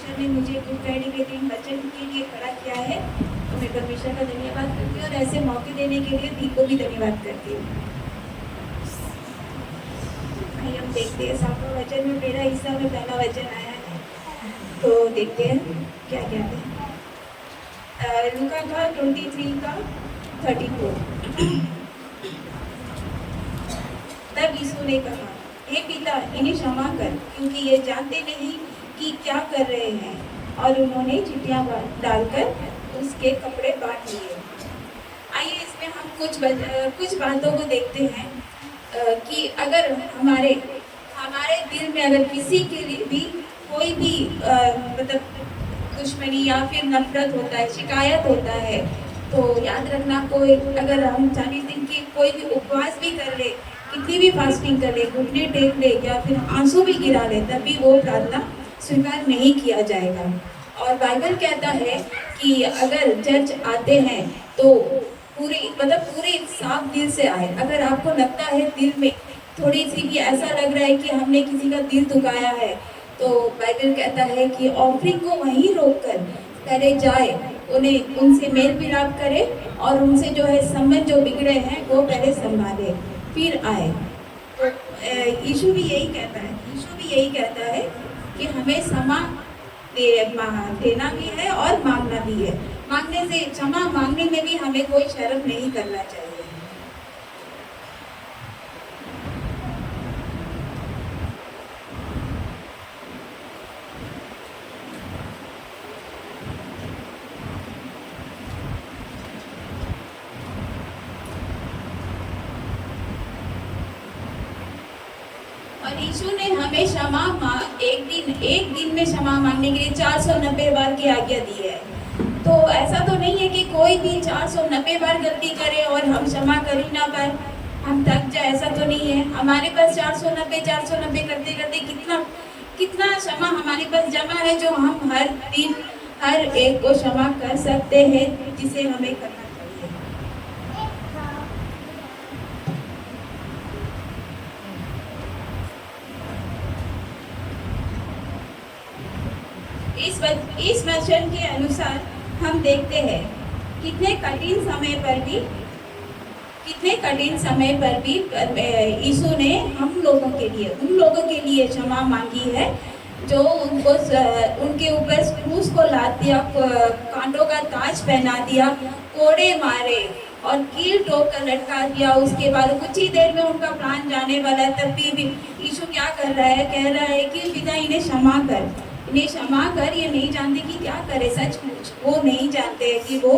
परमेश्वर ने मुझे गुड फ्राइडे के दिन वचन के लिए खड़ा किया है, तो मैं परमेश्वर का धन्यवाद करती हूँ और ऐसे मौके देने के लिए दी को भी धन्यवाद करती हूँ। आइए हम देखते हैं सातवां वचन में मेरा हिस्सा में पहला वचन आया है, तो देखते हैं क्या कहते हैं। लूका का 23 का 34। तब यीशु ने कहा, हे पिता, इन्हें क्षमा कर, क्योंकि ये जानते नहीं कि क्या कर रहे हैं। और उन्होंने चिट्ठियाँ डालकर उसके कपड़े बांट लिए। आइए इसमें हम कुछ बातों को देखते हैं कि अगर हमारे दिल में अगर किसी के लिए भी कोई भी मतलब दुश्मनी या फिर नफरत होता है, शिकायत होता है, तो याद रखना, कोई अगर हम 40 दिन की कोई भी उपवास भी कर ले, कितनी भी फास्टिंग कर ले, घुटने टेक ले या फिर आंसू भी गिरा ले, तभी वो प्रार्थना स्वीकार नहीं किया जाएगा। और बाइबल कहता है कि अगर चर्च आते हैं तो पूरे साफ दिल से आए। अगर आपको लगता है दिल में थोड़ी सी भी ऐसा लग रहा है कि हमने किसी का दिल दुखाया है, तो बाइबल कहता है कि ऑफरिंग को वहीं रोककर पहले जाए, उनसे मेल मिलाप करे और उनसे जो है संबंध जो बिगड़े हैं वो पहले संभाले, फिर आए। तो यीशु भी यही कहता है कि हमें क्षमा देना भी है और मांगना भी है। मांगने से, क्षमा मांगने में भी हमें कोई शर्म नहीं करना चाहिए। और यीशु ने हमें क्षमा एक दिन में क्षमा मांगने के लिए 490 बार की आज्ञा दी है। तो ऐसा तो नहीं है कि कोई भी 490 बार गलती करे और हम क्षमा कर ही ना पाए, हम थक जाए, ऐसा तो नहीं है। हमारे पास 490 करते करते कितना क्षमा हमारे पास जमा है, जो हम हर दिन हर एक को क्षमा कर सकते हैं, जिसे हमें करना चाहिए। इस वचन के अनुसार हम देखते हैं कितने कठिन समय पर भी यीशु ने उन लोगों के लिए क्षमा मांगी है जो उनके ऊपर क्रूस को लाद दिया, कांटों का ताज पहना दिया, कोड़े मारे और कील ठोक कर लटका दिया। उसके बाद कुछ ही देर में उनका प्राण जाने वाला है, तब भी यीशु क्या कर रहा है? कह रहा है कि पिता, इन्हें क्षमा कर, ये नहीं जानते कि क्या करे। सचमुच वो नहीं जानते कि वो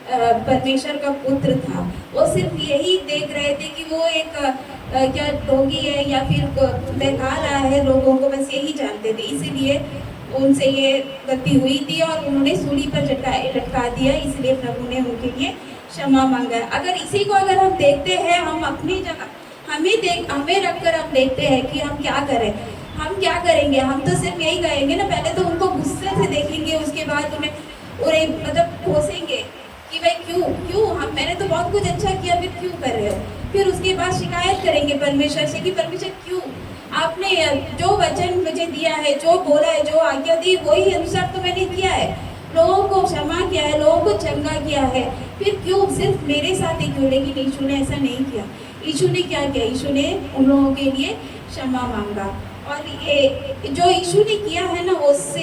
परमेश्वर का पुत्र था। वो सिर्फ यही देख रहे थे कि वो एक क्या रोगी है या फिर बहका रहा है लोगों को, बस यही जानते थे। इसीलिए उनसे ये गलती हुई थी और उन्होंने सूली पर लटका दिया, इसलिए प्रभु ने उनके लिए क्षमा मांगा। अगर इसी को अगर हम देखते हैं, हम अपनी जगह हमें रखकर हम देखते हैं कि हम क्या करें, हम क्या करेंगे। हम तो सिर्फ यही कहेंगे ना, पहले तो उनको गुस्से से देखेंगे, उसके बाद उन्हें मतलब कोसेंगे कि भाई क्यों मैंने तो बहुत कुछ अच्छा किया, फिर क्यों कर रहे हो। फिर उसके बाद शिकायत करेंगे परमेश्वर से कि परमेश्वर क्यों आपने जो वचन मुझे दिया है, जो बोला है, जो आज्ञा दी, वही अनुसार तो मैंने किया है, लोगों को क्षमा किया है, लोगों को चंगा किया है, फिर क्यों सिर्फ मेरे साथ ही क्यों। लेकिन यीशु ने ऐसा नहीं किया। यीशु ने क्या किया? यीशु ने उन लोगों के लिए क्षमा मांगा। और ये जो यीशु ने किया है ना, उससे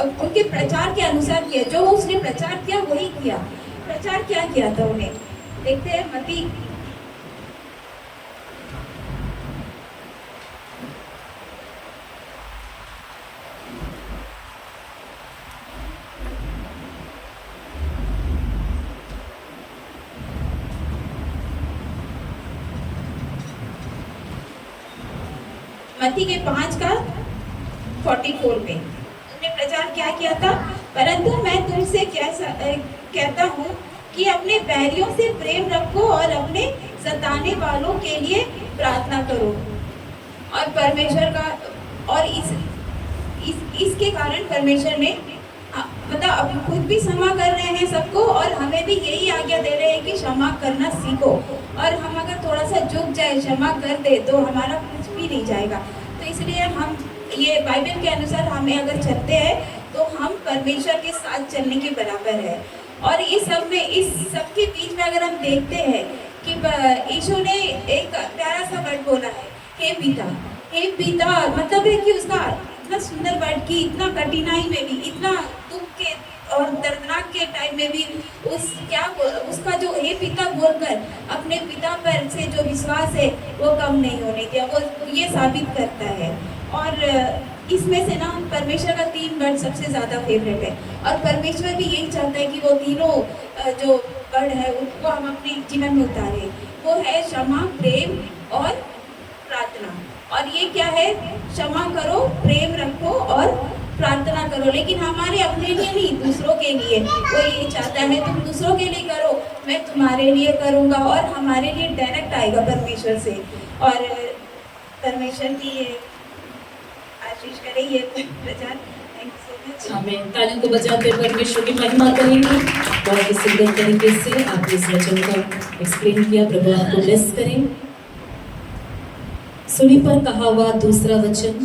उनके प्रचार के अनुसार किया। जो उसने प्रचार किया वही किया। प्रचार क्या किया था उन्हें? देखते हैं मत्ती के 5 का 44 में उन्होंने प्रचार क्या किया था? परंतु मैं तुमसे कहता हूँ कि अपने बैरियों से प्रेम रखो और अपने सताने वालों के लिए प्रार्थना करो। और परमेश्वर का और इसके कारण परमेश्वर ने मतलब अब खुद भी क्षमा कर रहे हैं सबको, और हमें भी यही आज्ञा दे रहे हैं कि क्षमा करना सीखो। और हम अगर थोड़ा सा झुक जाए, क्षमा कर दे, तो हमारा कुछ भी नहीं जाएगा। तो इसलिए हम ये बाइबल के अनुसार हमें अगर चलते हैं तो हम परमेश्वर के साथ चलने के बराबर है। और इस सब के बीच में अगर हम देखते हैं कि यीशु ने एक प्यारा सा वर्ड बोला है, हे पिता। हे पिता मतलब है कि उसका इतना सुंदर वर्ड की इतना कठिनाई में भी, इतना दुख के और दर्दनाक के टाइम में भी उसका जो हे पिता बोलकर अपने पिता पर से जो विश्वास है वो कम नहीं होने दिया। वो ये साबित करता है। और इसमें से ना परमेश्वर का 3 वर्ड सबसे ज़्यादा फेवरेट है, और परमेश्वर भी यही चाहता है कि वो तीनों जो वर्ड है उनको हम अपने जीवन में उतारें। वो है क्षमा, प्रेम और प्रार्थना। और ये क्या है? क्षमा करो, प्रेम रखो और प्रार्थना करो, लेकिन हमारे अपने लिए नहीं, दूसरों के लिए। वो ये चाहता है तुम दूसरों के लिए करो, मैं तुम्हारे लिए करूँगा, और हमारे लिए डायरेक्ट आएगा परमेश्वर से। और परमेश्वर की आशीष करे ये प्रचार। Thank you so much. हमें तालियों को बजाते परमेश्वर की महिमा करेंगे। बहुत ही सुंदर तरीके से आपने इस वचन को एक्सप्लेन किया। प्रभु आपको ब्लेस करें। सुनी पर कहा हुआ दूसरा वचन,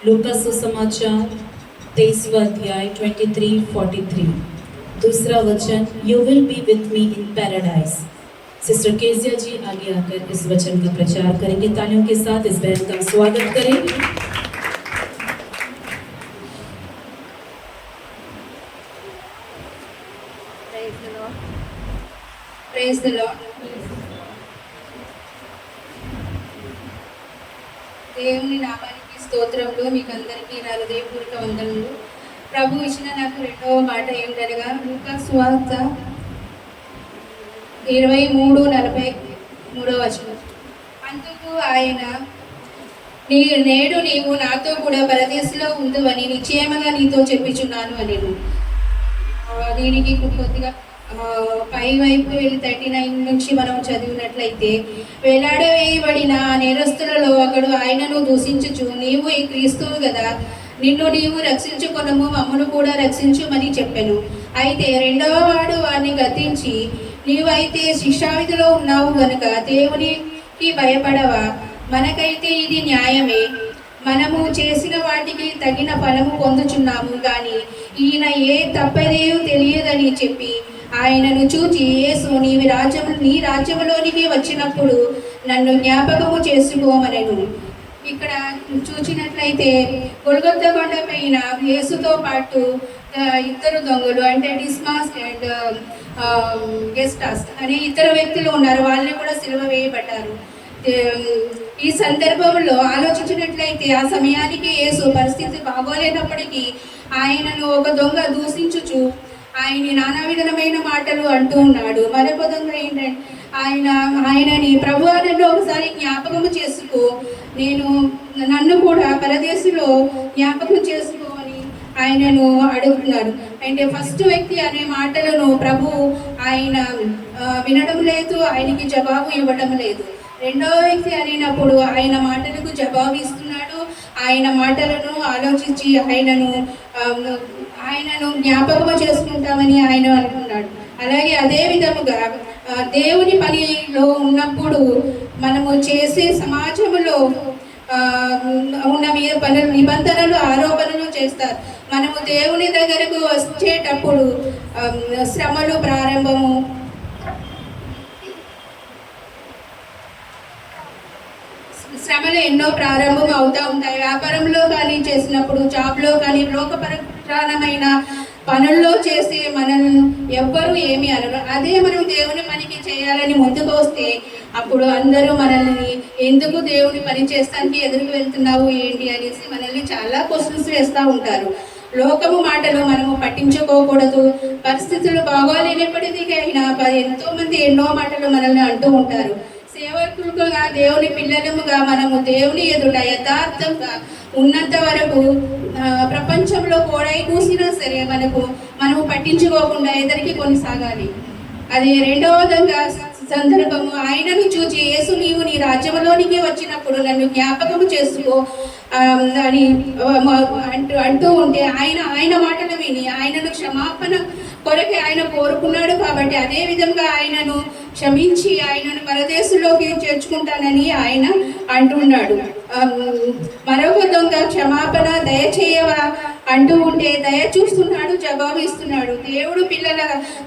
लूका सुसमाचार 23वां अध्याय 23:43, दूसरा वचन, you will be with me in paradise. Sister Keziah ji आगे आकर इस वचन का प्रचार करेंगे। तालियों के साथ इस बहन का स्वागत करें। Praise the Lord. దేవుని నామానికి స్తోత్రములు. మీకు అందరికీ నా హృదయపూర్వక వందనములు. ప్రభు ఇచ్చిన నాకు రెండవ మాట ఏమిటనగా లూకా సువార్త 23:43 అందుకు ఆయన, నేడు నీవు నాతో కూడా పరదేశంలో ఉందువని నిశ్చయముగా నీతో చెప్పుచున్నాను అనేను. దీనికి కొద్దిగా పై వైపు వెళ్ళి 39 నుంచి మనం చదివినట్లయితే, వేలాడవేయబడిన నేరస్తులలో ఒకడు ఆయనను దూషించుచు, నీవు ఈ క్రీస్తువు కదా, నిన్ను నీవు రక్షించుకొనము, మమ్మను కూడా రక్షించుమని చెప్పెను. అయితే రెండవ వాడు వారిని గద్దించి, నీవైతే శిక్షావిధిలో ఉన్నావు గనుక దేవునికి భయపడవా? మనకైతే ఇది న్యాయమే. మనము చేసిన వాటికి తగిన ఫలము పొందుచున్నాము కానీ ఈయన ఏ తప్పదేయో తెలియదని చెప్పి ఆయనను చూచి, యేసు నీ రాజ్యములోనికి వచ్చినప్పుడు నన్ను జ్ఞాపకము చేసుకోమనెను. ఇక్కడ చూచినట్లయితే గొల్గొతా కొండ పైన యేసుతో పాటు ఇద్దరు దొంగలు, అంటే డిస్మాస్ అండ్ గెస్టాస్ అనే ఇద్దరు వ్యక్తులు ఉన్నారు. వాళ్ళని కూడా సిలువ వేయబడ్డారు. ఈ సందర్భంలో ఆలోచించినట్లయితే ఆ సమయానికి యేసు పరిస్థితి బాగోలేనప్పటికీ ఆయనను ఒక దొంగ దూషించుచు ఆయన్ని నానా విధమైన మాటలు అంటూ ఉన్నాడు. మరొక దొంగ ఏంటంటే ఆయనని, ప్రభు నన్ను ఒకసారి జ్ఞాపకము చేసుకో, నన్ను కూడా పరదేశంలో జ్ఞాపకం చేసుకో అని ఆయనను అడుగుతున్నాడు. అంటే ఫస్ట్ వ్యక్తి అనే మాటలను ప్రభు ఆయన వినడం లేదు, ఆయనకి జవాబు ఇవ్వడం లేదు. రెండవ వ్యక్తి అనేటప్పుడు ఆయన మాటలకు జవాబు ఇస్తున్నాడు. ఆయన మాటలను ఆలోచించి ఆయనను జ్ఞాపకము చేసుకుంటామని ఆయన అనుకున్నాడు. అలాగే అదే విధముగా దేవుని పనిలో ఉన్నప్పుడు మనము చేసే సమాజంలో ఉన్న నిబంధనలు, ఆరోపణలు చేస్తారు. మనము దేవుని దగ్గరకు వచ్చేటప్పుడు శ్రమలు ప్రారంభము, శ్రమలు ఎన్నో ప్రారంభం అవుతూ ఉంటాయి. వ్యాపారంలో కానీ చేసినప్పుడు, జాబ్లో కానీ, లోకప్రధానమైన పనుల్లో చేసే మనల్ని ఎవ్వరూ ఏమీ అనరు. అదే మనం దేవుని పనికి చేయాలని ముందుకు వస్తే అప్పుడు అందరూ మనల్ని, ఎందుకు దేవుని పని చేస్తానికి ఎదురుకు వెళ్తున్నావు ఏంటి అనేసి మనల్ని చాలా క్వశ్చన్స్ వేస్తూ ఉంటారు. లోకము మాటలు మనము పట్టించుకోకూడదు. పరిస్థితులు బాగోలేనప్పటికీ అయినా ఎంతోమంది ఎన్నో మాటలు మనల్ని అంటూ ఉంటారు. సేవకులుగా, దేవుని పిల్లలముగా మనము దేవుని ఎదుట యథార్థంగా ఉన్నంత వరకు ప్రపంచంలో కోడై కూసినా సరే మనము పట్టించుకోకుండా ఎదురికి కొనసాగాలి. అది రెండవ సందర్భము, ఆయనను చూచి, యేసు నీవు నీ రాజ్యంలోనికి వచ్చినప్పుడు నన్ను జ్ఞాపకము చేసుకో అని అంటూ ఉంటే ఆయన మాటలు విని ఆయనను క్షమాపణ కొరకే ఆయన కోరుకున్నాడు. కాబట్టి అదే విధంగా ఆయనను క్షమించి ఆయనను పరదేశంలోకి చేర్చుకుంటానని ఆయన అంటున్నాడు. మరొక దొంగ క్షమాపణ దయచేయవా అంటూ ఉంటే దయ చూస్తున్నాడు, జవాబు ఇస్తున్నాడు. దేవుడు పిల్లల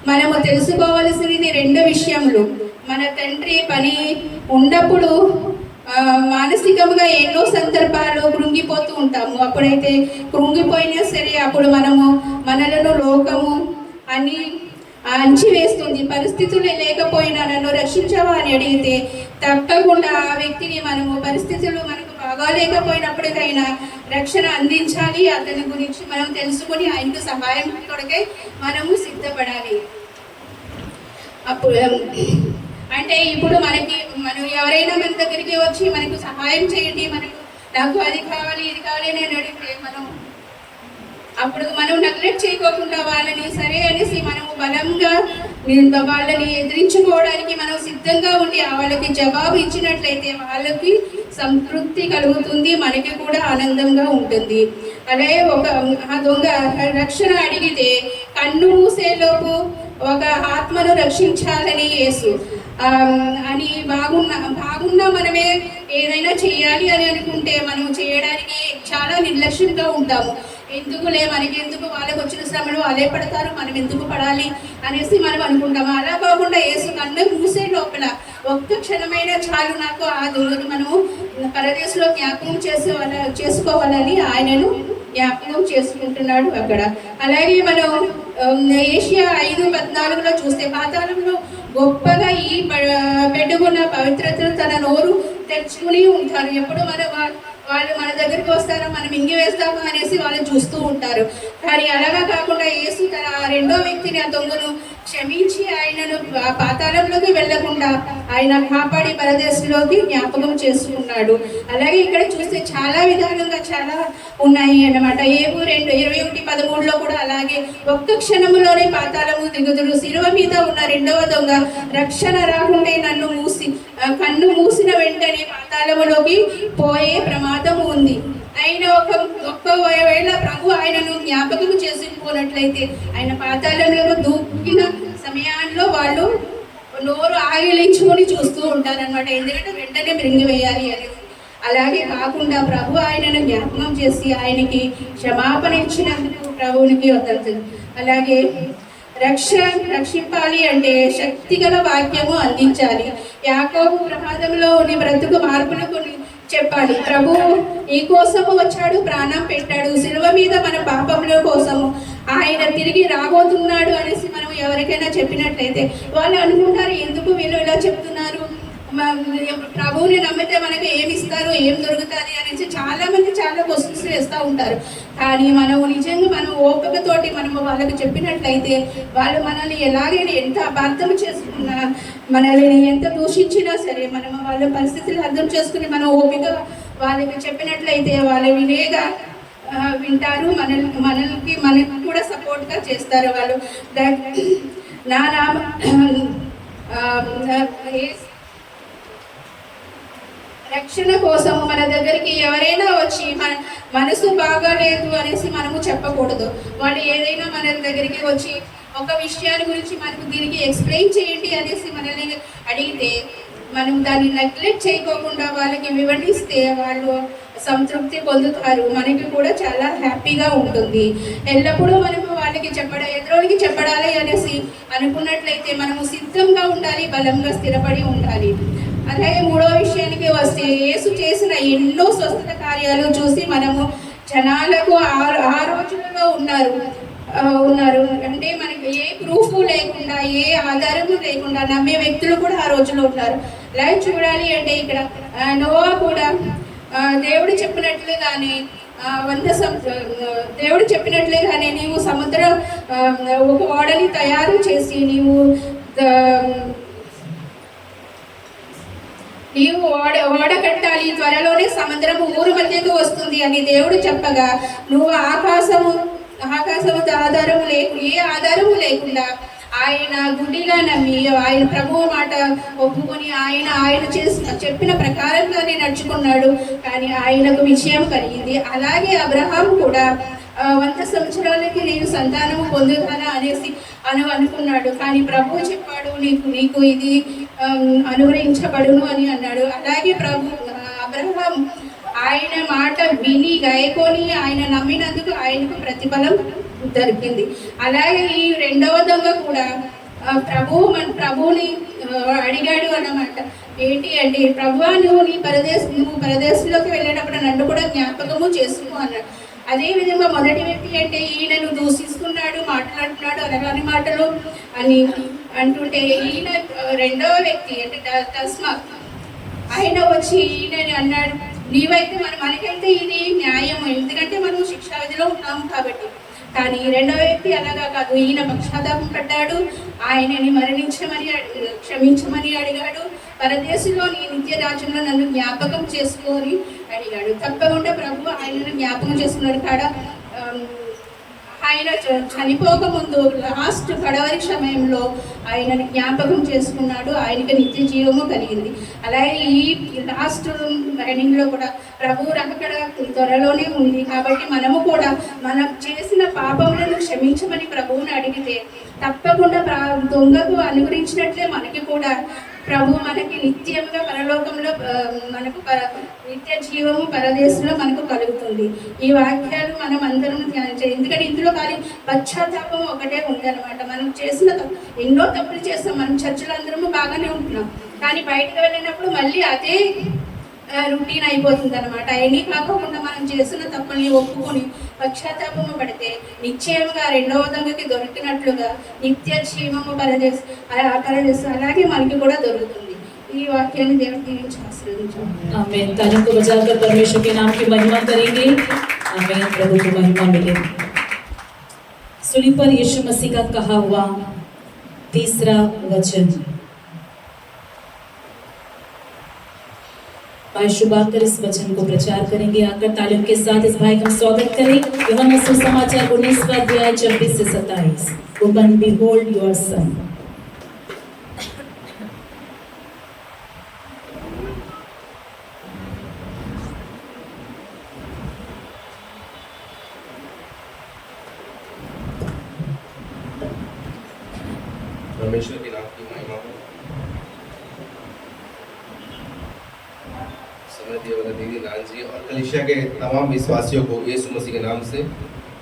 మనము తెలుసుకోవలసినది 2 విషయములు. మన తండ్రి పని ఉన్నప్పుడు మానసికంగా ఎన్నో సందర్భాల్లో కృంగిపోతూ ఉంటాము. అప్పుడైతే కృంగిపోయినా సరే అప్పుడు మనలను లోకము అని అంచివేస్తుంది. పరిస్థితులు లేకపోయినా నన్ను రక్షించవా అని అడిగితే తప్పకుండా ఆ వ్యక్తిని పరిస్థితులు మనకు బాగాలేకపోయినప్పటికైనా రక్షణ అందించాలి. అతని గురించి మనం తెలుసుకొని ఆయనకు సహాయం కొరకై మనము సిద్ధపడాలి. అప్పుడు అంటే ఇప్పుడు మనం ఎవరైనా మన దగ్గరికి వచ్చి మనకు సహాయం చేయండి, నాకు అది కావాలి ఇది కావాలి అని అడిగితే అప్పుడు మనం నెగ్లెక్ట్ చేయకోకుండా వాళ్ళని సరే అనేసి మనము బలంగా వాళ్ళని ఎదిరించుకోవడానికి మనం సిద్ధంగా ఉండి వాళ్ళకి జవాబు ఇచ్చినట్లయితే వాళ్ళకి సంతృప్తి కలుగుతుంది, మనకి కూడా ఆనందంగా ఉంటుంది. అలాగే ఆ దొంగ రక్షణ అడిగితే కన్ను మూసేలోపు ఒక ఆత్మను రక్షించాలని యేసు అని బాగున్నా మనమే ఏదైనా చేయాలి అని అనుకుంటే మనం చేయడానికి చాలా నిర్లక్ష్యంగా ఉంటాము. మనకెందుకు వాళ్ళకు వచ్చిన శ్రమలు వాళ్ళే పడతారు, మనం ఎందుకు పడాలి అనేసి మనం అనుకుంటాము. అలా కాకుండా యేసు కన్ను మూసే లోపల ఒక్క క్షణమైన చాలు నాకు ఆ దొంగను మనము పరదేశంలో జ్ఞాపకం చేసుకోవాలని ఆయనను జ్ఞాపకం చేసుకుంటున్నాడు అక్కడ. అలాగే మనం ఏషియా 5:14 చూస్తే పాతాళంలో గొప్పగా ఈ పెట్టుకున్న పవిత్రతను తన నోరు తెచ్చుకుని ఉంటారు. ఎప్పుడు వాళ్ళు మన దగ్గరికి వస్తారో మనం ఇంగి వేస్తాము అనేసి వాళ్ళని చూస్తూ ఉంటారు. కానీ అలాగా కాకుండా యేసు తన 2వ వ్యక్తిని ఆ దొంగను క్షమించి ఆయనను పాతాళంలోకి వెళ్లకుండా ఆయన కాపాడి పరదేశంలోకి జ్ఞాపకం చేసుకున్నాడు. అలాగే ఇక్కడ చూస్తే చాలా విధాలుగా చాలా ఉన్నాయి అన్నమాట. ఏబు 21:13 కూడా అలాగే ఒక్క క్షణములోనే పాతాళము దిగుదురు. శిలువ మీద ఉన్న 2వ దొంగ రక్షణ రాకుంటే కన్ను మూసిన వెంటనే పాతాళములోకి పోయే ప్రమాదము ఉంది. ఆయన ఒకవేళ ప్రభు ఆయనను జ్ఞాపకం చేసుకున్నట్లయితే ఆయన పాతాళంలో దూకిన సమయాల్లో వాళ్ళు నోరు ఆగిలించుకొని చూస్తూ ఉంటారనమాట. ఎందుకంటే వెంటనే మృంగివేయాలి అని. అలాగే కాకుండా ప్రభు ఆయనను జ్ఞాపకం చేసి ఆయనకి క్షమాపణ ఇచ్చినందుకు ప్రభువునికి వదలుతుంది. అలాగే రక్షింపాలి అంటే శక్తిగల వాక్యము అందించాలి. యాకోబు ప్రమాదంలో నీ బ్రతుకు మార్పును చెప్పాలి. ప్రభువు ఈ కోసము వచ్చాడు, ప్రాణం పెట్టాడు శిలువ మీద మన పాపముల కోసము. ఆయన తిరిగి రాబోతున్నాడు అనేసి మనం ఎవరికైనా చెప్పినట్లయితే వాళ్ళు అనుకుంటారు, ఎందుకు వీళ్ళు ఇలా చెప్తున్నారు, ప్రభువుని నమ్మితే మనకి ఏమి ఇస్తారు, ఏం దొరుకుతుంది అనేసి చాలామంది చాలా క్వశ్చన్స్ వేస్తూ ఉంటారు. కానీ నిజంగా ఓపికతోటి వాళ్ళకి చెప్పినట్లయితే వాళ్ళు మనల్ని ఎలాగైనా ఎంత అపార్థం చేసుకున్నా, మనల్ని ఎంత దూషించినా సరే వాళ్ళ పరిస్థితులు అర్థం చేసుకుని ఓపిక వాళ్ళకి చెప్పినట్లయితే వాళ్ళు వినేగా వింటారు, మనకి కూడా సపోర్ట్గా చేస్తారు. వాళ్ళు నా నామ రక్షణ కోసం మన దగ్గరికి ఎవరైనా వచ్చి మనసు బాగాలేదు అనేసి మనము చెప్పకూడదు. వాళ్ళు ఏదైనా మన దగ్గరికి వచ్చి ఒక విషయాన్ని గురించి మనకు దీనికి ఎక్స్ప్లెయిన్ చేయండి అనేసి మనల్ని అడిగితే మనం దాన్ని నెగ్లెక్ట్ చేయకోకుండా వాళ్ళకి వివరిస్తే వాళ్ళు సంతృప్తి పొందుతారు. మనకి కూడా చాలా హ్యాపీగా ఉంటుంది. ఎల్లప్పుడూ మనము వాళ్ళకి ఎదురోళ్ళకి చెప్పడాలి అనేసి అనుకున్నట్లయితే మనము సిద్ధంగా ఉండాలి, బలంగా స్థిరపడి ఉండాలి. అలాగే 3వ విషయానికి వస్తే యేసు చేసిన ఎన్నో స్వస్థత కార్యాలు చూసి మనము జనాలకు ఆ రోజులలో ఉన్నారు అంటే మనకి ఏ ప్రూఫ్ లేకుండా, ఏ ఆధారము లేకుండా నమ్మే వ్యక్తులు కూడా ఆ రోజులో ఉన్నారు. అలాగే చూడాలి అంటే ఇక్కడ నోవా కూడా దేవుడు చెప్పినట్లుగానే నీవు సముద్రం ఒక ఓడని తయారు చేసి నీవు ఓడ కట్టాలి, త్వరలోనే సముద్రము ఊరు మధ్యకు వస్తుంది అని దేవుడు చెప్పగా నువ్వు ఆకాశము ఏ ఆధారము లేకుండా ఆయన గుడిగా నమ్మి ఆయన ప్రభువు మాట ఒప్పుకొని ఆయన చెప్పిన ప్రకారంగానే నడుచుకున్నాడు. కానీ ఆయనకు విజయం కలిగింది. అలాగే అబ్రహాం కూడా 100 సంవత్సరాలకి నేను సంతానము పొందుతానా అనేసి అనుకున్నాడు. కానీ ప్రభువు చెప్పాడు, నీకు ఇది అనుగ్రహించబడును అని అన్నాడు. అలాగే అబ్రహాం ఆయన మాట విని గాయకొని ఆయన నమ్మినందుకు ఆయనకు ప్రతిఫలం దొరికింది. అలాగే ఈ రెండవ దొంగ కూడా ప్రభువుని అడిగాడు అన్నమాట. ఏంటి అంటే, ప్రభువా నువ్వు పరదేశంలోకి వెళ్ళేటప్పుడు నన్ను కూడా జ్ఞాపకము చేసుకో అన్నాడు. అదేవిధంగా మొదటి వ్యక్తి అంటే ఈయనను దూషిస్తున్నాడు, మాట్లాడుతున్నాడు అనగాని మాటలు అని అంటుంటే, ఈయన రెండవ వ్యక్తి అంటే తస్మా ఆయన వచ్చి ఈయనని అన్నాడు, నీవైతే మనకైతే ఇది న్యాయము, ఎందుకంటే మనం శిక్షా విధిలో ఉన్నాము కాబట్టి. కానీ రెండవ వ్యక్తి అలాగా కాదు, ఈయన పక్షాతాపం పడ్డాడు, ఆయనని క్షమించమని అడిగాడు. పరదేశంలో నీ నిత్య రాజ్యంలో నన్ను జ్ఞాపకం చేసుకొని అడిగాడు. తప్పకుండా ప్రభు ఆయనను జ్ఞాపకం చేసుకున్నాడు కాడ. ఆయన చనిపోకముందు లాస్ట్ కడవరి సమయంలో ఆయనని జ్ఞాపకం చేసుకున్నాడు, ఆయనకి నిత్య జీవము కలిగింది. అలాగే ఈ లాస్ట్ రైడింగ్లో కూడా ప్రభు రాకడ త్వరలోనే ఉంది కాబట్టి మనము కూడా మనం చేసిన పాపములను క్షమించమని ప్రభువుని అడిగితే తప్పకుండా దొంగకు అనుగ్రహించినట్లే మనకి కూడా ప్రభు మనకి నిత్యంగా పరలోకంలో మనకు నిత్య జీవము పరదేశంలో మనకు కలుగుతుంది. ఈ వాక్యాలు మనం అందరం ధ్యానం చేయాలి. ఎందుకంటే ఇందులో కానీ పశ్చాత్తాపం ఒకటే ఉందన్నమాట. మనం చేసిన ఎన్నో తప్పులు చేస్తాం, మనం చర్చలు అందరము బాగానే ఉంటున్నాం, కానీ బయటకు వెళ్ళినప్పుడు మళ్ళీ అదే రొటీన్ అయిపోతుంది అనమాట. అవన్నీ కాకుండా మనం చేసిన తప్పుల్ని ఒప్పుకొని పశ్చాత్తాపము పడితే నిశ్చయంగా రెండవ దొంగకి దొరికినట్లుగా నిత్య జీవము పరదేశం అలాగే మనకి కూడా దొరుకుతుంది. ఈ వాక్యాన్ని దేవుడి దీవించి ఆశీర్వదించాం. आमीन। तालियों को बजाकर परमेश्वर के नाम की महिमा करेंगे। आमीन। प्रभु को महिमा मिले। सूली पर यीशु मसीह का कहा हुआ तीसरा वचन, भाई शुभाकर इस वचन को प्रचार करेंगे। आकर तालियों के साथ इस भाई का स्वागत करें। यूहन्ना सुसमाचार 19वां अध्याय 26 से 27। Open behold your son. परमेश्वर के नाम की महिमा हो। समय दिए वाला दीदी नान जी और कलीसिया के तमाम विश्वासियों को यीशु मसीह के नाम से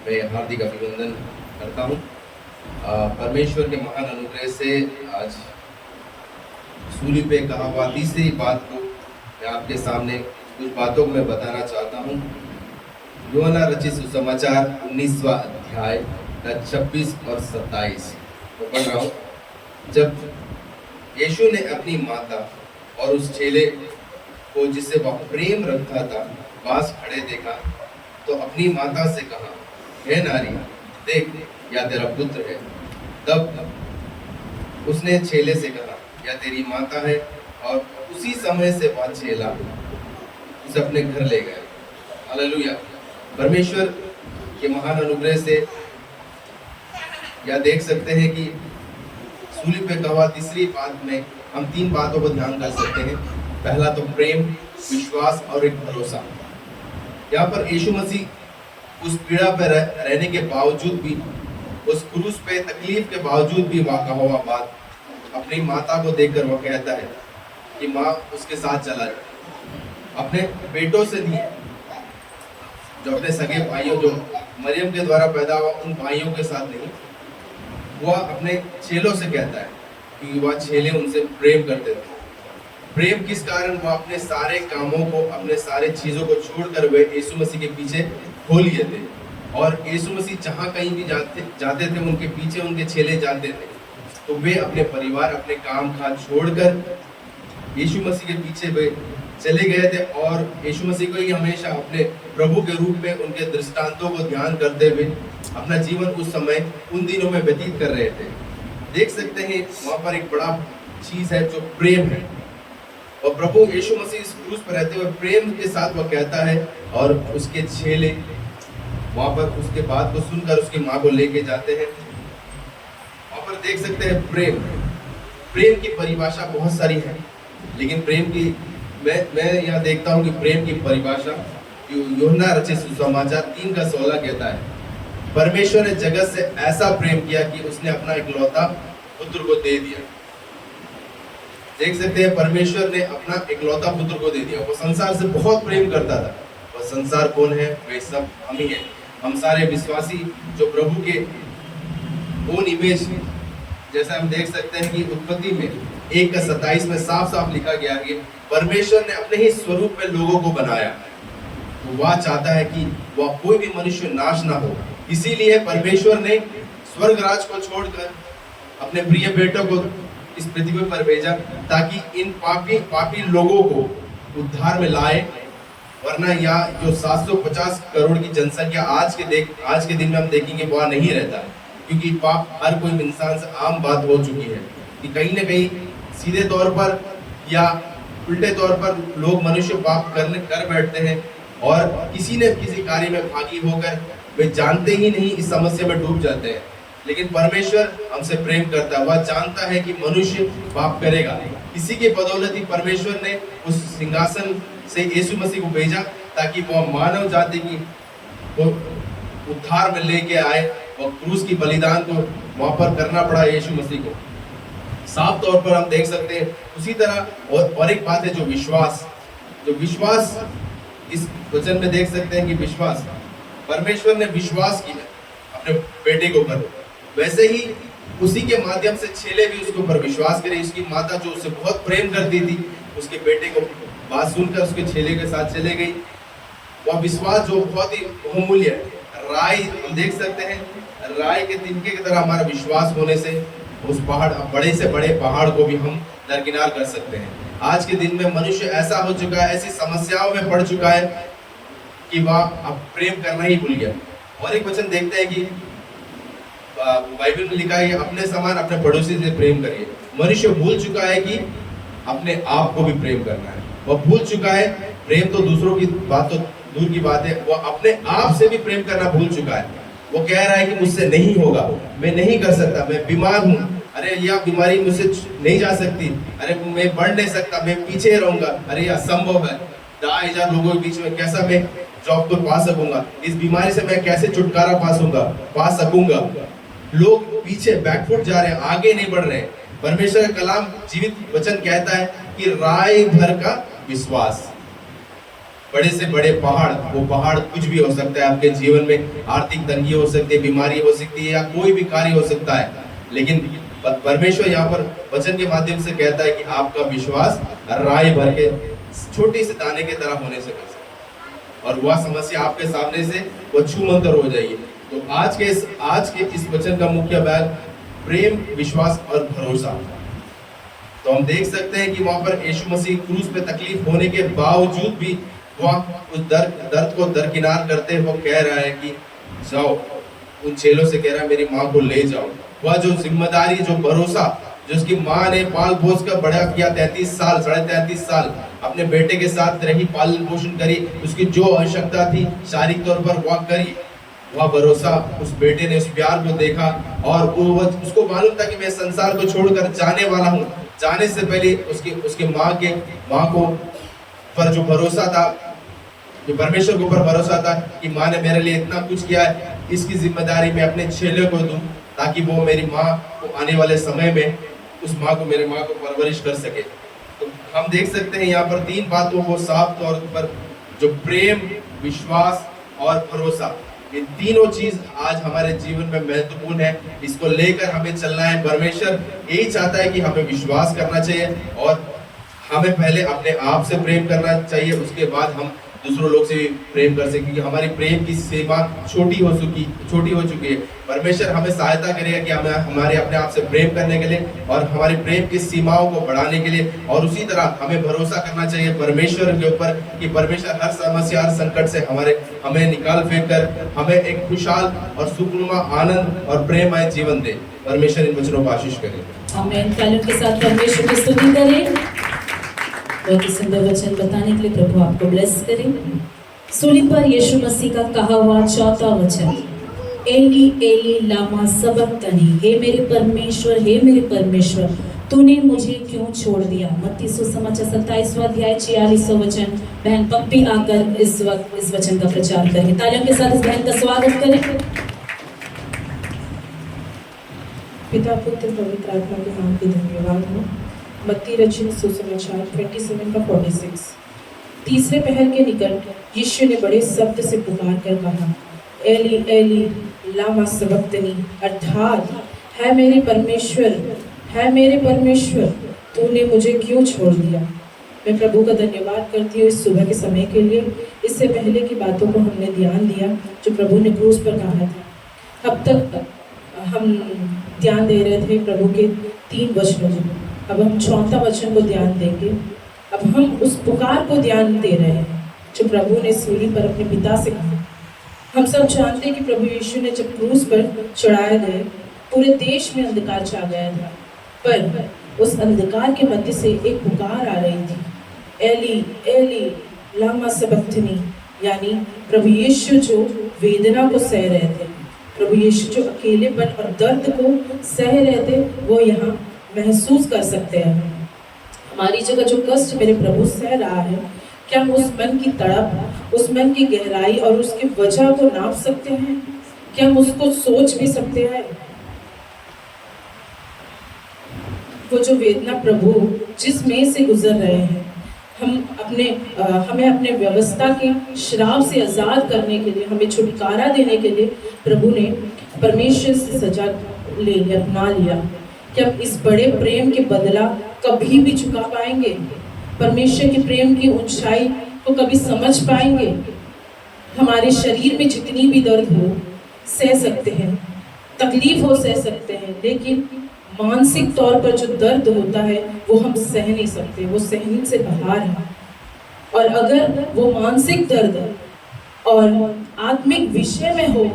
मैं हार्दिक अभिनंदन करता हूँ। परमेश्वर के महान अनुग्रह से आज सूली पे कहा हुआ तीसरी बात को मैं आपके सामने कुछ बातों को मैं बताना चाहता हूँ। यूहन्ना रचित सुसमाचार 19वां अध्याय 26 और 27 को पढ़ रहा हूँ। जब यीशु ने अपनी माता और उस चेले को जिससे वह प्रेम रखता था पास खड़े देखा तो अपनी माता से कहा, हे नारी देख या तेरा पुत्र है। तब उसने चेले से कहा, या तेरी माता है। और उसी समय से वह चेला उसे अपने घर ले गए। हालेलुया। परमेश्वर के महान अनुग्रह से यह देख सकते हैं कि सूली पे कहा तीसरी बात में हम 3 बातों पर ध्यान कर सकते हैं। पहला तो प्रेम, विश्वास और एक भरोसा। यहाँ पर यीशु मसीह उस पीड़ा पर रहने के बावजूद भी, उस क्रूस पे तकलीफ के बावजूद भी वह कहा हुआ बात अपनी माता को देखकर वह कहता है कि माँ उसके साथ चला जाए। अपने बेटों से नहीं, जो अपने सगे भाइयों, जो मरियम के द्वारा पैदा हुआ उन भाइयों के साथ नहीं, वह अपने चेलों से कहता है कि वह चेले उनसे प्रेम करते थे। प्रेम किस कारण? वह अपने सारे कामों को, अपने सारे चीज़ों को छोड़कर वे यीशु मसीह के पीछे हो लिए थे। और यीशु मसीह जहाँ कहीं भी जाते थे उनके पीछे उनके चेले जाते थे। तो वे अपने परिवार, अपने काम काज छोड़कर यीशु मसीह के पीछे वे चले गए थे और यीशु मसीह को ही हमेशा अपने प्रभु के रूप में उनके दृष्टांतों को ध्यान करते हुए अपना जीवन उस समय उन दिनों में व्यतीत कर रहे थे। देख सकते हैं वहाँ पर एक बड़ा चीज़ है जो प्रेम है। और प्रभु यीशु मसीह इस क्रूस पर रहते हुए प्रेम के साथ वह कहता है और उसके चेले वहाँ पर उसके बात को सुनकर उसकी माँ को लेके जाते हैं। वहाँ पर देख सकते हैं प्रेम की परिभाषा बहुत सारी है, लेकिन प्रेम की मैं यहाँ देखता हूँ कि प्रेम की परिभाषा यूहन्ना रचित सुसमाचार 3:16 कहता है, परमेश्वर ने जगत से ऐसा प्रेम किया कि उसने अपना इकलौता पुत्र को दे दिया। देख सकते हैं परमेश्वर ने अपना इकलौता पुत्र को दे दिया। वो संसार से बहुत प्रेम करता था। वह संसार कौन है? वे सब हम ही हैं। हम सारे विश्वासी जो प्रभु के ओन इमेज, जैसा हम देख सकते हैं कि उत्पत्ति में 1:27 में साफ साफ लिखा गया कि परमेश्वर ने अपने ही स्वरूप में लोगों को बनाया। तो वह चाहता है कि वह कोई भी मनुष्य नाश ना हो। इसीलिए परमेश्वर ने स्वर्ग राज को छोड़कर अपने प्रिय बेटों को इस पृथ्वी पर भेजा ताकि इन पापी लोगों को उद्धार में लाए। वरना यह जो 750 करोड़ की जनसंख्या आज के दिन में हम देखेंगे वह नहीं रहता है, क्योंकि पाप हर कोई इंसान से आम बात हो चुकी है कि कहीं ना कहीं सीधे तौर पर या उल्टे तौर पर लोग मनुष्य पाप कर बैठते हैं और किसी न किसी कार्य में भागी होकर वे जानते ही नहीं इस समस्या में डूब जाते हैं। लेकिन परमेश्वर हमसे प्रेम करता है। वह जानता है कि मनुष्य पाप करेगा। इसी के बदौलत ही परमेश्वर ने उस सिंहासन से यीशु मसीह को भेजा ताकि वह मानव जाति की वो उद्धार में लेके आए। और क्रूस की बलिदान को वहां पर करना पड़ा यीशु मसीह को। साफ तौर पर हम देख सकते हैं। उसी तरह और एक बात है जो विश्वास इस वचन में देख सकते हैं कि विश्वास, परमेश्वर ने विश्वास किया अपने बेटे के ऊपर, वैसे ही उसी के माध्यम से चेले भी उसके ऊपर विश्वास करे। उसकी माता जो उससे बहुत प्रेम करती थी, उसके बेटे को बात सुनकर उसके चेले के साथ चले गई। वह विश्वास जो बहुत ही बहुमूल्य है। राय हम देख सकते हैं, राय के तिनके की तरह हमारा विश्वास होने से उस बड़े से बड़े पहाड़ को भी हम दरकिनार कर सकते हैं। आज के दिन में मनुष्य ऐसा हो चुका है, ऐसी समस्याओं में पड़ चुका है कि वह अब प्रेम करना ही भूल गया। और एक वचन देखते हैं कि बाइबल में लिखा है अपने समान अपने पड़ोसी से प्रेम करिए। मनुष्य भूल चुका है कि अपने आप को भी प्रेम करना है। वह भूल चुका है, प्रेम तो दूसरों की बात तो दूर की बात है, वह अपने आप से भी प्रेम करना भूल चुका है। वो कह रहा है कि मुझसे नहीं होगा, मैं नहीं कर सकता, मैं बीमार हूँ, अरे यह बीमारी मुझसे नहीं जा सकती, अरे मैं बढ़ नहीं सकता, मैं पीछे रहूंगा, अरे यह असंभव है, 10,000 लोगों के बीच में कैसा मैं जॉब को पा सकूंगा, इस बीमारी से मैं कैसे छुटकारा पा सकूंगा। लोग पीछे बैकफुट जा रहे हैं, आगे नहीं बढ़ रहे हैं। परमेश्वर का कलाम जीवित वचन कहता है कि राय भर का विश्वास। बड़े से बड़े पहाड़, वो पहाड़ कुछ भी हो सकता है आपके जीवन में, आर्थिक तंगी हो सकती है, बीमारी हो सकती है, या कोई भी कार्य हो सकता है, लेकिन परमेश्वर यहाँ पर वचन के माध्यम से कहता है कि आपका विश्वास राय भर के छोटी से दाने के तरह होने से बचा और वह समस्या आपके सामने से वो छूमंतर हो जाएगी। तो आज के इस वचन का मुख्य भाग प्रेम, विश्वास और भरोसा। तो हम देख सकते हैं कि वहां पर यीशु मसीह क्रूस पे तकलीफ होने के बावजूद भी वह उस दर्द को दरकिनार करते हुए कह रहा है कि जाओ, उन चेलों से कह रहा है मेरी माँ को ले जाओ। वह जो जिम्मेदारी, जो भरोसा जो उसकी माँ ने पाल पोस कर बड़ा किया, 33 साल 33.5 साल अपने बेटे के साथ रही, पालन पोषण करी, उसकी जो आवश्यकता थी शारीरिक तौर पर वह करी। वह भरोसा, उस बेटे ने उस प्यार को देखा और उसको मालूम था कि मैं संसार को छोड़कर जाने वाला हूँ। जाने से पहले उसके माँ को पर जो भरोसा था, जो परमेश्वर के ऊपर भरोसा था कि माँ ने मेरे लिए इतना कुछ किया है, इसकी जिम्मेदारी मैं अपने चेले को दूं ताकि वो मेरी माँ को आने वाले समय में मेरे माँ को परवरिश कर सके। तो हम देख सकते हैं यहाँ पर 3 बातों को साफ तौर पर, जो प्रेम, विश्वास और भरोसा, ये तीनों चीज आज हमारे जीवन में महत्वपूर्ण है। इसको लेकर हमें चलना है। परमेश्वर यही चाहता है कि हमें विश्वास करना चाहिए और हमें पहले अपने आप से प्रेम करना चाहिए, उसके बाद हम दूसरों लोग से भी प्रेम कर सकें, क्योंकि हमारी प्रेम की सीमा छोटी हो चुकी है। परमेश्वर हमें सहायता करेगा कि हमारे अपने आप से प्रेम करने के लिए और हमारी प्रेम की सीमाओं को बढ़ाने के लिए। और उसी तरह हमें भरोसा करना चाहिए परमेश्वर के ऊपर कि परमेश्वर हर समस्या, हर संकट से हमें निकाल फेंक कर हमें एक खुशहाल और सुखनुमा, आनंद और प्रेममय जीवन दे। परमेश्वर इन वचनों को आशीष करे। आमीन। तालियों के साथ परमेश्वर की स्तुति करें। बहुत ही सुंदर वचन बताने के लिए प्रभु आपको ब्लेस करे। सूली पर यीशु मसीह का कहा हुआ 4था वचन, एली एली लामा सबक्तनी, हे मेरे परमेश्वर तूने मुझे क्यों छोड़ दिया। मत्ती सुसमाचार 27वां अध्याय 46वां वचन। बहन पप्पी आकर इस वक्त इस वचन का प्रचार करें। तालियों के साथ इस बहन का स्वागत करें। पिता, पुत्र, पवित्र आत्मा के नाम पे धन्यवाद हो। मत्ती रचित सुसमाचार 27:46। तीसरे पहर के निकट यीशु ने बड़े शब्द से पुकार कर कहा, एली एली लामा सबक्तनी, अर्थात है मेरे परमेश्वर तूने मुझे क्यों छोड़ दिया। मैं प्रभु का धन्यवाद करती हूँ इस सुबह के समय के लिए। इससे पहले की बातों को हमने ध्यान दिया जो प्रभु ने क्रूस पर कहा था। अब तक हम ध्यान दे रहे थे प्रभु के 3 वचनों को। अब हम 4था वचन को ध्यान देंगे। अब हम उस पुकार को ध्यान दे रहे हैं जो प्रभु ने सूली पर अपने पिता से कहा। हम सब जानते हैं कि प्रभु यीशु ने जब क्रूस पर चढ़ाए गए पूरे देश में अंधकार छा गया था, पर उस अंधकार के मध्य से एक पुकार आ रही थी, एली एली लामा सबक्तनी, यानी प्रभु यीशु जो वेदना को सह रहे थे, प्रभु यीशु जो अकेलेपन और दर्द को सह रहे थे, वो यहाँ महसूस कर सकते हैं। हमारी जगह जो कष्ट मेरे प्रभु सह रहा है, क्या हम उस मन की तड़प, उस मन की गहराई और उसकी वजह को नाप सकते हैं? क्या हम उसको सोच भी सकते हैं? वो जो वेदना प्रभु जिसमें से गुजर रहे हैं, हमें अपने व्यवस्था के श्राप से आज़ाद करने के लिए, हमें छुटकारा देने के लिए प्रभु ने परमेश्वर से सजा ले लिया, अपना लिया। क्या हम इस बड़े प्रेम के बदला कभी भी चुका पाएंगे? परमेश्वर के प्रेम की ऊंचाई को कभी समझ पाएंगे? हमारे शरीर में जितनी भी दर्द हो सह सकते हैं, तकलीफ हो सह सकते हैं, लेकिन मानसिक तौर पर जो दर्द होता है वो हम सह नहीं सकते, वो सहने से बाहर है। और अगर वो मानसिक दर्द और आत्मिक विषय में हो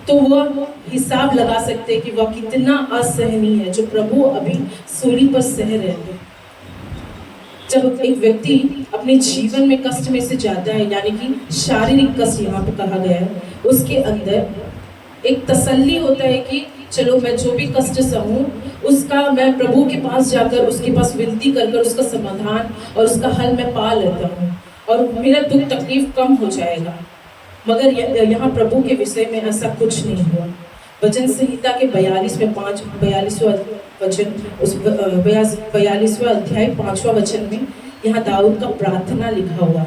तो वो हिसाब लगा सकते हैं कि वह कितना असहनीय है जो प्रभु अभी सूली पर सह रहे थे। जब एक व्यक्ति अपने जीवन में कष्ट में से जाता है, यानी कि शारीरिक कष्ट यहाँ पे कहा गया है, उसके अंदर एक तसल्ली होता है कि चलो मैं जो भी कष्ट सहूँ उसका मैं प्रभु के पास जाकर उसके पास विनती कर कर उसका समाधान और उसका हल मैं पा लेता हूँ और मेरा दुख तकलीफ कम हो जाएगा। मगर यहाँ प्रभु के विषय में ऐसा कुछ नहीं हुआ। वचन संहिता के 42वां वचन, उस 42वां अध्याय 5वां वचन में यहाँ दाऊद का प्रार्थना लिखा हुआ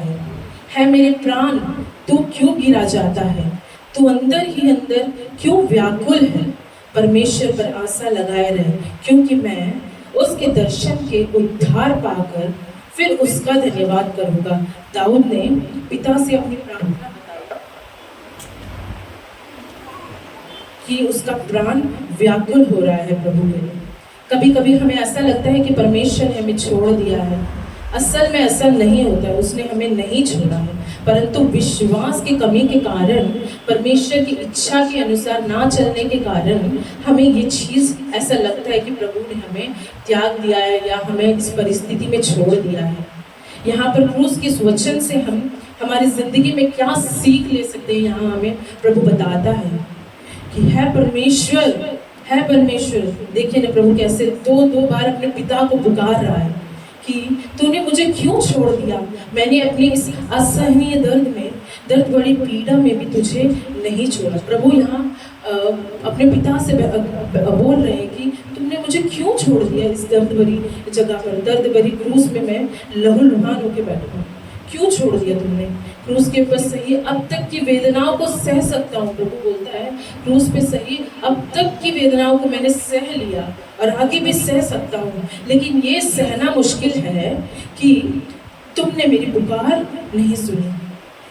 है मेरे प्राण तू क्यों गिरा जाता है, तू अंदर ही अंदर क्यों व्याकुल है, परमेश्वर पर आशा लगाए रहे, क्योंकि मैं उसके दर्शन के उद्धार पाकर फिर उसका धन्यवाद करूंगा। दाऊद ने पिता से अपनी प्रार्थना बताई कि उसका प्राण व्याकुल हो रहा है प्रभु के लिए। कभी कभी हमें ऐसा लगता है कि परमेश्वर ने हमें छोड़ दिया है। असल में ऐसा नहीं होता है, उसने हमें नहीं छोड़ा है, परंतु विश्वास की कमी के कारण, परमेश्वर की इच्छा के अनुसार ना चलने के कारण हमें ये चीज़ ऐसा लगता है कि प्रभु ने हमें त्याग दिया है या हमें इस परिस्थिति में छोड़ दिया है। यहाँ पर क्रूस के इस वचन से हम हमारी ज़िंदगी में क्या सीख ले सकते हैं, यहाँ हमें प्रभु बताता है कि है परमेश्वर। देखिए ना प्रभु कैसे दो बार अपने पिता को पुकार रहा है कि तूने मुझे क्यों छोड़ दिया। मैंने अपनी इस असहनीय दर्द बड़ी पीड़ा में भी तुझे नहीं छोड़ा। प्रभु यहाँ अपने पिता से बोल रहे हैं कि तुमने मुझे क्यों छोड़ दिया इस दर्द भरी जगह पर, दर्द भरी क्रूस में मैं लहूलुहान होकर बैठा हूँ। क्यों छोड़ दिया तुमने? क्रूस के ऊपर सही अब तक की वेदनाओं को सह सकता हूँ, प्रभु बोलता है क्रूस पे सही अब तक की वेदनाओं को मैंने सह लिया और आगे भी सह सकता हूँ, लेकिन ये सहना मुश्किल है कि तुमने मेरी पुकार नहीं सुनी।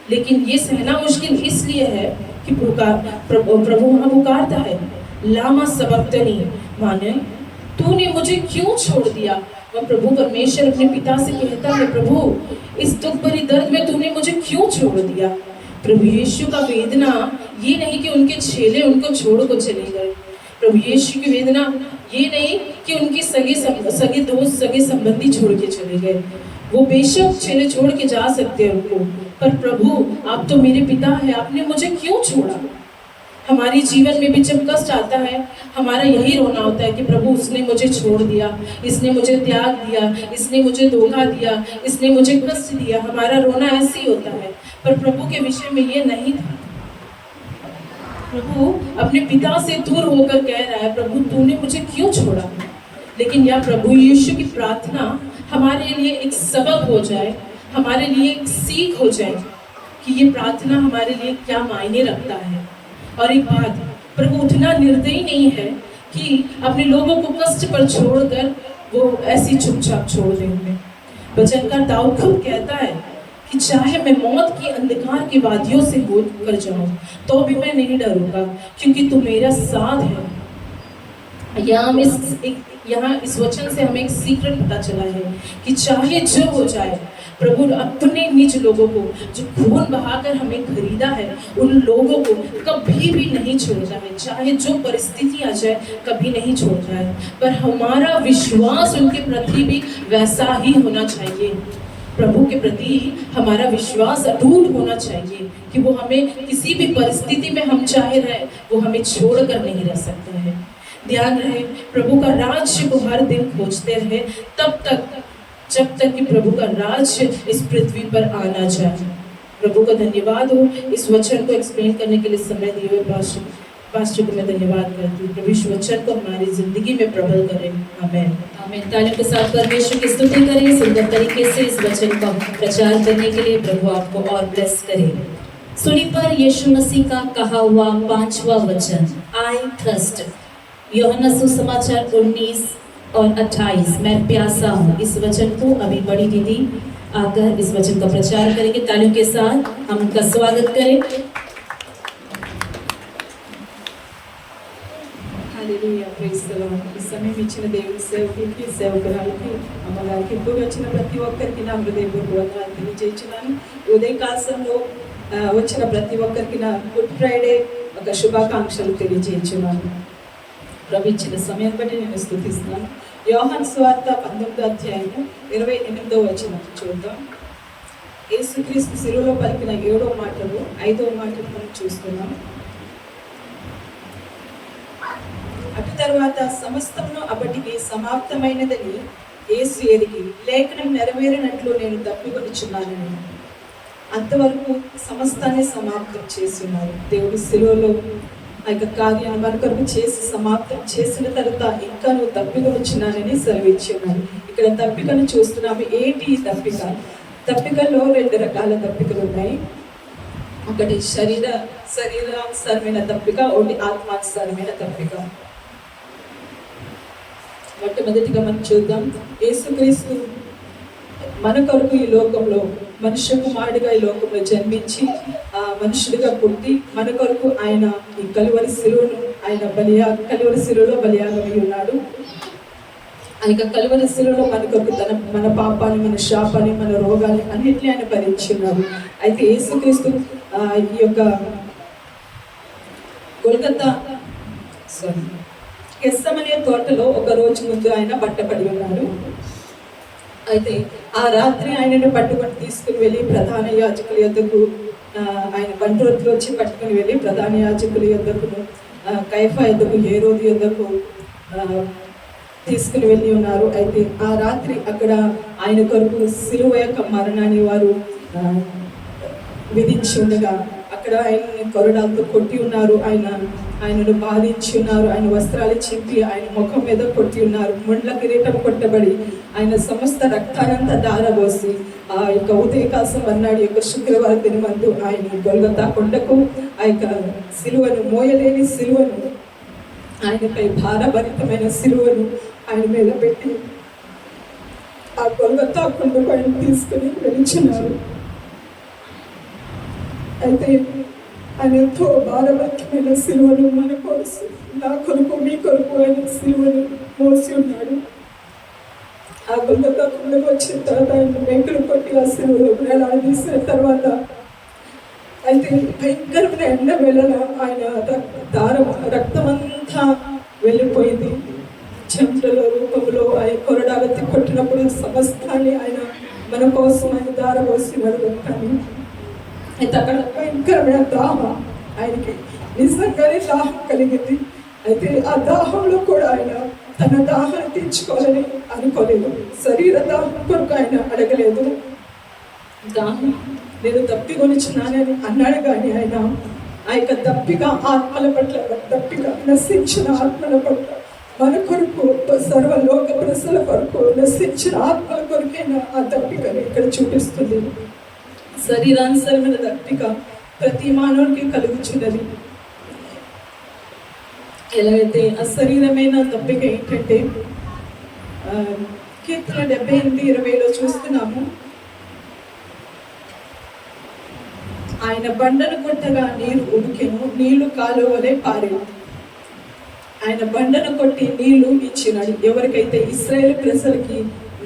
लेकिन ये सहना मुश्किल इसलिए है कि प्रभु वहाँ पुकारता है लामा सबक्तनी, माने तूने मुझे क्यों छोड़ दिया। वह प्रभु परमेश्वर अपने पिता से कहता है प्रभु इस दुख भरी दर्द में तूने मुझे क्यों छोड़ दिया। प्रभु यीशु का वेदना ये नहीं कि उनके चेले उनको छोड़ को चले गए। प्रभु यीशु की वेदना ये नहीं कि उनकी सगे दोस्त सगे संबंधी छोड़ के चले गए। वो बेशक चेले छोड़ के जा सकते हैं उनको, पर प्रभु आप तो मेरे पिता है, आपने मुझे क्यों छोड़ा। हमारे जीवन में भी जब कष्ट आता है हमारा यही रोना होता है कि प्रभु उसने मुझे छोड़ दिया, इसने मुझे त्याग दिया, इसने मुझे धोखा दिया, इसने मुझे कष्ट दिया। हमारा रोना ऐसे ही होता है, पर प्रभु के विषय में ये नहीं था। प्रभु अपने पिता से दूर होकर कह रहा है प्रभु तूने मुझे क्यों छोड़ा। लेकिन यह प्रभु यीशु की प्रार्थना हमारे लिए एक सबक हो जाए, हमारे लिए एक सीख हो जाए कि ये प्रार्थना हमारे लिए क्या मायने रखता है। और एक बात, प्रभु उतना निर्दयी नहीं है कि अपने लोगों को कष्ट पर छोड़कर वो ऐसी चुपचाप छोड़ देंगे। वचनकार दाऊद खुद कहता है कि चाहे मैं मौत की अंधकार की वादियों से होकर जाऊं तो भी मैं नहीं डरूंगा, क्योंकि तू मेरा साथ है। यहाँ इस वचन से हमें एक सीक्रेट पता चला है कि चाहे जो हो जाए, प्रभु अपने निज लोगों को जो खून बहाकर हमें खरीदा है, उन लोगों को कभी भी नहीं छोड़ता है। चाहे जो परिस्थिति आ जाए, कभी नहीं छोड़ता है। पर हमारा विश्वास उनके प्रति भी वैसा ही होना चाहिए। प्रभु के प्रति हमारा विश्वास अटूट होना चाहिए कि वो हमें किसी भी परिस्थिति में हम चाहे रहे, वो हमें छोड़कर नहीं रह सकता है। ध्यान रहे, प्रभु का राज्य को हर दिन खोजते रहे, तब तक जब तक कि प्रभु का राज्य इस पृथ्वी पर आना जाए। प्रभु का धन्यवाद हो इस वचन को एक्सप्लेन करने के लिए समय दिए हुए पास्टर को मैं धन्यवाद करती हूँ। प्रभु इस वचन को हमारी जिंदगी में प्रबल करें। आमीन। आमीन। तालियों के साथ परमेश्वर की स्तुति करें। सुंदर तरीके से इस वचन का प्रचार करने के लिए प्रभु आपको और ब्लेस करे। सुनी पर यीशु मसीह का कहा हुआ 5वां वचन, आई थर्स्ट। यूहन्ना सुसमाचार 19 और 28। मैं प्यासा हूँ। इस वचन को अभी बड़ी दीदी आकर इस वचन का प्रचार करेंगे। तालियों के साथ हम उनका स्वागत करें। హల్లెలూయా, ప్రైజ్ ది లార్డ్। ఈ సమయం ఇచ్చిన దేవుని సేవకులకి, సేవకురాలకి, అమ్మగారికి, ఇప్పుడు వచ్చిన ప్రతి ఒక్కరికి నా హృదయపూర్వక వందనాలు తెలియజేస్తున్నాను। ఉదయకాలంలో వచ్చిన ప్రతి ఒక్కరికి నా గుడ్ ఫ్రైడే ఒక శుభాకాంక్షలు తెలియజేస్తున్నాను। ప్రభు ఇచ్చిన సమయం బట్టి నేను స్తుతిస్తున్నాను। యోహాను సువార్త 19వ అధ్యాయము 28వ వచనం చూద్దాం। యేసుక్రీస్తు శిలువలో పలికిన 7వ మాటలు 5వ మాటలు మనం చూస్తున్నాం। అటు తర్వాత సమస్తమును అప్పటికి సమాప్తమైనదని యేసు ఎరిగి, లేఖనం నెరవేరినట్లు నేను తప్పికొనుచున్నానని। అంతవరకు సమస్తాన్ని సమాప్తం చేస్తున్నారు। దేవుడు శిలువలో ఆ యొక్క కార్యాన్ని మన కొరకు చేసి సమాప్తం చేసిన తర్వాత ఇంకా నువ్వు తప్పికొనుచున్నానని సెలవిచ్చి ఉన్నారు। ఇక్కడ తప్పికను చూస్తున్నాము। ఏంటి ఈ తప్పిక? తప్పికల్లో 2 రకాల తప్పికలు ఉన్నాయి। ఒకటి శరీరానుసారమైన తప్పిక, ఒకటి ఆత్మానుసారమైన తప్పిక। మొట్టమొదటిగా మనం చూద్దాం, యేసుక్రీస్తు మన కొరకు ఈ లోకంలో మనుష్య కుమారుడిగా ఈ లోకంలో జన్మించి మనుషుడిగా పుట్టి మన కొరకు ఆయన ఈ కలువరి శిలువను ఆయన కలువరి శిలువలో బలియాగమై ఉన్నాడు। ఆ యొక్క కలువరి శిలువలో మన కొరకు మన పాపాన్ని, మన శాపాన్ని, మన రోగాన్ని అన్నిటినీ ఆయన భరించి ఉన్నాడు। అయితే యేసుక్రీస్తు ఈ యొక్క గెత్సెమనే తోటలో ఒక రోజు ముందు ఆయన పట్టబడి ఉన్నాడు। అయితే ఆ రాత్రి ఆయనను పట్టుకొని తీసుకుని వెళ్ళి ప్రధాన యాజకుల యొద్దకు, ఆయన బంట్రోత్లో వచ్చి పట్టుకుని వెళ్ళి ప్రధాన యాజకుల యొద్దకు, కయఫా యొద్దకు, హేరోదు యొద్దకు తీసుకుని వెళ్ళి ఉన్నారు। అయితే ఆ రాత్రి అక్కడ ఆయన కొరకు శిలువ యొక్క మరణాన్ని వారు విధించి ఉండగా అక్కడ ఆయనని కొరడాలతో కొట్టి ఉన్నారు, ఆయనను బాధించి ఉన్నారు, ఆయన వస్త్రాలు చింపి ఆయన ముఖం మీద కొట్టి ఉన్నారు, ముండ్ల కిరీటం కొట్టబడి ఆయన సమస్త రక్తానంతా దారబోసి ఆ యొక్క ఉదయకాసం అన్నాడు యొక్క శుక్రవారం దినమందు ఆయన గొల్గొతా కొండకు ఆ యొక్క సిలువను, మోయలేని సిలువను, ఆయనపై భారభరితమైన సిలువను ఆయన మీద పెట్టి ఆ గొల్గొతా కొండకు ఆయన తీసుకుని వెళ్తున్నారు। అయితే ఆయన ఎంతో భారభరితమైన సిలువను మన కొరకు, నా కొరకు, మీ కొరకు ఆయన సిలువను మోసి ఉన్నాడు। ఆ గొల్గొతా కొండకు వచ్చిన తర్వాత ఆయన వెంకలు కొట్టి ఆ సిలువలో వేలాడదీసిన తర్వాత అయితే భయంకరమైన ఎండ వేళల ఆయన రక్తమంతా వెళ్ళిపోయింది। చెంట్లలో రూపంలో ఆయన కొరడాలెత్తి కొట్టినప్పుడు సమస్తాన్ని ఆయన మన కోసం ఆయన దారబోసినాడు రక్తాన్ని। అయితే అక్కడ భయంకరమైన దాహం, ఆయనకి నిజంగానే దాహం కలిగింది। అయితే ఆ దాహంలో కూడా ఆయన తన దాహాన్ని తీర్చుకోవాలని అనుకోలేదు, శరీర దాహం కొరకు ఆయన అడగలేదు। దాహం నేను తప్పికొనిచున్నానని అన్నాడు, కానీ ఆయన ఆ యొక్క దప్పిక ఆత్మల పట్ల, దప్పిక నశించిన ఆత్మల పట్ల, మన కొరకు సర్వలోక ప్రజల కొరకు నశించిన ఆత్మల కొరకైనా ఆ దప్పికను ఇక్కడ చూపిస్తుంది. శరీరానుసరమైన దప్పిక ప్రతి మానవునికి కలుగుచున్నది. ఎలాగైతే ఆ శరీరమైన దప్పిక ఏంటంటే కీర్తన 78:20 చూస్తున్నాము. ఆయన బండను కొట్టగా నీరు ఉడికెను, నీళ్లు కాలువలే పారేను. ఆయన బండను కొట్టి నీళ్లు ఇచ్చినాడు. ఎవరికైతే ఇశ్రాయేలు ప్రజలకి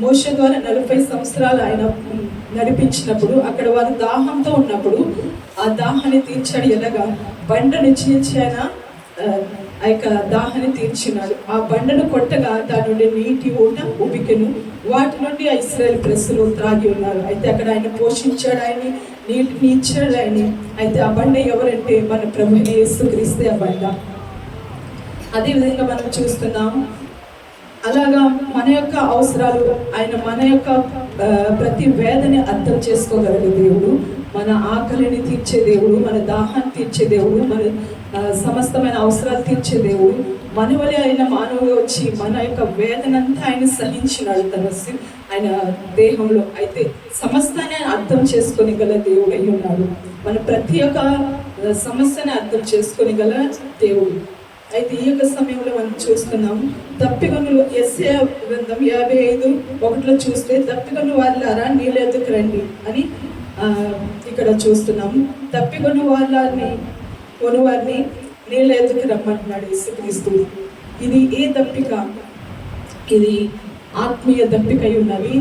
మోషే ద్వారా 40 సంవత్సరాలు ఆయన నడిపించినప్పుడు అక్కడ వారు దాహంతో ఉన్నప్పుడు ఆ దాహాన్ని తీర్చాడు. ఎలాగా బండను చీల్చి ఆయన ఆ యొక్క దాహాన్ని తీర్చినాడు. ఆ బండను కొట్టగా దాని నుండి నీటి ఊట ఉబికెను. వాటి నుండి ఆ ఇశ్రాయేలు ప్రజలు త్రాగి ఉన్నారు. అయితే అక్కడ ఆయన పోషించాడు, ఆయన నీటిని ఇచ్చాడు ఆయన. అయితే ఆ బండ ఎవరంటే మన ప్రభువైన యేసుక్రీస్తే ఆ బండ. అదేవిధంగా మనం చూస్తున్నాం. అలాగా మన యొక్క అవసరాలు ఆయన మన యొక్క ప్రతి వేదని అర్థం చేసుకోగలిగే దేవుడు, మన ఆకలిని తీర్చే దేవుడు, మన దాహాన్ని తీర్చే దేవుడు, మన సమస్తమైన అవసరాలు తీర్చే దేవుడు. మన వలె ఆయన మానవుగా వచ్చి మన యొక్క వేదనంతా ఆయన సహించినాడు ఆయన దేహంలో. అయితే సమస్తాన్ని ఆయన అర్థం చేసుకొని గల దేవుడు అయి ఉన్నాడు. మన ప్రతి ఒక్క సమస్యని అర్థం చేసుకొని గల దేవుడు. అయితే ఈ యొక్క సమయంలో మనం చూస్తున్నాం దప్పికొను యెషయా గ్రంథం 55:1 చూస్తే దప్పికొను వారులారా నీళ్ళ ఎద్దుకు రండి అని ఇక్కడ చూస్తున్నాము. దప్పికొను కొనువారిని నీళ్ళ ఎద్దుకు రమ్మంటున్నాడు యేసుక్రీస్తు. ఇది ఏ దప్పిక? ఇది ఆత్మీయ దప్పిక అయి ఉన్నవి.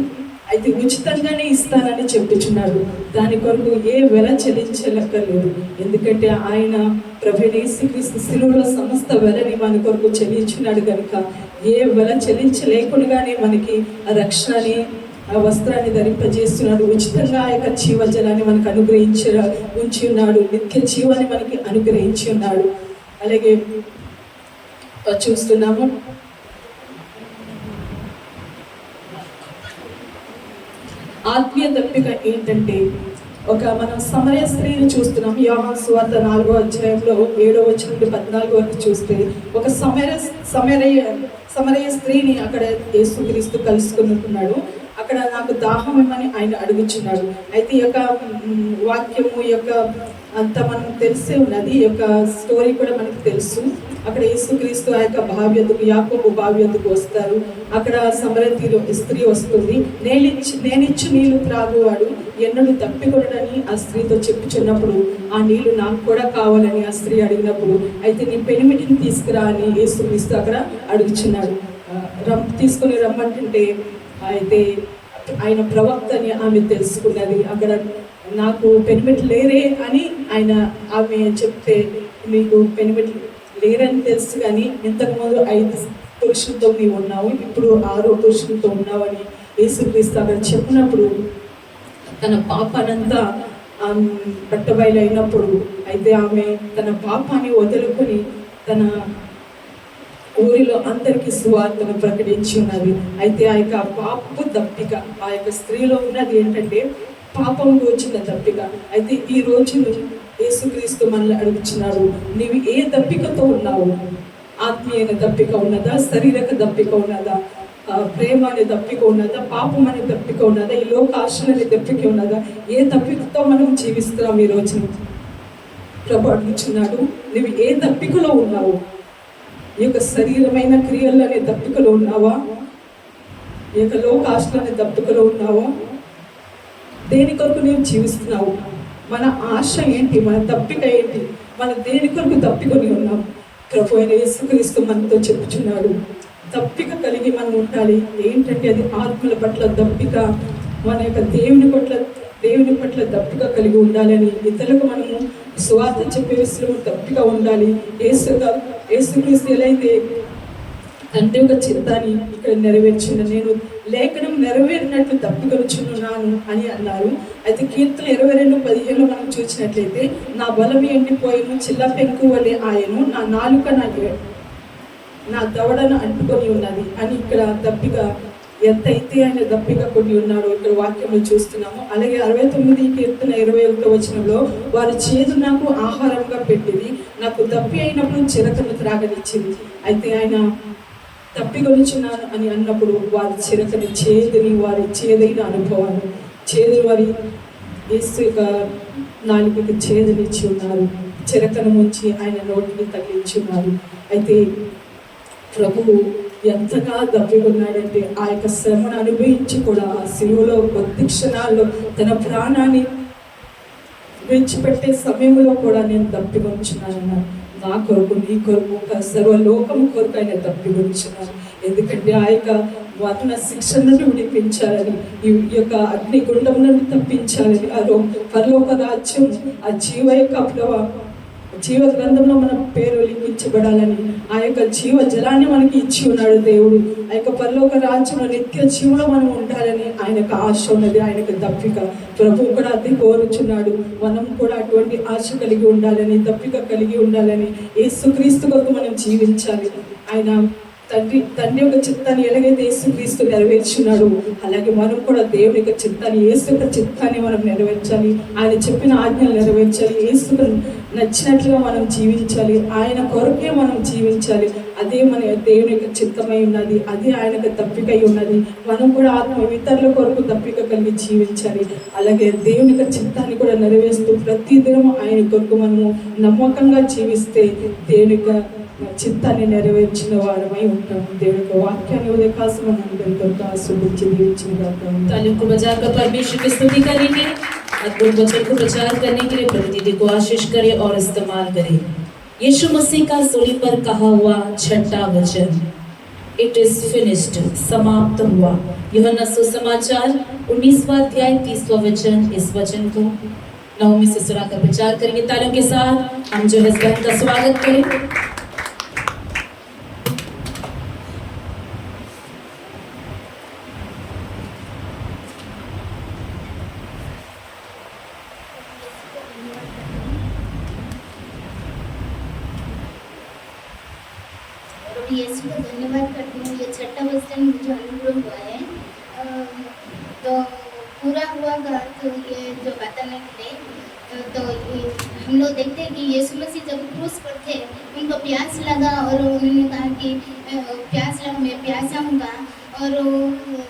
అయితే ఉచితంగానే ఇస్తానని చెప్పుచున్నాడు. దాని కొరకు ఏ వెల చెల్లించలక్కర్లేదు. ఎందుకంటే ఆయన ప్రభువైన యేసుక్రీస్తు శిలువలో సమస్త వెలని మన కొరకు చెల్లించున్నాడు కనుక ఏ వెల చెల్లించలేకుండానే మనకి ఆ రక్షణని ఆ వస్త్రాన్ని ధరింపజేస్తున్నాడు. ఉచితంగా ఆ యొక్క జీవజలాన్ని మనకు ఉంచి ఉన్నాడు. నిత్య జీవాన్ని మనకి అనుగ్రహించి ఉన్నాడు. అలాగే చూస్తున్నాము ఆత్మీయ దప్పిక ఏంటంటే మనం సమరయ స్త్రీని చూస్తున్నాం. యోహాను సువార్త 4వ అధ్యాయంలో 7వ వచనం నుండి 14 వరకు చూస్తే ఒక సమరయ స్త్రీని అక్కడ యేసుక్రీస్తు కలుసుకున్నాడు. అక్కడ నాకు దాహం ఇమ్మని ఆయన అడుగుచున్నాడు. అయితే ఈ యొక్క వాక్యము యొక్క అంతా మనకు తెలిసే ఉన్నది. ఈ యొక్క స్టోరీ కూడా మనకు తెలుసు. అక్కడ యేసుక్రీస్తు ఆ యొక్క భావ్యతకు యాకోబు భావ్యతకు వస్తారు. అక్కడ సమరయ స్త్రీ వస్తుంది. నేనిచ్చు నీళ్లు త్రాగువాడు ఎన్నడూ తప్పికొనడని ఆ స్త్రీతో చెప్పుచున్నప్పుడు ఆ నీళ్లు నాకు కూడా కావాలని ఆ స్త్రీ అడిగినప్పుడు అయితే నీ పెనిమిటిని తీసుకురా అని యేసుక్రీస్తు అక్కడ అడుగుచున్నాడు. తీసుకుని రమ్మంటుంటే అయితే ఆయన ప్రవక్త అని ఆమె తెలుసుకున్నది. అక్కడ నాకు పెనిమిట్ లేరే అని ఆమె చెప్తే నీకు పెనిమిట్ లేరని తెలుసు కానీ ఇంతకుముందు 5 పురుషులతో నీవు ఉన్నావు, ఇప్పుడు 6వ పురుషులతో ఉన్నావని యేసుక్రీస్తు అక్కడ చెప్పినప్పుడు తన పాపానంతా పట్టబయలైనప్పుడు అయితే ఆమె తన పాపాన్ని వదులుకొని తన ఊరిలో అందరికీ సువార్తను ప్రకటించి ఉన్నది. అయితే ఆ యొక్క పాపపు దప్పిక ఆ యొక్క స్త్రీలో ఉన్నది ఏంటంటే పాపం వచ్చిన దప్పిక. అయితే ఈ రోజును యేసుక్రీస్తు మనల్ని అడుగుచున్నాడు, నీవు ఏ దప్పికతో ఉన్నావు? ఆత్మీయ దప్పిక ఉన్నదా? శారీరక దప్పిక ఉన్నదా? ప్రేమ అనే దప్పిక ఉన్నదా? పాపం అనే దప్పిక ఉన్నదా? ఈ లోక ఆశలు అనే దప్పిక ఉన్నదా? ఏ దప్పికతో మనం జీవిస్తున్నాం ఈ రోజు? ప్రభు అడుగుచున్నాడు, నువ్వు ఏ దప్పికలో ఉన్నావు? ఈ యొక్క శరీరమైన క్రియలు అనే దప్పికలో ఉన్నావా? ఈ యొక్క లోక ఆశలు అనే దప్పికలో ఉన్నావా? దేని కొరకు నీవు జీవిస్తున్నావు? మన ఆశ ఏంటి? మన దప్పిక ఏంటి? మన దేని కొరకు దప్పికొని ఉన్నాం? ప్రభు అయిన యేసుక్రీస్తు మనతో చెప్పుచున్నాడు, దప్పిక కలిగి మనం ఉండాలి. ఏంటంటే అది ఆత్మల పట్ల దప్పిక, మన యొక్క దేవుని పట్ల దప్పిక కలిగి ఉండాలని, ఇతరులకు మనము సువార్త చెప్పే విషయంలో దప్పిక ఉండాలి. యేసుక్రీస్తు ఎలా అయితే తండ్రి యొక్క చిత్తాన్ని ఇక్కడ నెరవేర్చింది, నేను లేఖనం నెరవేరినట్లు దప్పికొనుచున్నాను అని అన్నారు. అయితే కీర్తన 22:15 మనం చూసినట్లయితే నా బలం ఎండిపోయిను, చిల్ల పెంకు వలె ఆయను, నా నాలుక నా దవడను అంటుకొని ఉన్నది అని ఇక్కడ దప్పిక ఎంతైతే ఆయన దప్పిక కొని ఉన్నాడో ఇక్కడ వాక్యంలో చూస్తున్నాము. అలాగే 69 కీర్తన 21వ వచనంలో వారి చేదు నాకు ఆహారంగా పెట్టింది, నాకు దప్పి అయినప్పుడు చిరకను త్రాగనిచ్చింది. అయితే ఆయన తప్పికొనుచున్నాను అని అన్నప్పుడు వారి చిరకని వారి చేదైన అనుభవాన్ని వారి యేసు యొక్క నాలుగుకి చేదనిచ్చి ఉన్నారు. చిరకను ముంచి ఆయన నోటిని తగిలించి ఉన్నారు. అయితే ప్రభువు ఎంతగా దప్పికొన్నాడంటే ఆ యొక్క శ్రమను అనుభవించి కూడా ఆ శిలువలో కొద్ది క్షణాల్లో తన ప్రాణాన్ని విడిచిపెట్టే సమయంలో కూడా నేను దప్పికొంచున్నానన్నాను. నా కొరకు, నీ కొరకు, సర్వలోకము కొరకు ఆయన దప్పికొంచున్నాను. ఎందుకంటే ఆ యొక్క మరణ శిక్ష నుండి విడిపించాలని, ఈ యొక్క అగ్ని గుండం నుండి తప్పించాలని, ఆ పరలోక రాజ్యం, ఆ జీవ గ్రంథంలో మన పేరు లిఖించబడాలని ఆ యొక్క జీవ జలాన్ని మనకి ఇచ్చి ఉన్నాడు దేవుడు. ఆ యొక్క పరలోక రాజ్యంలో నిత్య జీవంలో మనం ఉండాలని ఆయనకు ఆశ ఉన్నది, ఆయనకు దప్పిక. ప్రభువు కూడా అది కోరుచున్నాడు. మనం కూడా అటువంటి ఆశ కలిగి ఉండాలని, దప్పిక కలిగి ఉండాలని, యేసుక్రీస్తు కొరకు మనం జీవించాలి. ఆయన తండ్రి యొక్క చిత్తాన్ని ఎలాగైతే యేసుక్రీస్తు నెరవేర్చున్నాడు, అలాగే మనం కూడా దేవుని యొక్క చిత్తాన్ని, యేసు యొక్క చిత్తాన్ని మనం నెరవేర్చాలి. ఆయన చెప్పిన ఆజ్ఞలు నెరవేర్చాలి. యేసుకు నచ్చినట్లుగా మనం జీవించాలి. ఆయన కొరకే మనం జీవించాలి. అదే మన దేవుని యొక్క చిత్తమై ఉన్నది, అదే ఆయనకు తప్పికై ఉన్నది. మనం కూడా ఇతరుల కొరకు తప్పిక కలిగి జీవించాలి. అలాగే దేవుని యొక్క చిత్తాన్ని కూడా నెరవేరుస్తూ ప్రతిదినం ఆయన కొరకు మనము నమ్మకంగా జీవిస్తే దేవుని యొక్క చిత్తాన్ని నెరవేర్చిన వారమై ఉంటాం. దేవుని యొక్క వాక్యాన్ని ఉదయకాశం అందరి కొరకు ఆస్వాదించి దీవించిన గాక. तालियों को बजाकर परमेश्वर की स्तुति करेंगे। अद्भुत वचन को प्रचार करने के लिए प्रतिनिधि को आशीष करे और इस्तेमाल करे। यीशु मसीह का सूली पर कहा हुआ छठा वचन, इट इज फिनिश्ड, समाप्त हुआ। यूहन्ना सुसमाचार 19वां अध्याय 30वां वचन। इस वचन को नवमी से सुनाकर प्रचार करेंगे। तालियों के साथ हम जो है बहन का स्वागत करें। यीशु का धन्यवाद करती हूँ। ये छठा वचन मुझे अनुग्रह हुआ है, तो पूरा हुआ का अर्थ ये जो बताने के लिए, तो हम लोग देखते हैं कि यीशु मसीह जब क्रूस पर थे, उनको प्यास लगा और उन्होंने कहा कि प्यास लगा, मैं प्यासा हूँगा। और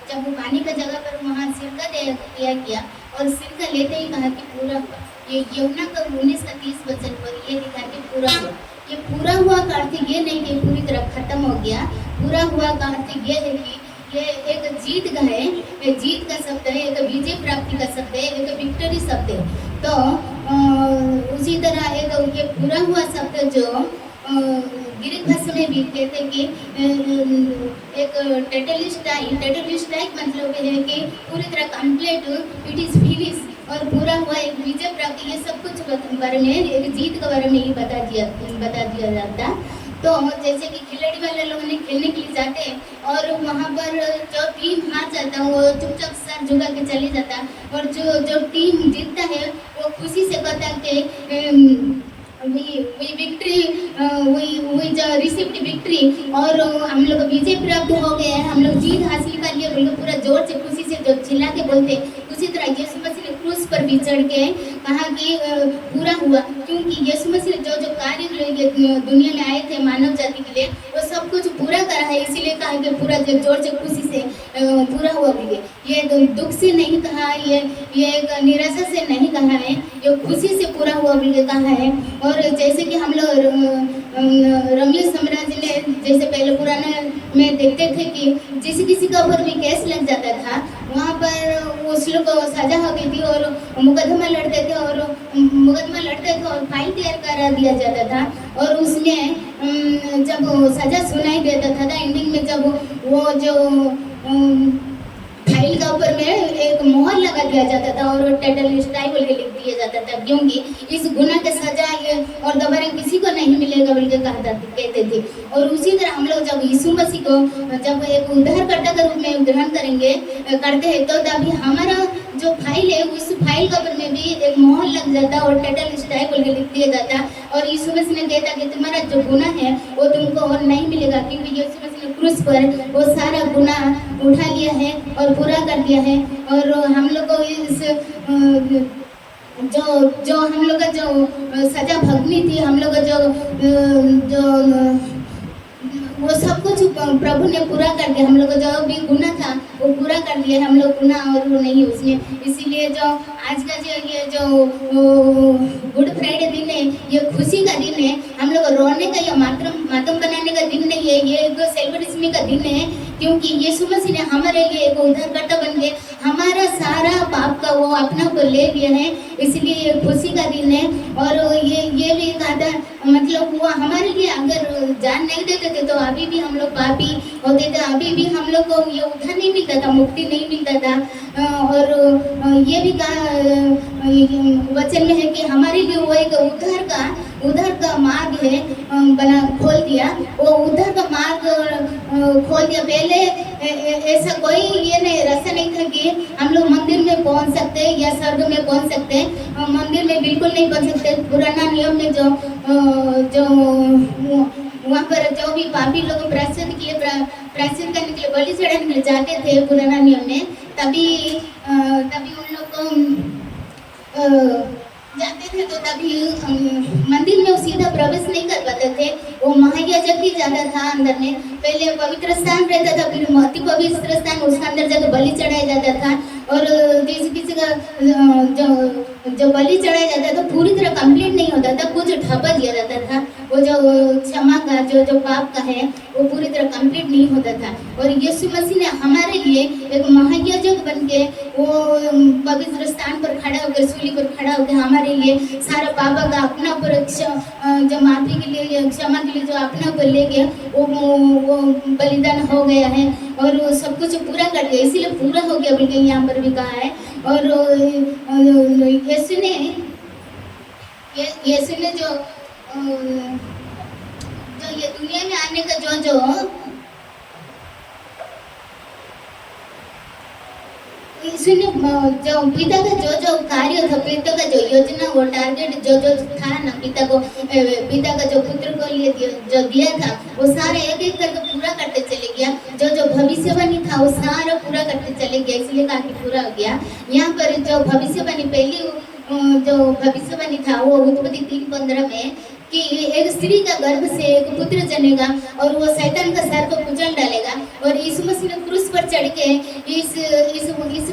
जब वो पानी का जगह पर वहाँ सिरका दिया गया और सिरका लेते ही कहा कि पूरा हुआ। ये यूहन्ना का 19:30 वचन पर ये लिखा कि पूरा हुआ। ये पूरा हुआ का अर्थ ये नहीं कि पूरी तरह खत्म हो गया। पूरा हुआ का अर्थ ये है कि ये एक जीत का है, एक जीत का शब्द है, एक विजय प्राप्ति का शब्द है, एक विक्टरी शब्द है। तो उसी तरह एक ये पूरा हुआ शब्द जो ग्रीक भाषा में भी कहते हैं कि एक टेटलिस्टाइक मतलब है कि पूरी तरह कंप्लीट, इट इज फिनिश, और पूरा हुआ एक विजय प्राप्ति, ये सब कुछ बारे में, एक जीत के बारे में ही बता दिया जाता। तो जैसे कि खिलाड़ी वाले लोग ने खेलने के लिए जाते हैं और वहाँ पर जो टीम हार जाता है वो चुपचाप साथ झुका के चले जाता, और जो टीम जीतता है वो खुशी से कहता है कि विक्ट्री, वी जो रिसीव्ड विक्ट्री, और हम लोग विजय प्राप्त हो गए हैं, हम लोग जीत हासिल कर लिए, बोल पूरा जोर से खुशी से जो चिल्ला के बोलते। उसी तरह यीशु मसीह ने क्रूस पर भी चढ़ के कहा कि पूरा हुआ, क्योंकि यीशु मसीह जो कार्य दुनिया में आए थे मानव जाति के लिए, वो सब कुछ पूरा करा है। इसीलिए कहा कि पूरा जोर से खुशी से पूरा हुआ भी। ये दुख से नहीं कहा, ये एक निराशा से नहीं कहा है, ये खुशी से पूरा हुआ भी कहा है। और जैसे कि हम लोग रोमियो साम्राज्य में जैसे पहले पुराने में देखते थे कि किसी का ऊपर भी केस लग जाता था, वहाँ पर उस लोग को सजा हो गई थी और मुकदमा लड़ते थे और फाइल तैयार करा दिया जाता था। और उसमें जब सजा सुनाई देता था एंडिंग में, जब वो जो फाइल का ऊपर में एक मोहर लगा दिया जाता था और टेटलिस्टाइक बोल के लिख दिया जाता था, क्योंकि इस गुनाह के सजा और दोबारा किसी को नहीं मिलेगा बोल के कहते थे। और उसी तरह हम लोग जब यीशु मसीह को जब एक उद्धारकर्ता के रूप में ग्रहण करते हैं, तो तभी हमारा जो फाइल है उस फाइल के ऊपर में भी एक मोहर लग जाता और टेटलिस्टाइक बोल के लिख दिया जाता। और यीशु मसीह ने कहता कि तुम्हारा जो गुनाह है वो तुमको और नहीं मिलेगा, क्योंकि यीशु मसीह ने क्रूस पर वो सारा गुनाह उठा लिया है और पूरा कर दिया है। और हम लोग को इस जो हम लोग का जो सजा भगनी थी, हम लोग का जो वो सब कुछ प्रभु ने पूरा कर दिया, हम लोग का जो भी गुनाह था वो पूरा कर दिया, हम लोग गुनाह और वो नहीं उसने। इसीलिए जो आज का जो ये जो गुड फ्राइडे दिन है, ये खुशी का दिन है, हम लोग रोने का या मातम बनाने का दिन नहीं है, ये एक सेलिब्रेशन का दिन है, क्योंकि यीशु मसीह ने हमारे लिए एक उद्धारकर्ता बन के हमारा सारा पाप का वो अपना को ले लिया है, इसलिए ये खुशी का दिन है। और ये भी कहा था, मतलब वो हमारे लिए अगर जान नहीं देते थे तो अभी भी हम लोग पापी होते थे, अभी भी हम लोग को ये उद्धार नहीं मिलता था, मुक्ति नहीं मिलता था। और ये भी कहा वचन में है कि हमारे लिए वो एक उद्धार का मार्ग है, बना खोल दिया, वो उद्धार का मार्ग खोल दिया। पहले ऐसा कोई ये नहीं रास्ता नहीं था कि हम लोग मंदिर में पहुंच सकते या स्वर्ग में पहुंच सकते, मंदिर में बिल्कुल नहीं पहुंच सकते। पुराना नियम में जो वहाँ पर जो भी पापी लोग प्रायश्चित करने के लिए बलि चढ़ाने के लिए जाते थे पुराना नियम में, तभी उन लोग को जाते थे तो तभी मंदिर में सीधा प्रवेश नहीं कर पाते थे, वो महायाजक ही जाता था अंदर में। पहले पवित्र स्थान रहता था, फिर अति पवित्र स्थान, उसके अंदर जाकर बलि चढ़ाया जाता था। और किसी का जो बलि चढ़ाया जाता था पूरी तरह कंप्लीट नहीं होता था, कुछ ढापा दिया जाता था, वो जो क्षमा का जो पाप का है वो पूरी तरह कंप्लीट नहीं होता था। और यीशु मसीह ने हमारे लिए एक महायाजक बन के वो पवित्र स्थान पर खड़ा होकर, सूली पर खड़ा होकर हमारे लिए सारा पाप का अपना पर जो माफी के लिए, क्षमा के लिए जो अपना पर ले गया, वो बलिदान हो गया है और वो सब कुछ पूरा कर दिया, इसीलिए पूरा हो गया बोल के यहाँ पर भी कहा है। और यीशु ने जो ये दुनिया में आने का जो पिता का जो कार्य था, पिता का जो योजना, वो टारगेट जो था ना, पिता का जो पुत्र को लिए जो दिया था, वो सारा एक एक करके पूरा करते चले गया। जो भविष्यवाणी था वो सारा पूरा करते चले गया, इसलिए कहा कि पूरा हो गया। यहाँ पर जो भविष्यवाणी पहली जो भविष्यवाणी था वो उत्पत्ति 3:15 में कि एक स्त्री का गर्भ से एक पुत्र जनेगा और वो शैतान का सर को कुचल डालेगा। और यीशु मसीह ने क्रूस पर चढ़ के इस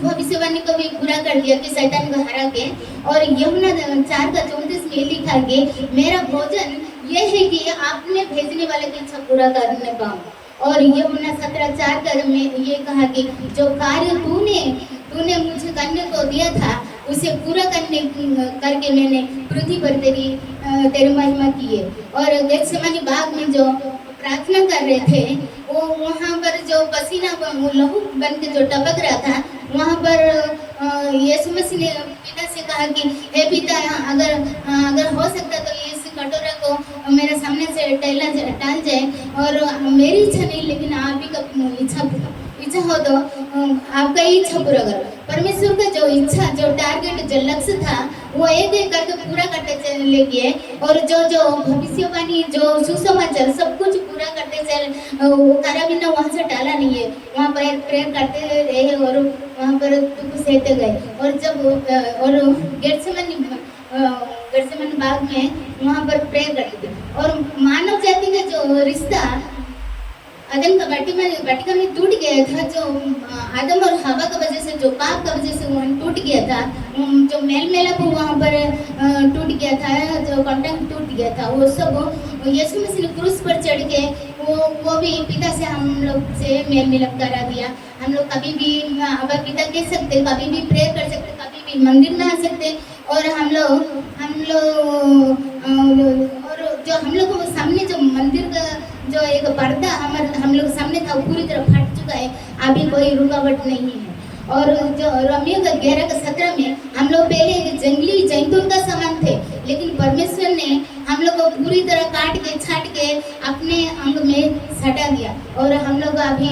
भविष्यवाणी को भी पूरा कर दिया कि शैतान को हरा के। और यूहन्ना 4:34 में लिखा कि मेरा भोजन ये है कि आपने भेजने वाले की इच्छा पूरा करने पाऊं। और यूहन्ना 17:4 में ये कहा कि जो कार्य तूने मुझे करने को दिया था उसे पूरा करके मैंने पृथ्वी पर तेरी महिमा की है। और गेत्सेमनी बाग में जो प्रार्थना कर रहे थे, वो वहाँ पर जो पसीना लहू बन के जो टपक रहा था, वहाँ पर यीशु मसीह ने पिता से कहा कि हे पिता, अगर हो सकता तो इस कटोरा को मेरे सामने से टाल जाए, और मेरी इच्छा नहीं लेकिन आप ही का इच्छा हो तो आपका ही इच्छा पूरा करो। परमेश्वर का जो इच्छा, जो टारगेट, जो लक्ष्य था, वो एक एक करके पूरा करते चले गए। और जो भविष्यवाणी, जो सुसमाचार, सब कुछ पूरा करते चले, करा बिना वहाँ से टाला नहीं है। वहाँ पर प्रेयर करते रहे और वहाँ पर दुख सहते गए। और जब गेत्सेमनी बाग में वहाँ पर प्रेयर करते थे। और मानव जाति का जो रिश्ता आदम का वाटिका में टूट गया था, जो आदम और हवा की वजह से, जो पाप की वजह से वो टूट गया था, जो मेल मिलाप वहाँ पर टूट गया था, जो कॉन्टैक्ट टूट गया था, वो सब यीशु मसीह ने क्रूस पर चढ़ के वो भी पिता से हम लोग से मेल मिलाप करा दिया। हम लोग कभी भी अब पिता कह सकते, कभी भी प्रेयर कर सकते, कभी भी मंदिर में आ सकते। और हम लोग सामने जो मंदिर का जो एक पर्दा हम लोग सामने था वो पूरी तरह फट चुका है, अभी कोई रुकावट नहीं है। और जो रोमियो 11:17 में हम लोग पहले जंगली जैतून का समान थे, लेकिन परमेश्वर ने हम लोग को पूरी तरह काट के छाट के अपने अंग में सटा दिया। और हम लोग अभी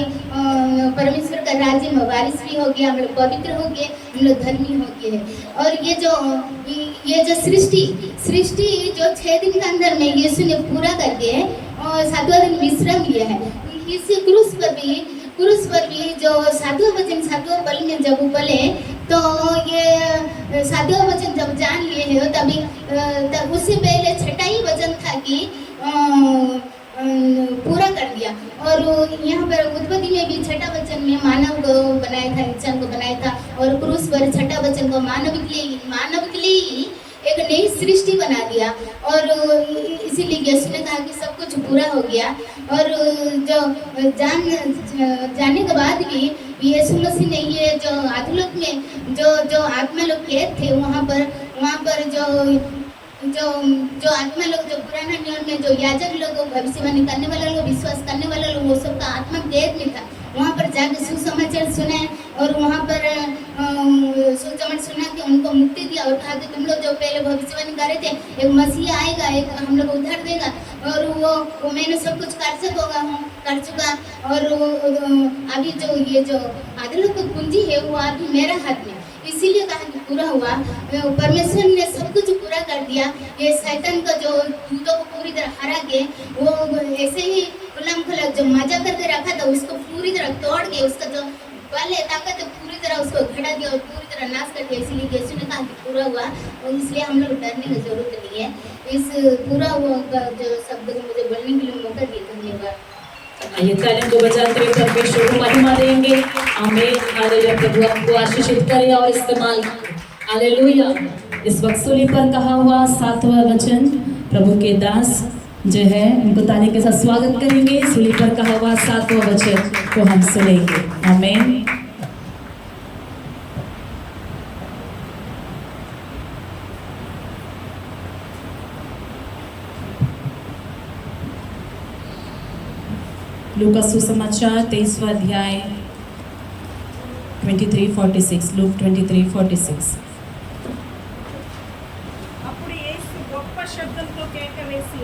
परमेश्वर का राज्य में वारिस भी हो गया, हम लोग पवित्र हो गए, हम लोग धर्मी हो गए हैं। और ये जो सृष्टि जो 6 दिन के अंदर में यीशु ने पूरा करके और 7वां दिन विश्राम लिया है। इस क्रूस पर भी जो 7वां वचन 7वां पल में जब बोले, तो ये 7वां वचन जब जान लिए है तब उससे पहले 6वां वचन था कि पूरा कर दिया। और यहाँ पर उत्पत्ति में भी छठा वचन में मानव को बनाया था, इंसान को बनाया था, और क्रूस पर छठा वचन को मानव के लिए ही एक नई सृष्टि बना दिया। और इसीलिए यीशु ने कहा कि सब कुछ पूरा हो गया। और जो जाने के बाद भी यीशु मसीह ने ये जो आत्मलोक में जो आत्मा लोग कैद थे, वहाँ पर जो आत्मा लोग, जो पुराना नियम में जो याजक लोग, भविष्यवाणी करने वाला लोग, विश्वास करने वाला लोग, वो सबका आत्मा कैद में था। वहाँ पर जाकर सुसमाचार सुना और वहाँ पर सुसमाचार सुना के उनको मुक्ति दिया और कहा कि तुम लोग जो पहले भविष्यवाणी कर रहे थे, एक मसीह आएगा, एक हम लोग उधार देगा, और वो मैंने सब कुछ कर चुका। और अभी ये जो अदालत की कुंजी है वो अभी मेरा हाथ में, इसीलिए कहा कि पूरा हुआ। परमेश्वर ने सब कुछ पूरा कर दिया। ये शैतान का जो दूतों को पूरी तरह हरा के, वो ऐसे ही गुलाम खलक जो मजा करके रखा था उसको पूरी तरह तोड़ के, उसका जो बल है, ताकत है, पूरी तरह उसको घड़ा दिया और पूरी तरह नाश कर दिया। इसीलिए यीशु ने कहा कि पूरा हुआ, और इसलिए हम लोग डरने की जरूरत नहीं है। इस पूरा हुआ का जो शब्द को मुझे बोलने के लिए मौका दिया, धन्यवाद। आइए तालियों को बजाते हुए परमेश्वर को महिमा देंगे। आमीन, हालेलुया। प्रभु आपको आशीषित करे और इस्तेमाल करे। हालेलुया। इस वक्त सूली पर कहा हुआ 7वां वचन प्रभु के दास जो है उनको ताली के साथ स्वागत करेंगे। सूली पर कहा हुआ 7वां वचन को हम सुनेंगे। आमीन। लूका सुसमाचार 23वां अध्याय 23:46। लूक 23:46। అప్పుడు యేసు గొప్ప శబ్దంతో కేక వేసి,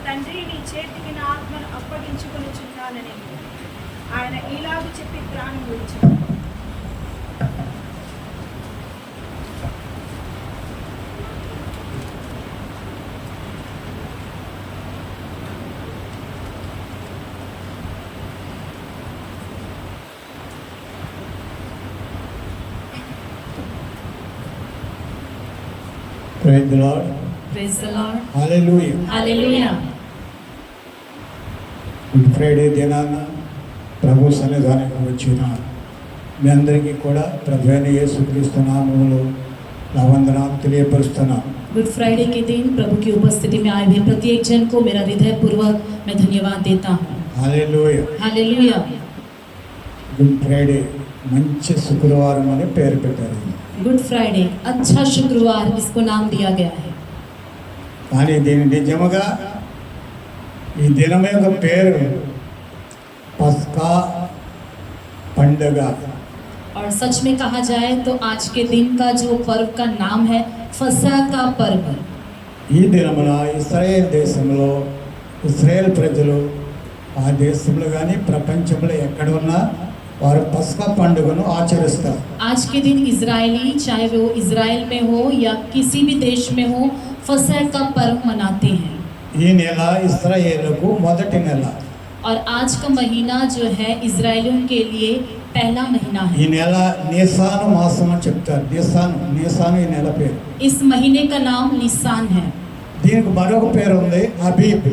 తండ్రి, నీ చేతికి నా ఆత్మను అప్పగించుకొనుచున్నానని ఆయన ఇలాగు చెప్పి ప్రాణం విడిచాడు. Praise the Lord. Praise the Lord. Hallelujah. Hallelujah. Good Friday దినాన ప్రభు సన్నిధానికి వచ్చిన మీ అందరికీ కూడా ప్రభు అయిన యేసుక్రీస్తు నామములో నా వందనాలు తెలియపరుస్తున్నాను. गुड फ्राइडे के दिन प्रभु की उपस्थिति में आए हुए प्रत्येक जन को मेरा हृदय पूर्वक मैं धन्यवाद देता हूँ। హల్లెలూయా. हालेलुया। గుడ్ ఫ్రైడే మంచి శుక్రవారం అని పేరు పెట్టారు. गुड फ्राइडे अच्छा शुक्रवार इसको नाम दिया गया है। కానీ దీని నిజముగా ఈ దినం యొక్క పేరు పస్కా పండుగ. और सच में कहा जाए तो आज के दिन का जो पर्व का नाम है फसह का पर्व। ఈ దినమున ఇశ్రాయేల్ దేశంలో ఇశ్రాయేల్ ప్రజలు ఆ దేశంలో కానీ ప్రపంచంలో ఎక్కడ ఉన్నా వారు పస్కా పండుగను ఆచరిస్తారు. आज के दिन इजरायली चाहे वो इजराइल में हो या किसी भी देश में हो फसह का पर्व मनाते हैं। ఈ నెల ఇశ్రాయేలుకు మొదటి నెల. और आज का महीना जो है इजरायलियों के लिए पहला महीना ఈ है। నెల నిసాను మాసం అని చెప్తారు. నిసాను ఈ నెల పేరు. इस महीने का नाम निसान है। దీనికి మరొక పేరు ఉంది అబీబ్.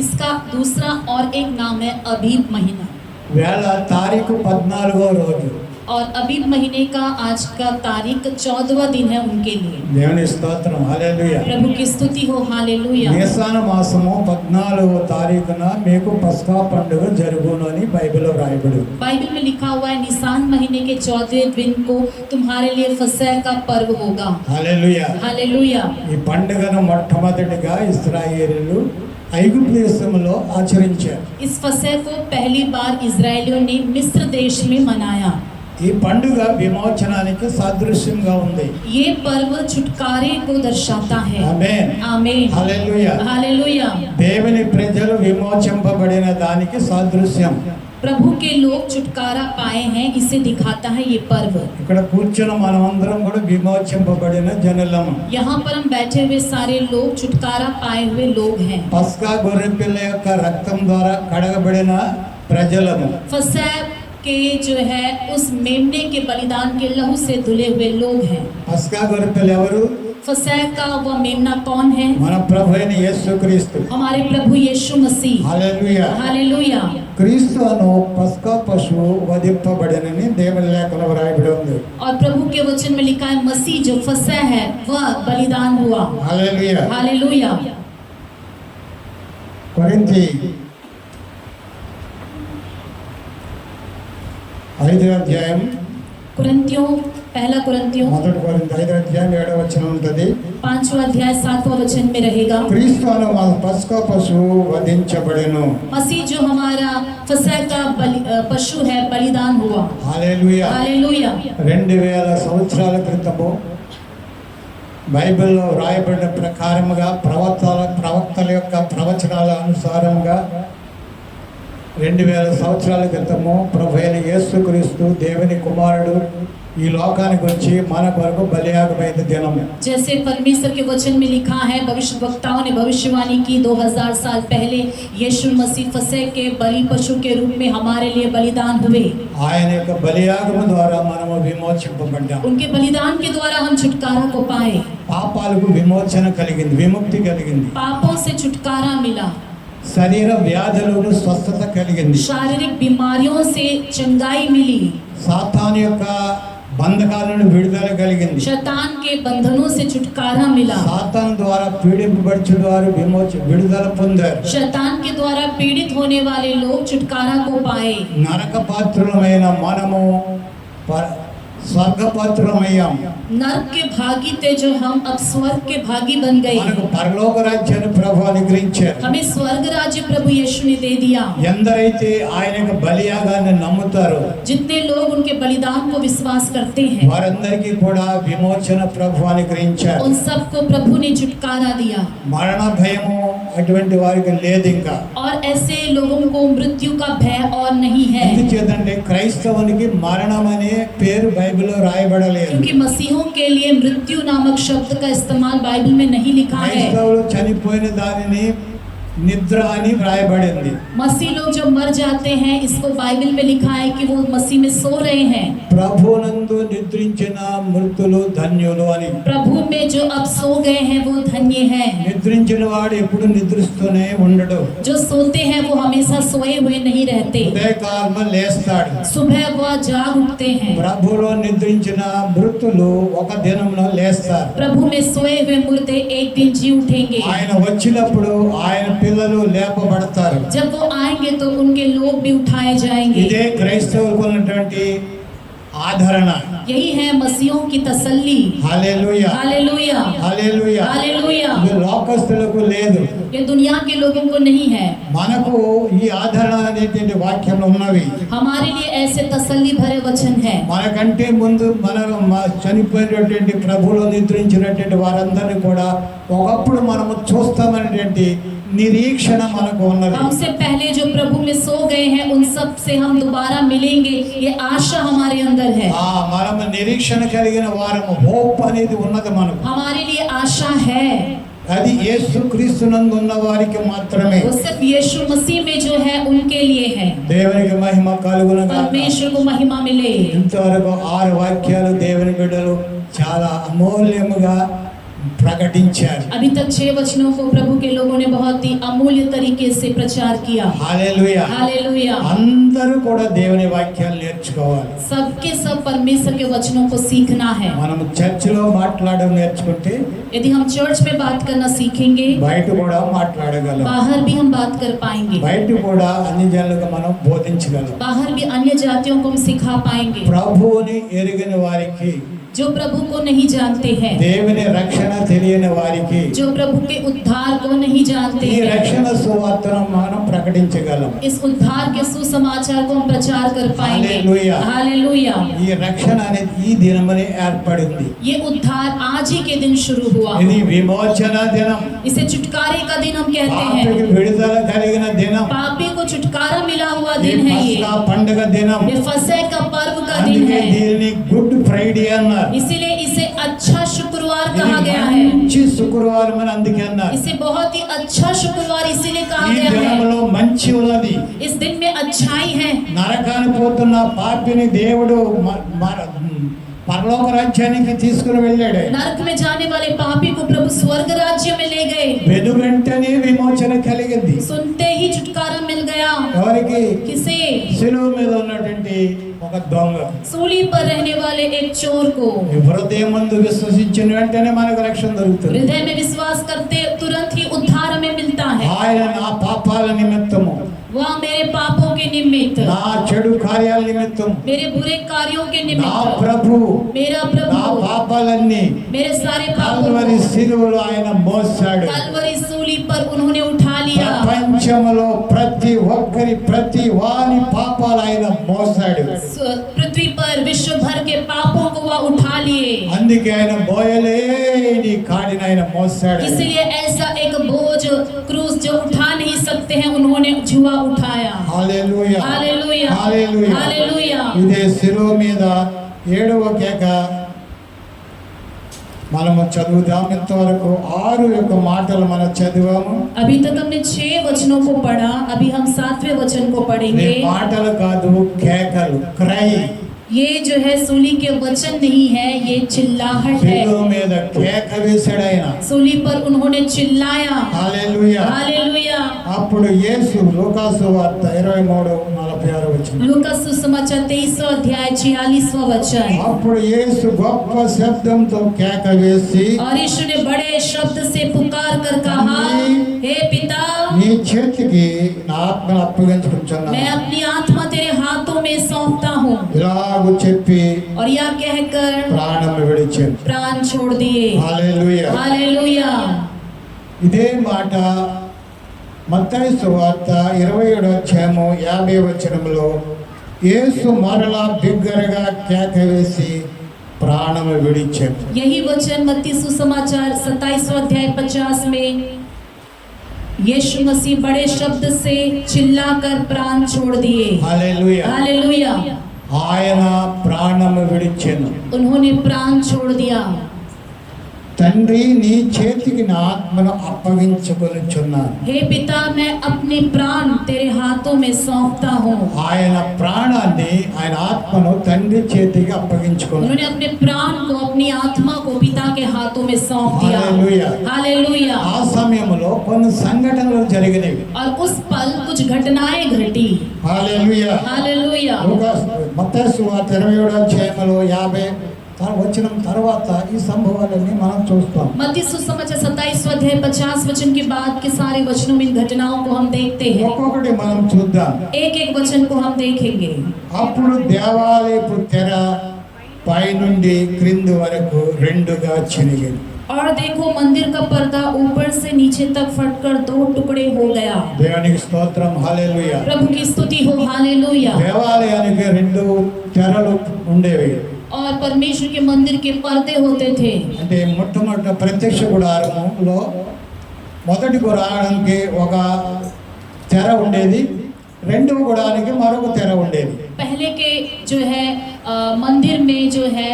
इसका दूसरा और एक नाम है अबीब महीना। వేళ తారీఖు 14వ రోజు. और अबीब महीने का आज का तारीख 14वां दिन है उनके लिए। దేవుని స్తోత్రం. హల్లెలూయా. प्रभु की स्तुति हो। हालेलुया। నిసాను మాసము 14వ తారీఖున మీకు పస్కా పండుగ జరుగును అని బైబిల్లో రాయబడి ఉంది. बाइबल में लिखा हुआ है निसान महीने के 14वें दिन को तुम्हारे लिए फसह का पर्व होगा। హల్లెలూయా. हालेलुया। ఈ పండుగను మొట్టమొదటిగా ఇశ్రాయేలీయులు ఐగుప్తు దేశంలో ఆచరించారు. इस फसह को पहली बार इजरायलियों ने मिस्र देश में मनाया। ఈ పండుగ విమోచనానికి సాదృశ్యంగా ఉంది. ये पर्व छुटकारे को दर्शाता है। ఆమేన్. आमीन। హల్లెలూయా. हालेलुया। దేవుని ప్రజలు విమోచింపబడిన దానికి సాదృశ్యం. प्रभु के लोग छुटकारा पाए हैं, इसे दिखाता है ये पर्व। ఇక్కడ కూర్చున్న మనమందరం కూడా విమోచింపబడిన జనులము. यहाँ पर हम बैठे हुए सारे लोग छुटकारा पाए हुए लोग हैं। పస్కా గొర్రెపిల్ల యొక్క రక్తం ద్వారా కడగబడిన ప్రజలము. फसह के जो है उस मेमने के बलिदान के लहू से धुले हुए लोग हैं। పస్కా గొర్రెపిల్ల ఎవరు? फसह का वह मेमना कौन है? మన ప్రభు అయిన యేసుక్రీస్తు. हमारे प्रभु यीशु मसीह। హల్లెలూయా. हालेलुया। క్రీస్తు అను పస్కా పశువు వధింపబడెనని దేవుని లేఖనంలో వ్రాయబడి ఉంది. और प्रभु के वचन में लिखा है मसीह जो फसह है वह बलिदान हुआ। హల్లెలూయా. हालेलुया। కొరింథీ 5వ అధ్యాయం कुरिन्थियों पहला कुरिन्थियों మొదటి కొరింథీ 5వ అధ్యాయం 7వ వచనం ఉంటుంది. 5वां अध्याय 7वां वचन में रहेगा। క్రీస్తు అను పస్కా పశువు వధించబడెను. मसीह जो हमारा फसह का पशु है बलिदान हुआ। హల్లెలూయా. हालेलुया। 2000 సంవత్సరాల క్రితము బైబిల్లో వ్రాయబడిన ప్రకారముగా ప్రవక్తల యొక్క ప్రవచనాల అనుసారంగా 2000 సంవత్సరాల క్రితము ప్రభు అయిన యేసుక్రీస్తు దేవుని కుమారుడు ఈ లోకానికి వచ్చి మన కొరకు బలియాగమైన దినము. जैसे परमेश्वर के वचन में लिखा है भविष्य वक्ताओं ने भविष्यवाणी की 2000 साल पहले यीशु मसीह फसह के बलि पशु के रूप में हमारे लिए बलिदान हुए। ఆయన యొక్క బలియాగము ద్వారా మనము విమోచింపబడ్డాం. उनके बलिदान के द्वारा हम छुटकारा को पाए। పాపాలకు విమోచన కలిగింది, విముక్తి కలిగింది. पापों से छुटकारा मिला। శరీర వ్యాధులకు స్వస్థత కలిగింది. शारीरिक बीमारियों से चंगाई मिली। సాతాను యొక్క బంధకాలను విడుదల కలిగింది. शैतान के बंधनों से छुटकारा मिला। సాతాను ద్వారా పీడింపబడిన వారు విడుదల పొందారు. शैतान के द्वारा पीड़ित होने वाले लोग छुटकारा को पाए। నరక పాత్రులమైన మనము స్వర్గ పాత్రులమయ్యాం. नरक के भागी थे जो हम अब स्वर्ग के भागी बन गए। మనకు పరలోక రాజ్యాన్ని ప్రభు అనుగ్రహించారు. हमें स्वर्ग राज्य प्रभु यीशु ने दे दिया। ఎందరైతే ఆయన యొక్క బలియాగాన్ని నమ్ముతారో जितने लोग उनके बलिदान को विश्वास करते हैं వారందరికీ కూడా విమోచన ప్రభు అనుగ్రహించారు. उन सबको प्रभु ने छुटकारा दिया। మరణ భయము అటువంటి వారికి లేదు ఇంకా. और ऐसे लोगों को मृत्यु का भय और नहीं है। ఎందుచేతంటే క్రైస్తవునికి మరణం అనే పేరు బైబిల్లో రాయబడలేదు. क्योंकि मसीहों के लिए मृत्यु नामक शब्द का इस्तेमाल बाइबल में नहीं लिखा है। క్రైస్తవులు చనిపోయిన దానిని నిద్ర అని వ్రాయబడింది. मसीह लोग जब मर जाते हैं इसको बाइबल में लिखा है कि वो मसीह में सो रहे हैं। ప్రభునందు నిద్రించిన మృతులు ధన్యులు అని. प्रभु में जो अब सो गए हैं वो धन्य हैं। నిద్రించిన వాడు ఎప్పుడు నిద్రిస్తూనే ఉండడు. जो सोते हैं वो हमेशा सोए हुए नहीं रहते। ఉదయకాలమ లేస్తాడు. सुबह वह जाग उठते हैं। ప్రభులో నిద్రించిన మృతులు ఒక దినంలో లేస్తారు. प्रभु में सोए हुए मुर्दे एक दिन जी उठेंगे। ఆయన వచ్చినప్పుడు ఆయన పిల్లలు లేపబడతారు. जब वो आएंगे तो उनके लोग भी उठाए जाएंगे। ఇదే క్రైస్తవులకు ఉన్నటువంటి ఆదరణ. यही है मसीहों की तसल्ली। హల్లెలూయా. हालेलुया। హల్లెలూయా. हालेलुया। ఇది లోకస్తులకు లేదు. ये दुनिया के लोगों को नहीं है। మనకు ఈ ఆదరణ అనేటువంటి వాక్యంలో ఉన్నవి. हमारे लिए ऐसे तसल्ली भरे वचन है। మనకంటే ముందు మన చనిపోయినటువంటి ప్రభువులో నిద్రించినటువంటి వారందరినీ కూడా ఒకప్పుడు మనము చూస్తామనేటువంటి నిరీక్షణ మనకు ఉన్నది. हमसे पहले जो प्रभु में सो गए हैं उन सब से हम दोबारा मिलेंगे, ये आशा हमारे अंदर है। మనము నిరీక్షణ కలిగిన వారము, హోప్ అనేది ఉన్నది మనకు. हमारे लिए आशा है। అది యేసుక్రీస్తునందు ఉన్న వారికి మాత్రమే. वो सिर्फ यीशु मसीह में जो है उनके लिए है। దేవునికి మహిమ కలుగును గాక. परमेश्वर को महिमा मिले। ఇంతవరకు 6 వాక్యాలు దేవుని బిడ్డలు చాలా అమూల్యముగా ప్రకటించారు. अभी तक 6 वचनों को प्रभु के लोगों ने बहुत ही अमूल्य तरीके से प्रचार किया। హల్లెలూయా. हालेलुया। అందరూ కూడా దేవుని వాక్యాలు నేర్చుకోవాలి. सबके सब परमेश्वर के वचनों को सीखना है। మనం చర్చిలో మాట్లాడడం నేర్చుకుంటే यदि हम चर्च में बात करना सीखेंगे బయట కూడా మాట్లాడగలం. बाहर भी हम बात कर पाएंगे। బయట కూడా అన్ని జనులకు మనం బోధించగలం. बाहर भी अन्य जातियों को हम सिखा पाएंगे। ప్రభువుని ఎరిగిన వారికి, जो प्रभु को नहीं जानते हैं, దేవుని రక్షణ తెలియని వారికి जो प्रभु के उद्धार को नहीं जानते ఈ हैं, రక్షణ సువార్తను మనం ప్రకటించగలం. इस उद्धार के सुसमाचार को हम प्रचार कर पाएंगे। हालेलुया। हालेलुया। ఈ రక్షణ అనేది ఈ దినమని ఏర్పడింది. ये उद्धार आज ही के दिन शुरू हुआ। ఇది విమోచన దినం. इसे छुटकारे का दिन हम कहते పాపికి हैं। విడుదల కలిగిన దినం. पापी को छुटकारा मिला हुआ ఈ दिन है ये। పస్కా పండుగ దినం. ये फसह का पर्व का दिन అందుకే है। దీనిని గుడ్ ఫ్రైడే అన్నారు. इसीलिए इसे अच्छा शुक्रवार ఇది कहा गया है। మంచి శుక్రవారం అని అందుకే అన్నారు. इसे बहुत ही अच्छा शुक्रवार इसीलिए कहा ఈ गया है। దినంలో మంచి ఉన్నది. इस दिन में अच्छाई है। నరకాన్ని పోతున్న పాపిని దేవుడు పరలోక రాజ్యానికి తీసుకుని వెళ్ళాడు ఆయన. नरक में जाने वाले पापी को प्रभु स्वर्ग राज्य में ले गए। వెను వెంటనే విమోచన కలిగింది. सुनते ही छुटकारा मिल गया। ఎవరికి? किसे? శిలువ మీద ఉన్నటువంటి ఒక దొంగ. सूली पर रहने वाले एक चोर को। హృదయమందు విశ్వసించిన వెంటనే మనకు రక్షణ దొరుకుతుంది. हृदय में विश्वास करते तुरंत ही उद्धार हमें मिलता है। ఆయన నా పాపాల నిమిత్తము, वह मेरे पापों के निमित्त, నా చెడు కార్యాల నిమిత్తము, मेरे बुरे कार्यों के నా निमित्त, ప్రభు मेरा నా प्रभु పాపాలన్నీ मेरे सारे पापों కల్వరి को శిలువలో ఆయన మోసాడు. कलवरी सूली पर उन्होंने उठा लिया। ప్రపంచంలో ప్రతి ఒక్కరి ప్రతి వాని పాపాలు ఆయన మోసాడు. पृथ्वी पर विश्व भर के पापों को वह उठा लिए। అందుకే ఆయన మోయలేని కాడిని ఆయన మోసాడు. इसलिए ऐसा एक बोझ क्रूस जो उठा नहीं सकते हैं उन्होंने जुआ उठाया। Hallelujah hallelujah hallelujah. हालेलुया। ఇదే శిలువ మీద 7వ కేక మనము చదువుదాం. ఇంతవరకు 6 యొక్క మాటలు మనం చదివాము. अभी तक हमने 6 वचनों को पढ़ा, अभी हम 7वें वचन को ఈ पढ़ेंगे। మాటలు కాదు, కేకలు, క్రై. ये जो है सूली के वचन नहीं है, ये चिल्लाहट है। శిలువ మీద కేక వేశాడు ఆయన. सूली पर उन्होंने चिल्लाया। హల్లెలూయా. हालेलुया। అప్పుడు యేసు లూకాసు వార్త 23:46 వచనం. लूका सुसमाचार 23वां अध्याय 46वां वचन। అప్పుడు యేసు గొప్ప శబ్దంతో కేక వేసి, और यीशु ने बड़े शब्द से पुकार कर कहा, हे पिता, నీ చేతికి నా ఆత్మను मैं అప్పగించుకుంటున్నాను. अपनी आत्मा तेरे हाथों में सौंपता हूँ। ఇలాగ చెప్పి और यह कहकर ప్రాణం విడిచాడు. प्राण छोड़ दिए। హల్లెలూయా. हालेलुया। ఇదే మాట మత్తయి సువార్త 27వ అధ్యాయము 50వ వచనంలో యేసు మరలా బిగ్గరగా కేక వేసి ప్రాణం విడిచాడు. यही वचन मत्ती सुसमाचार 27वां अध्याय 50 में यीशु मसीह बड़े शब्द से चिल्लाकर प्राण छोड़ दिए। హల్లెలూయా. हालेलुया। ఆయన ప్రాణం విడిచెను. उन्होंने प्राण छोड़ दिया। తండ్రి, నీ చేతికి నా ఆత్మను అప్పగించుకొనుచున్నాను. हे पिता, मैं अपने प्राण तेरे हाथों में सौंपता हूँ। ఆయన ప్రాణాన్ని, ఆయన ఆత్మను తండ్రి చేతికి అప్పగించుకున్నాడు. उन्होंने अपने प्राण को, अपनी आत्मा को पिता के हाथों में सौंप दिया। हालेलुया। हालेलुया। ఆ సమయంలో కొన్ని సంఘటనలు జరిగినవి. और उस पल कुछ घटनाएं घटी। హల్లెలూయా. हालेलुया। మత్తయి సువార్త 27వ అధ్యాయంలో 50 వచనం తర్వాత ఈ సంభవాలన్నీ మనం చూస్తాం. मत्ती सुसमाचार 27वां अध्याय 50 वचन के बाद के सारे वचनों में इन घटनाओं को हम देखते हैं। ఒక్కొక్కటి మనం చూద్దాం. एक एक वचन को हम देखेंगे। అప్పుడు దేవాలయపు తెర పైనుండి క్రింది వరకు రెండుగా చినిగింది. और देखो, मंदिर का पर्दा ऊपर से नीचे तक फटकर 2 टुकड़े हो गया। దేవునికి స్తోత్రం. హల్లెలూయా. प्रभु की स्तुति हो। हालेलुया। దేవాలయానికి 2 తెరలు ఉండేవి. और परमेश्वर के मंदिर के पर्दे होते थे। అంటే మొట్టమొదట ప్రత్యక్ష గుడారంలో మొదటి గుడారానికి ఒక తెర ఉండేది, రెండవ గుడారానికి మరొక తెర ఉండేది. पहले के जो है मंदिर में जो है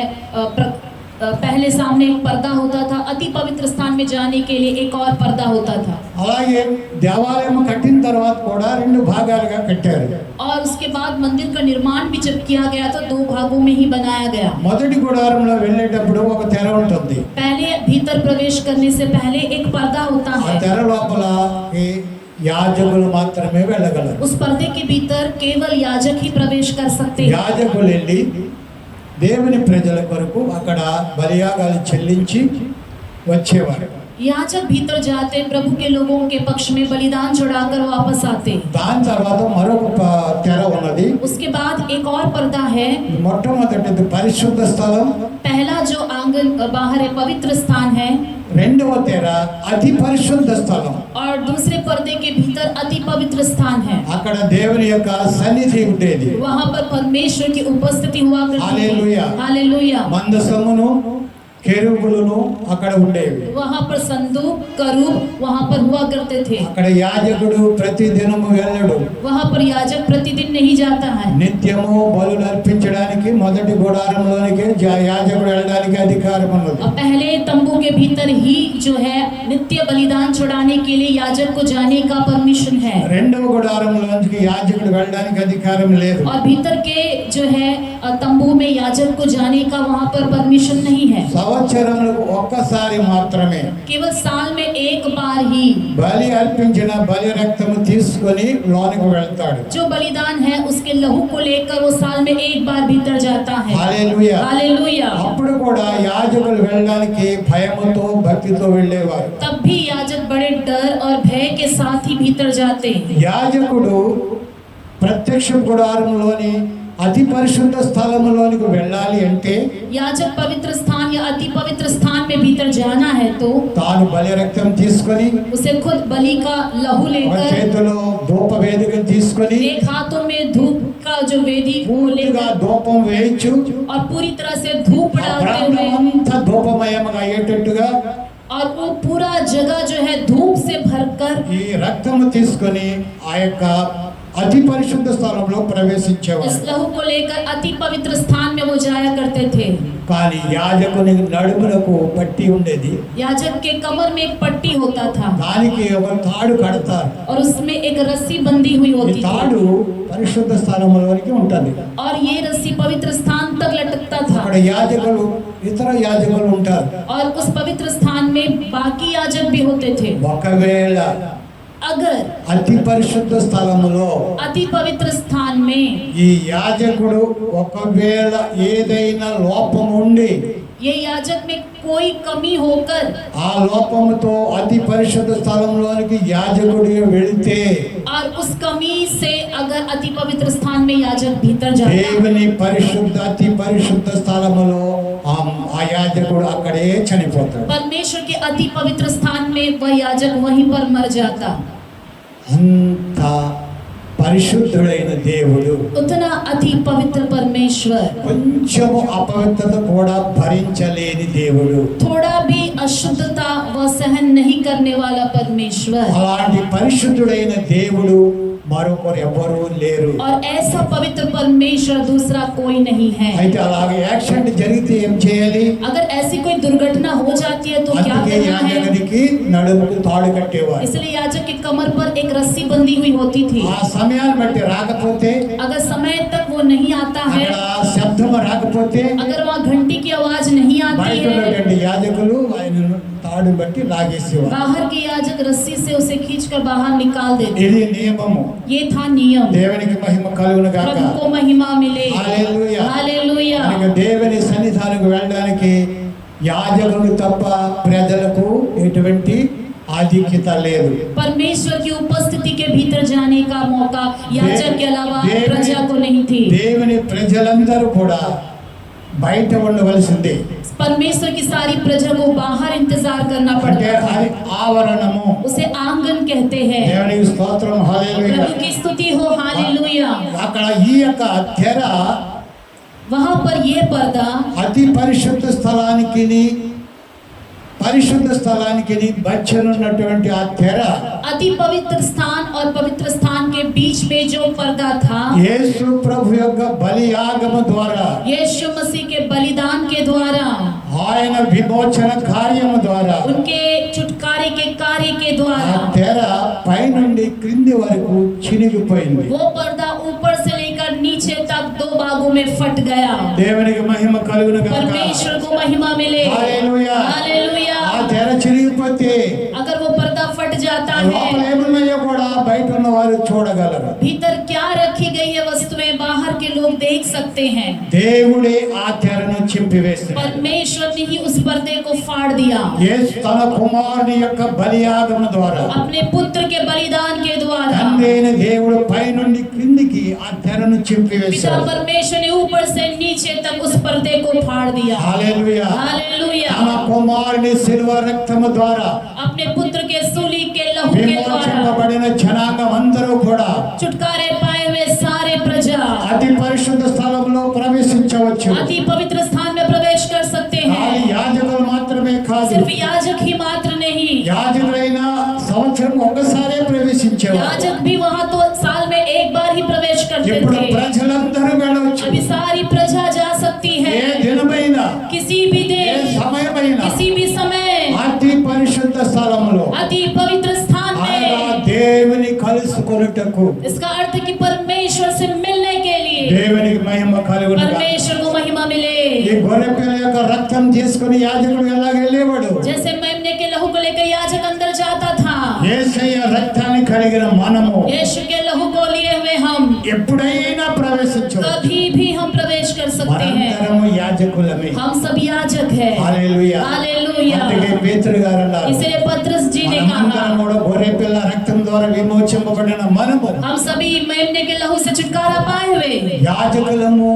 पहले सामने एक पर्दा होता था, अति पवित्र स्थान में जाने के लिए एक और पर्दा होता था। అలాగే దేవాలయం కట్టిన తర్వాత కూడా 2 భాగాలుగా కట్టారు. और उसके बाद मंदिर का निर्माण भी जब किया गया तो 2 भागों में ही बनाया गया। మొదటి గుడారంలో వెళ్ళేటప్పుడు ఒక తెర ఉంటుంది. पहले भीतर प्रवेश करने से पहले एक पर्दा होता ఆ है। తెర లోపల యాజకులు మాత్రమే వెళ్ళగలరు. उस पर्दे के भीतर केवल याजक ही प्रवेश कर सकते हैं। యాజకులు వెళ్ళి దేవుని ప్రజల కొరకు అక్కడ బలియాగాలు చెల్లించి వచ్చేవారు. याजक भीतर जाते, प्रभु के लोगों के पक्ष में बलिदान चढ़ाकर वापस आते। దాని తర్వాత మరొక తెర ఉన్నది. उसके बाद एक और पर्दा है। మొట్టమొదటిది పరిశుద్ధ స్థలం, पहला जो आंगन बाहर है पवित्र स्थान है, రెండవ తెర అతి పరిశుద్ధ స్థలం. और दूसरे पर्दे के भीतर अति पवित्र स्थान है। అక్కడ దేవుని యొక్క సన్నిధి ఉండేది. वहाँ पर परमेश्वर की उपस्थिति हुआ करती हालेलुया। है। हालेलुया। మందసమును కెరూబులను అక్కడ ఉండేవి. वहाँ पर संदूक करूब वहाँ पर हुआ करते थे. అక్కడ యాజకుడు ప్రతి దినము వెళ్ళడు. वहाँ पर याजक प्रतिदिन नहीं जाता है. నిత్యము బలులు అర్పించడానికి మొదటి గుడారంలోనికి యాజకుడు వెళ్ళడానికి అధికారం ఉన్నది. और पहले तंबू के भीतर ही जो है नित्य बलिदान चढ़ाने के लिए याजक को जाने का परमिशन है. రెండవ గుడారంలోనికి యాజకుడు వెళ్ళడానికి అధికారం లేదు. और भीतर के जो है तंबू में याजक को जाने का वहाँ पर परमिशन नहीं है. సంవత్సరంలో ఒక్కసారి మాత్రమే केवल साल में एक बार ही బలి అర్పించిన బలి రక్తము తీసుకొని లోనికి వెళ్తాడు. जो बलिदान है उसके लहू को लेकर वो साल में एक बार भीतर जाता है. హల్లెలూయా. हालेलुया. అప్పుడు కూడా యాజకులు వెళ్ళడానికి భయముతో భక్తితో వెళ్ళేవారు. तब भी याजक बड़े डर और भय के साथ ही भीतर जाते. యాజకుడు ప్రత్యక్ష గుడారంలోని అతి పరిశుద్ధ స్థలములోనికి వెళ్ళాలి అంటే याजक पवित्र स्थान या अति पवित्र स्थान में भीतर जाना है तो తాను బలి రక్తం తీసుకొని उसे खुद बलि का लहू ఒక लेकर చేతిలో ధూప వేదిక తీసుకొని एक हाथों में धूप का जो वेदी को పూర్తిగా लेकर ధూపం వేయించు और पूरी तरह से धूप डालते हुए అంతా ధూపమయంగా అయ్యేటట్టుగా और वो पूरा जगह जो है धूप से भरकर ఈ రక్తము తీసుకొని ఆ యొక్క అతి పరిశుద్ధ స్థలంలో ప్రవేశించేవాడు. इस लहू को लेकर अति पवित्र स्थान में वो जाया करते थे. కానీ యాజకుని నడుములకు పట్టి ఉండేది. याजक के कमर में एक पट्टी होता था దానికి ఒక తాడు కడతారు. और उसमें एक रस्सी बंधी हुई ఈ होती తాడు थी పరిశుద్ధ స్థలంలోనికి ఉంటుంది. और ये रस्सी पवित्र स्थान तक लटकता था. అక్కడ యాజకులు ఇతర యాజకులు ఉంటారు. और उस पवित्र स्थान में बाकी याजक भी होते थे. ఒకవేళ अगर అతి పరిశుద్ధ స్థలములో अति पवित्र स्थान में ఈ యాజకుడు ఒకవేళ ఏదైనా లోపం ఉండి ये याजक में कोई कमी होकर ఆ లోపముతో అతి పరిశుద్ధ స్థలంలోనికి యాజకుడు వెళితే और उस कमी से अगर अति पवित्र स्थान में याजक भीतर जाता దేవుని పరిశుద్ధ అతి పరిశుద్ధ స్థలములో ఆ యాజకుడు అక్కడే చనిపోతాడు. परमेश्वर के अति पवित्र स्थान में वह याजक वहीं पर मर जाता. అంత పరిశుద్ధుడైన దేవుడు उतना अति पवित्र परमेश्वर, కొంచెము అపవిత్రత కూడా భరించలేని దేవుడు. थोड़ा भी अशुद्धता व सहन नहीं करने वाला परमेश्वर. అలాంటి పరిశుద్ధుడైన దేవుడు మరొకరు ఎవరు లేరు. और ऐसा पवित्र परमेश्वर दूसरा कोई नहीं है. అయితే అలాగే యాక్సిడెంట్ జరిగితే ఏం చేయాలి? अगर ऐसी कोई दुर्घटना हो जाती है तो क्या అందుకే करना है? యాజకుడికి నడుముకు తాడు కట్టేవారు. इसलिए याजक के कमर पर एक रस्सी बंधी हुई होती थी. ఆ సమయాన్ని బట్టి రాకపోతే अगर समय तक वो नहीं आता है, అక్కడ శబ్దం రాకపోతే अगर वहाँ घंटी की आवाज नहीं आती బయట है, ఉన్నటువంటి యాజకులు ఆయనను తాడు బట్టి లాగేసేవారు. बाहर के याजक रस्सी से उसे खींचकर बाहर निकाल देते. ఇది నియమము. ये था नियम. దేవునికి మహిమ కలుగును గాక. प्रभु को महिमा मिले. హల్లెలూయా. हालेलुया. కనుక దేవుని సన్నిధానకు వెళ్ళడానికి యాజకుడు తప్ప ప్రజలకు ఎటువంటి ఆధిక్యత లేదు. परमेश्वर की उपस्थिति के भीतर जाने का मौका याजक के अलावा దేవుని- प्रजा को नहीं थी. దేవుని ప్రజలందరూ కూడా బయట ఉండవలసిందే. परमेश्वर की सारी प्रजा को बाहर इंतजार करना అంటే पड़ता था. అది ఆవరణము. उसे आंगन कहते हैं. దేవునికి స్తోత్రం. హల్లెలూయా. प्रभु की स्तुति हो. हालेलुया. అక్కడ ఈ యొక్క తెర वहाँ पर ये पर्दा అతి పరిశుద్ధ స్థలానికి మధ్యనున్నటువంటి ఆ తెర अति पवित्र स्थान और पवित्र स्थान के बीच में जो पर्दा था, యేసు ప్రభు యొక్క బలియాగము ద్వారా यीशु मसीह के बलिदान के द्वारा, ఆయన విమోచన కార్యము ద్వారా उनके छुटकारे के कार्य के ఆ द्वारा తెర పైనుండి క్రింది వరకు చినిగిపోయింది. वो पर्दा ऊपर से लेकर नीचे तक दो भागों में फट गया. దేవునికి మహిమ కలుగును గాక. परमेश्वर को महिमा मिले. हालेलुया. हालेलुया. ఆ తెర చినిగిపోతే अगर वो पर्दा फट जाता లోపల है, ఏమున్నాయో కూడా బయట ఉన్న వారు చూడగలరు. भीतर क्या रखी गई है वस्तुएं बाहर के लोग देख सकते हैं. దేవుడే ఆ తెరను చింపివేశాడు. परमेश्वर ने ही उस पर्दे को फाड़ दिया. యేసు తన కుమారుని యొక్క బలియాగము ద్వారా अपने पुत्र के बलिदान के द्वारा తండ్రి అయిన దేవుడు పైనుండి క్రిందికి ఆ తెరను पिता చింపివేశాడు. परमेश्वर ने ऊपर से नीचे तक उस पर्दे को फाड़ दिया. హల్లెలూయా. हालेलुया. తన కుమారుని శిలువ రక్తము ద్వారా अपने पुत्र के सूली के लहू के द्वारा విమోచింపబడిన జనాంగం అందరూ కూడా छुटकारे पाए हुए सारे प्रजा అతి పరిశుద్ధ స్థలంలో ప్రవేశించవచ్చు. अति पवित्र स्थान में प्रवेश कर सकते కానీ हैं. యాజకులు కాదు, सिर्फ याजक ही मात्र नहीं, యాజకులైన సంవత్సరం ఒకసారే ప్రవేశించేవారు. याजक भी वहां तो साल में एक बार ही प्रवेश करते ఇప్పుడు थे। ప్రజలందరూ వెళ్ళవచ్చు. अभी सारी प्रजा जा सकती ఏ है, దినమైనా, किसी भी ఏ दिन, సమయమైనా किसी भी समय, అతి పరిశుద్ధ స్థలములో अति पवित्र स्थान అనగా में। దేవుని కలుసుకొనుటకు, इसका अर्थ है कि परमेश्वर से मिलने के लिए, దేవునికి మహిమ కలుగును గాక. परमेश्वर को महिमा मिले। ఈ గొర్రెపిల్ల యొక్క రక్తం తీసుకుని యాజకుడు ఎలాగ వెళ్ళేవాడు? जैसे मेमने के लहू को लेकर याजक अंदर जाता था, యేసయ్య రక్తాన్ని కలిగిన మనము यीशु के लहू को लिए हुए हम ఎప్పుడైనా ప్రవేశించవచ్చు. कभी भी हम प्रवेश कर सकते हैं। మనందరము యాజకులమే. हम सब याजक है। హల్లెలూయా. हालेलूया। అందుకే పేతురు గారు అన్నారు, इसलिए पतरस जी ने మనమందరం कहा, కూడా గొర్రెపిల్ల రక్తం ద్వారా విమోచింపబడిన మనము हम सभी मेमने के लहू से छुटकारा पाए हुए, యాజకులము,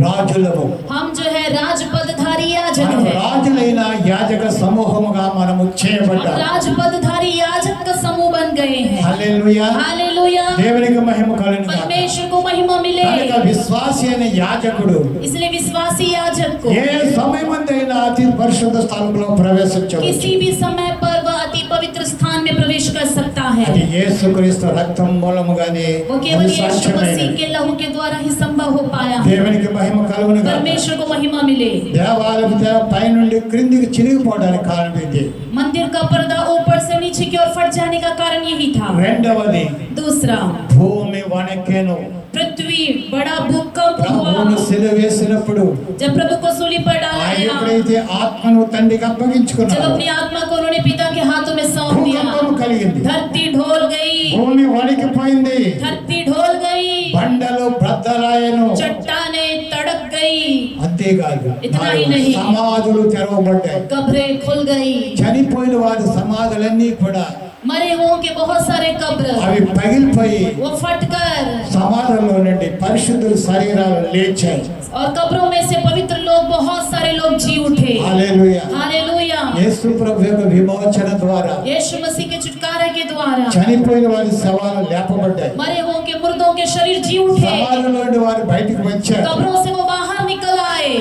రాజులము. हम जो है राजपदधारी याजक మనం है। రాజులైన యాజక సమూహముగా మనము हम చేయబడ్డాము. राजपदधारी याजक का समूह बन गए हैं। హల్లెలూయా. हालेलूया। దేవునికి మహిమ కలుగును గాక. परमेश्वर को महिमा मिले। కనుక విశ్వాసి అయిన యాజకుడు इसलिए विश्वासी याजक को ఏ సమయమందైనా అతి పరిశుద్ధ స్థలంలో ప్రవేశించవచ్చు. किसी भी समय पर वह अति पवित्र स्थान में प्रवेश कर सकता है। అది యేసుక్రీస్తు రక్తం మూలముగానే वो केवल అది यीशु मसीह సాధ్యమైనది. के लहू के द्वारा ही संभव हो पाया। దేవునికి మహిమ కలుగును గాక. परमेश्वर को महिमा मिले। దేవాలయం పైనుండి క్రిందికి చిరిగిపోవడానికి కారణం ఇది. मंदिर का पर्दा ऊपर से नीचे की ओर फट जाने का कारण यही था। రెండవది, दूसरा, భూమి వణకెను. पृथ्वी बड़ा भूकंप ప్రభువును हुआ సిలువ వేసినప్పుడు जब प्रभु को सूली पर डाला ఆయన गया। ఎప్పుడైతే ఆత్మను తండ్రికి जब అప్పగించుకున్నాడు, अपनी आत्मा को उन्होंने पिता के हाथों में सौंप दिया, భూకంపం కలిగింది. धरती ढोल गई, భూమి వణికిపోయింది. धरती ढोल गई, బండలు బ్రద్దలాయను. चट्टाने तड़क गई, అంతేకాదు, ఇతనా హీ నహీ. సమాధులు తెరవబడ్డాయి. कब्रें खुल गई, చనిపోయిన వారి సమాధులన్నీ కూడా मरे हुओं के बहुत सारे कब्र అవి పగిలిపోయి वो फटकर, సమాధుల్లో నుండి పరిశుద్ధుల శరీరాలు లేచాయి. और कब्रों में से पवित्र लोग, बहुत सारे लोग जी उठे। హల్లెలూయా. हालेलूया। యేసు ప్రభు యొక్క విమోచన ద్వారా यीशु मसीह के छुटकारे के द्वारा చనిపోయిన వారి శవాలు లేపబడ్డాయి. मरे हुओं के मुर्दों के शरीर जी उठे, సమాధుల నుండి వారు బయటికి వచ్చారు. कब्रों से वो बाहर निकल आए।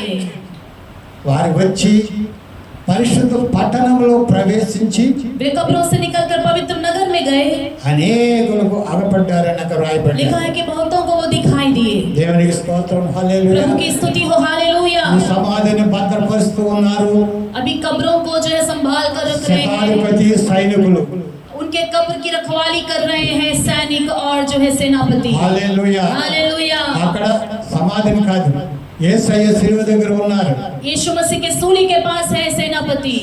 వారు వచ్చి పరిశుద్ధ పట్టణంలో ప్రవేశించి वे कब्रों से निकलकर पवित्र नगर में गए। అనేకులకు అగపడ్డారని అక్కడ రాయబడ్డారు. लिखा है कि बहुतों को वो दिखाई दिए। దేవునికి స్తోత్రం. హల్లెలూయా. प्रभु की स्तुति हो। हालेलूया। ఈ సమాధిని భద్రపరుస్తూ ఉన్నారు अभी कब्रों को जो है संभाल कर रख रहे हैं, శతాధిపతి సైనికులు. उनके कब्र की रखवाली कर रहे हैं सैनिक और जो है सेनापति। హల్లెలూయా. हालेलूया। అక్కడ సమాధిని కాదు, యేసయ్య శిలువ దగ్గర ఉన్నారు. यीशु मसीह के सूली के पास है सेनापति,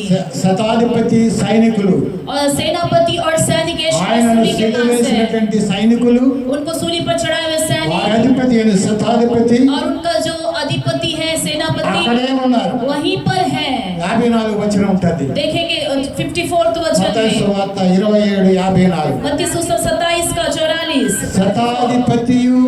శతాధిపతి సైనికులు, और सेनापति और सैनिक यीशु के ఆయనను सूली के శిలువ पास है। వేసినటువంటి సైనికులు, उनको सूली पर चढ़ाए हुए వారి सैनिक అధిపతి అయిన శతాధిపతి और उनका जो अधिपति है सेनापति అక్కడే ఉన్నారు. वहीं पर है। 54 వచనం ఉంటుంది. देखेंगे 54 वचन మత్తయి में, సువార్త 27:54. मत्ती सुसमाचार 27 का 44। శతాధిపతియు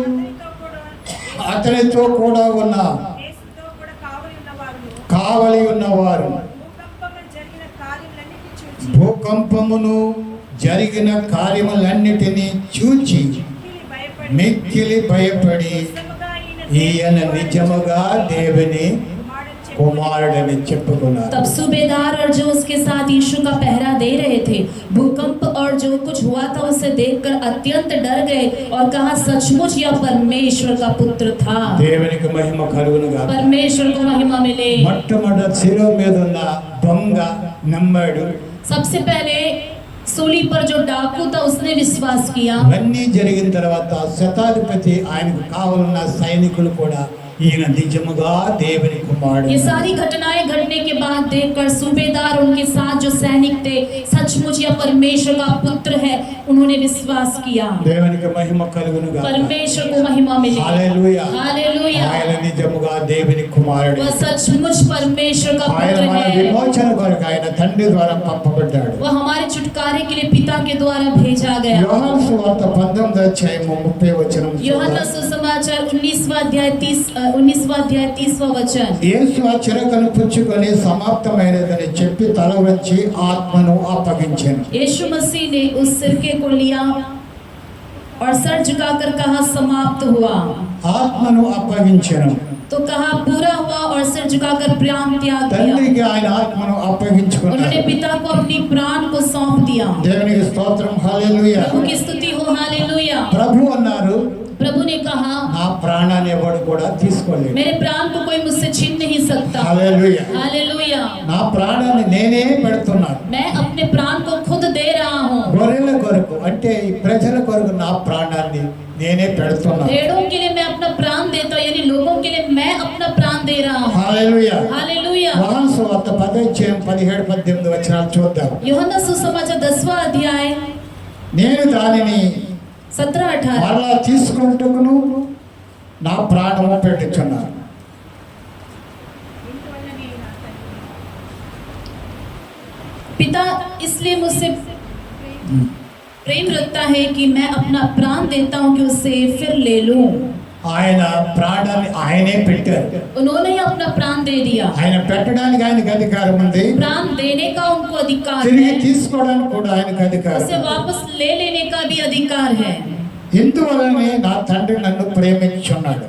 అతనితో కూడా ఉన్న యేసుతో కూడా కావలి ఉన్నవారు కావలి ఉన్నవారు భూకంపమున జరిగిన కార్యములన్నిటిని చూచి భూకంపమును జరిగిన కార్యములన్నిటినీ చూచి భయపడి మిక్కిలి భయపడి నిజముగా ఈయన నిజముగా దేవుని కుమారుడని చెప్పుకున్నారు. तब सूबेदार और जो उसके साथ यीशु का पहरा दे रहे थे भूकंप और जो कुछ हुआ था उसे देखकर अत्यंत डर गए और कहा, सचमुच यह परमेश्वर का पुत्र था। దేవునికి మహిమ కలుగునుగా. परमेश्वर को महिमा मिले। మొట్టమొదటి శిలువ మీద ఉన్న దొంగ నమ్మాడు. सबसे पहले सूली पर जो डाकू था उसने विश्वास किया। ఇవన్నీ జరిగిన తర్వాత శతాధిపతి ఆయనకు కావాలన్న సైనికులు కూడా ఈయన నిజముగా దేవుని కుమారుడు. ये सारी घटनाएं घटने के बाद देखकर सूबेदार उनके साथ जो सैनिक थे, सचमुच यह परमेश्वर का पुत्र है, उन्होंने विश्वास किया। దేవునికి మహిమ కలుగునుగా. परमेश्वर को महिमा मिले। హల్లెలూయా. हालेलूया। ఆయన నిజముగా దేవుని కుమారుడు. वह सचमुच परमेश्वर का ఆయన पुत्र మన है। విమోచన కొరకు ఆయన తండ్రి ద్వారా పంపబడ్డాడు. वह हमारे छुटकारे के लिए पिता के द्वारा भेजा गया। యోహాను సువార్త 19:30 यूहन्ना सुसमाचार 19वां अध्याय 30वां वचन। యేసు ఆ చిరకను పుచ్చుకొని సమాప్తమైనదని చెప్పి తల వంచి ఆత్మను అప్పగించాను. यीशु मसीह ने उस सिरके को लिया और सर झुकाकर कहा, समाप्त हुआ। ఆత్మను అప్పగించాను. तो कहा पूरा हुआ और सिर झुकाकर प्राण त्याग दिया। తండ్రికి ఆయన ఆత్మను అప్పగించుకున్నారు. उन्होंने पिता को अपनी प्राण को सौंप दिया। దేవునికి స్తోత్రం, హల్లెలూయా. प्रभु की स्तुति हो, हालेलुया। ప్రభు అన్నారు, प्रभु ने कहा నా ప్రాణాన్ని ఎవడు కూడా తీసుకోలేడు. मेरे प्राण को कोई मुझसे छीन नहीं सकता। హల్లెలూయా. हालेलुया। నా ప్రాణాన్ని నేనే పెడుతున్నాను. मैं अपने प्राण को खुद दे रहा हूँ। గొర్రెల కొరకు అంటే ఈ ప్రజల కొరకు నా ప్రాణాన్ని నేనే పెడుతున్నాను. भेड़ों के लिए मैं अपना प्राण देता हूँ, यानी लोगों के लिए मैं अपना प्राण दे रहा हूँ। హల్లెలూయా. हालेलुया। యోహాను సువార్త 10:17-18 వచనాలు చూద్దాం. यूहन्ना सुसमाचार 10वां अध्याय నేను దానిని 17-18। మరలా తీసుకుంటకును నా ప్రాణము పెట్టుచున్నాను. ఇందువల్లనే నా తండ్రి पिता इसलिए मुझसे प्रेम रखता है कि मैं अपना प्राण देता हूँ कि उससे फिर ले लूं। ఆయన ప్రాణాన్ని ఆయనే పెట్టారు. उन्होंने ही अपना प्राण दे दिया। ఆయన పెట్టడానికి ఆయనకు అధికారం ఉంది, प्राण देने का उनको अधिकार తిరిగి है, తీసుకోవడానికి కూడా ఆయనకు అధికారం उसे ఉంది. वापस ले लेने का भी अधिकार है। ఇందువలనే నా తండ్రి నన్ను ప్రేమించున్నాడు.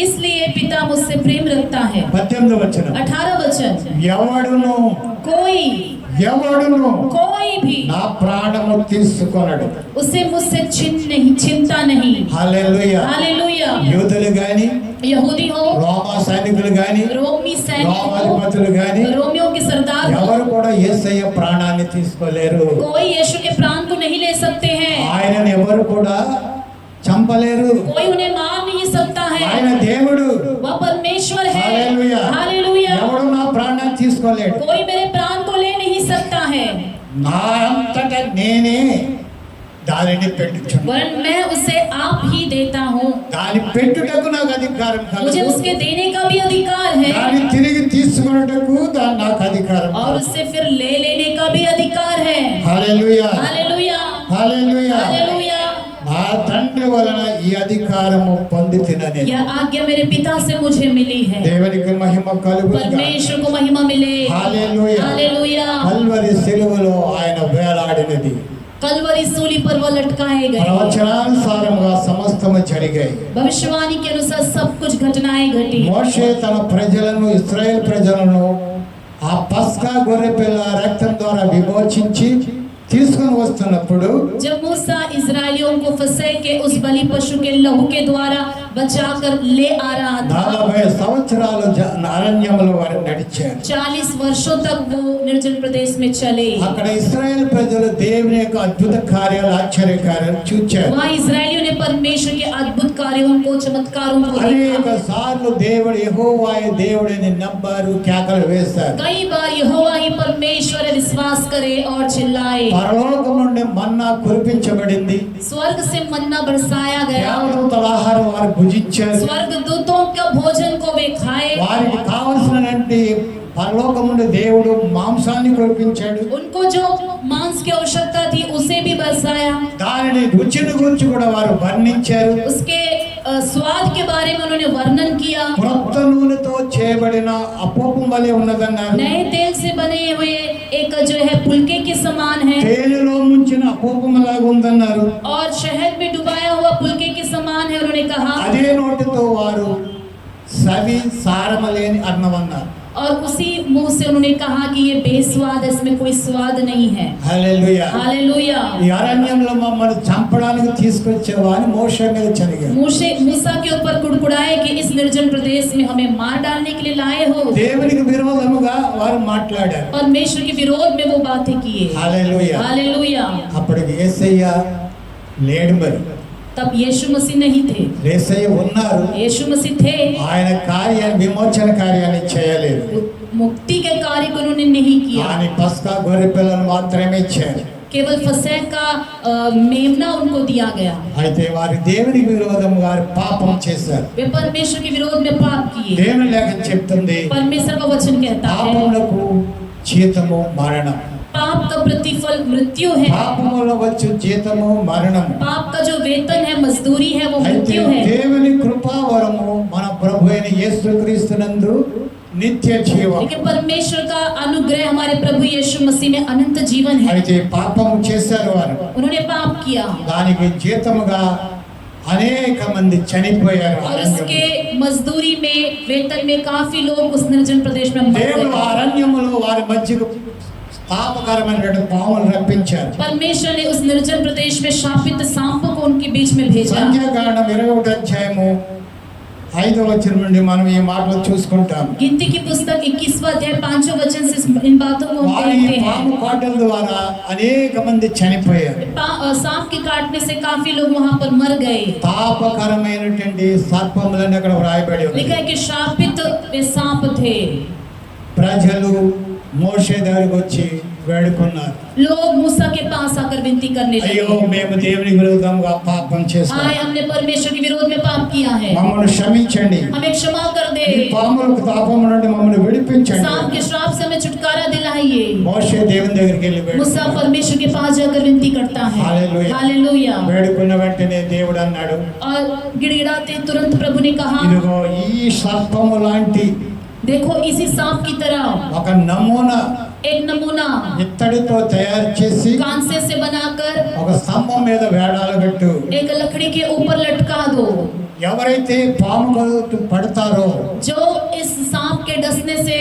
इसलिए पिता मुझसे प्रेम रखता है। 18వ వచనం, 18 वचन ఎవడును कोई भी నా ప్రాణము తీసుకొనడు. उसे मुझसे छीनता नहीं। హల్లెలూయా. हालेलुया। యూదులు గాని, यहूदी हो, రోమా సైనికులు గాని, रोमी सैनिक हो, రోమాధిపతులు గాని रोमियों के सरदार हो, ఎవరు కూడా యేసయ్య ప్రాణాన్ని తీసుకోలేరు. कोई यीशु के प्राण को नहीं ले सकते हैं। ఆయనను ఎవరు కూడా చంపలేరు. कोई उन्हें मार नहीं सकता है। ఆయన దేవుడు. वह परमेश्वर है। హల్లెలూయా. हालेलुया। ఎవడు నా ప్రాణాన్ని తీసుకోలేడు. कोई मेरे प्राण को ले नहीं सकता है, నా అంతటా నేనే దానిని పెట్టుచున్నాను. वरन मैं उसे आप ही देता हूँ। దాని పెట్టుటకు నాకు అధికారం मुझे కలదు. उसके देने का भी अधिकार దాన్ని है తిరిగి తీసుకున్నటకు నాకు అధికారం और కలదు. उससे फिर ले लेने का भी अधिकार है। హల్లెలూయా. हालेलुया। హల్లెలూయా. हालेलुया। నా తండ్రి వలన ఈ అధికారము పొందితినని. यह आज्ञा मेरे पिता से मुझे मिली है। దేవునికి మహిమ కలుగును గాక. परमेश्वर को महिमा मिले। हालेलुया। हालेलुया। కల్వరి శిలువలో ఆయన వేలాడినది. कलवरी सूली पर वह लटकाए गए। ప్రవచనానుసారముగా సమస్తము జరిగాయి. भविष्यवाणी के अनुसार सब कुछ घटनाएं घटी। మోషే తన ప్రజలను, ఇశ్రాయేల్ ప్రజలను ఆ పస్కా గొర్రె పిల్ల రక్తం ద్వారా విమోచించి తీసుకొని వస్తున్నప్పుడు जब मूसा इजरायलियों को फंसे के उस बलि पशु के लहू के द्वारा बचाकर ले आ रहा था, 40 సంవత్సరాలు అరణ్యములో వారు నడిచారు. 40 वर्षों तक वो निर्जन प्रदेश में चले। అక్కడ ఇశ్రాయేల్ ప్రజలు దేవుని యొక్క అద్భుత కార్యాలు, ఆశ్చర్య కార్యాలు చూచారు. वहाँ इजरायलियों ने परमेश्वर के अद्भुत कार्यों को, चमत्कारों को అనేక देखा। సార్లు దేవుడు యెహోవాయే దేవుడని నమ్మారు, కేకలు వేశారు. कई बार यहोवा ही परमेश्वर है विश्वास करे और चिल्लाए। పరలోకం నుండి మన్నా కురిపించబడింది. स्वर्ग से मन्ना बरसाया गया। దేవదూతల ఆహారం వారు భుజించారు. स्वर्ग दूतों का भोजन को वे खाए। వారికి కావలసినటువంటి పరలోకం నుండి దేవుడు మాంసాన్ని కురిపించాడు. उनको जो मांस की आवश्यकता थी उसे भी बरसाया। దానిని రుచిని గురించి కూడా వారు వర్ణించారు. उसके स्वाद के बारे में उन्होंने वर्णन किया। క్రొత్త నూనెతో చేయబడిన అప్పపు వలె ఉన్నదన్నారు. नए तेल से बने हुए एक जो है पुलके के समान है తేనెలో ముంచిన అప్పపులాగా ఉందన్నారు. और शहद में डुबाया हुआ पुलके के समान है। उन्होंने कहा అదే నోటితో వారు సవి సారమలేని అన్నం అన్నారు. और उसी मुंह से उन्होंने कहा कि ये बेस्वाद है, इसमें कोई स्वाद नहीं है। హల్లెలూయా. हालेलुया। ఈ అరణ్యంలో మమ్మల్ని చంపడానికి తీసుకొచ్చేవా అని మోషే మీద చనిగారు. मूसा के ऊपर कुड़कुड़ाए कि इस निर्जन प्रदेश में हमें मार डालने के लिए लाए हो। దేవునికి విరోధముగా వారు మాట్లాడారు. परमेश्वर के विरोध में वो बातें किए। హల్లెలూయా. हालेलुया। అప్పటికి యేసయ్య లేడు. మరి तब यीशु मसीह नहीं थे, యేసయ్య ఉన్నారు. यीशु मसीह थे। ఆయన కార్యాన్ని, విమోచన కార్యాన్ని చేయలేదు. मुक्ति के कार्य को उन्होंने नहीं किया, కానీ పస్కా గొర్రె పిల్లలు మాత్రమే ఇచ్చారు. केवल फसह का मेमना उनको दिया गया। అయితే వారి దేవునికి విరోధంగా వారు పాపం చేశారు. वे परमेश्वर के विरोध में पाप किए। దేవుని లేఖనం చెప్తుంది, परमेश्वर का वचन कहता है పాపములకు జీతము మరణం. पाप का प्रतिफल मृत्यु है। పాపములో వచ్చు జీతము మరణం. पाप का जो वेतन है, मजदूरी है, वो అయితే मृत्यु है। దేవుని కృపావరము మన ప్రభు అయిన యేసుక్రీస్తునందు నిత్య జీవం. लेकिन परमेश्वर का अनुग्रह हमारे प्रभु यीशु मसीह में अनंत जीवन है। అయితే పాపము చేశారు వారు. उन्होंने पाप किया, దానికి జీతముగా అనేక మంది చనిపోయారు और उसके मजदूरी में वेतन में काफी लोग उस निर्जन प्रदेश में मर దేవుడు गए। అరణ్యములో వారి మధ్యకు పాపకరమైనటువంటి పాములు రప్పించారు. परमेश्वर ने उस निर्जन प्रदेश में शापित सांपों को उनके बीच में भेजा। సంఖ్యాకాండం 21 అధ్యాయము 5వ వచనం నుండి మనం ఈ మాటలు చూసుకుంటాం. गिनती की पुस्तक 21वां अध्याय 5वें वचन से इन बातों को हम వారి देखते हैं। పాము కాటల ద్వారా అనేక మంది చనిపోయారు. सांप के काटने से काफी लोग वहां पर मर गए। తాపకరమైనటువంటి సర్పములని అక్కడ వ్రాయబడి ఉంది. लिखा है कि शापित वे सांप थे। ప్రజలు మోషే దగ్గరికి వచ్చి వేడుకున్నారు. लोग मूसा के पास आकर विनती करने అయ్యో लगे, మేము దేవుని విరోధంగా పాపం చేశాం, हाय हमने परमेश्वर के विरोध में पाप किया है, మమ్మల్ని క్షమించండి, हमें क्षमा कर दे, ఈ పాములకు తాపము నుండి మమ్మల్ని విడిపించండి. सांप के श्राप से हमें छुटकारा दिलाइए। మోషే దేవుని దగ్గరికి వెళ్ళి मूसा వేడుకున్నాడు. परमेश्वर के पास जाकर विनती करता है। हालेलुया। हालेलुया। వేడుకున్న వెంటనే దేవుడు అన్నాడు, और गिड़गिड़ाते तुरंत प्रभु ने कहा, ఇదిగో ఈ సర్పము లాంటి देखो इसी सांप की तरह ఒక నమూనా एक नमूना ఇత్తడితో తయారు చేసి कांसे से बनाकर ఒక స్తంభం మీద వేడాలు పెట్టు. एक लकड़ी के ऊपर लटका दो। ఎవరైతే పాము పడతారో जो इस सांप के डसने से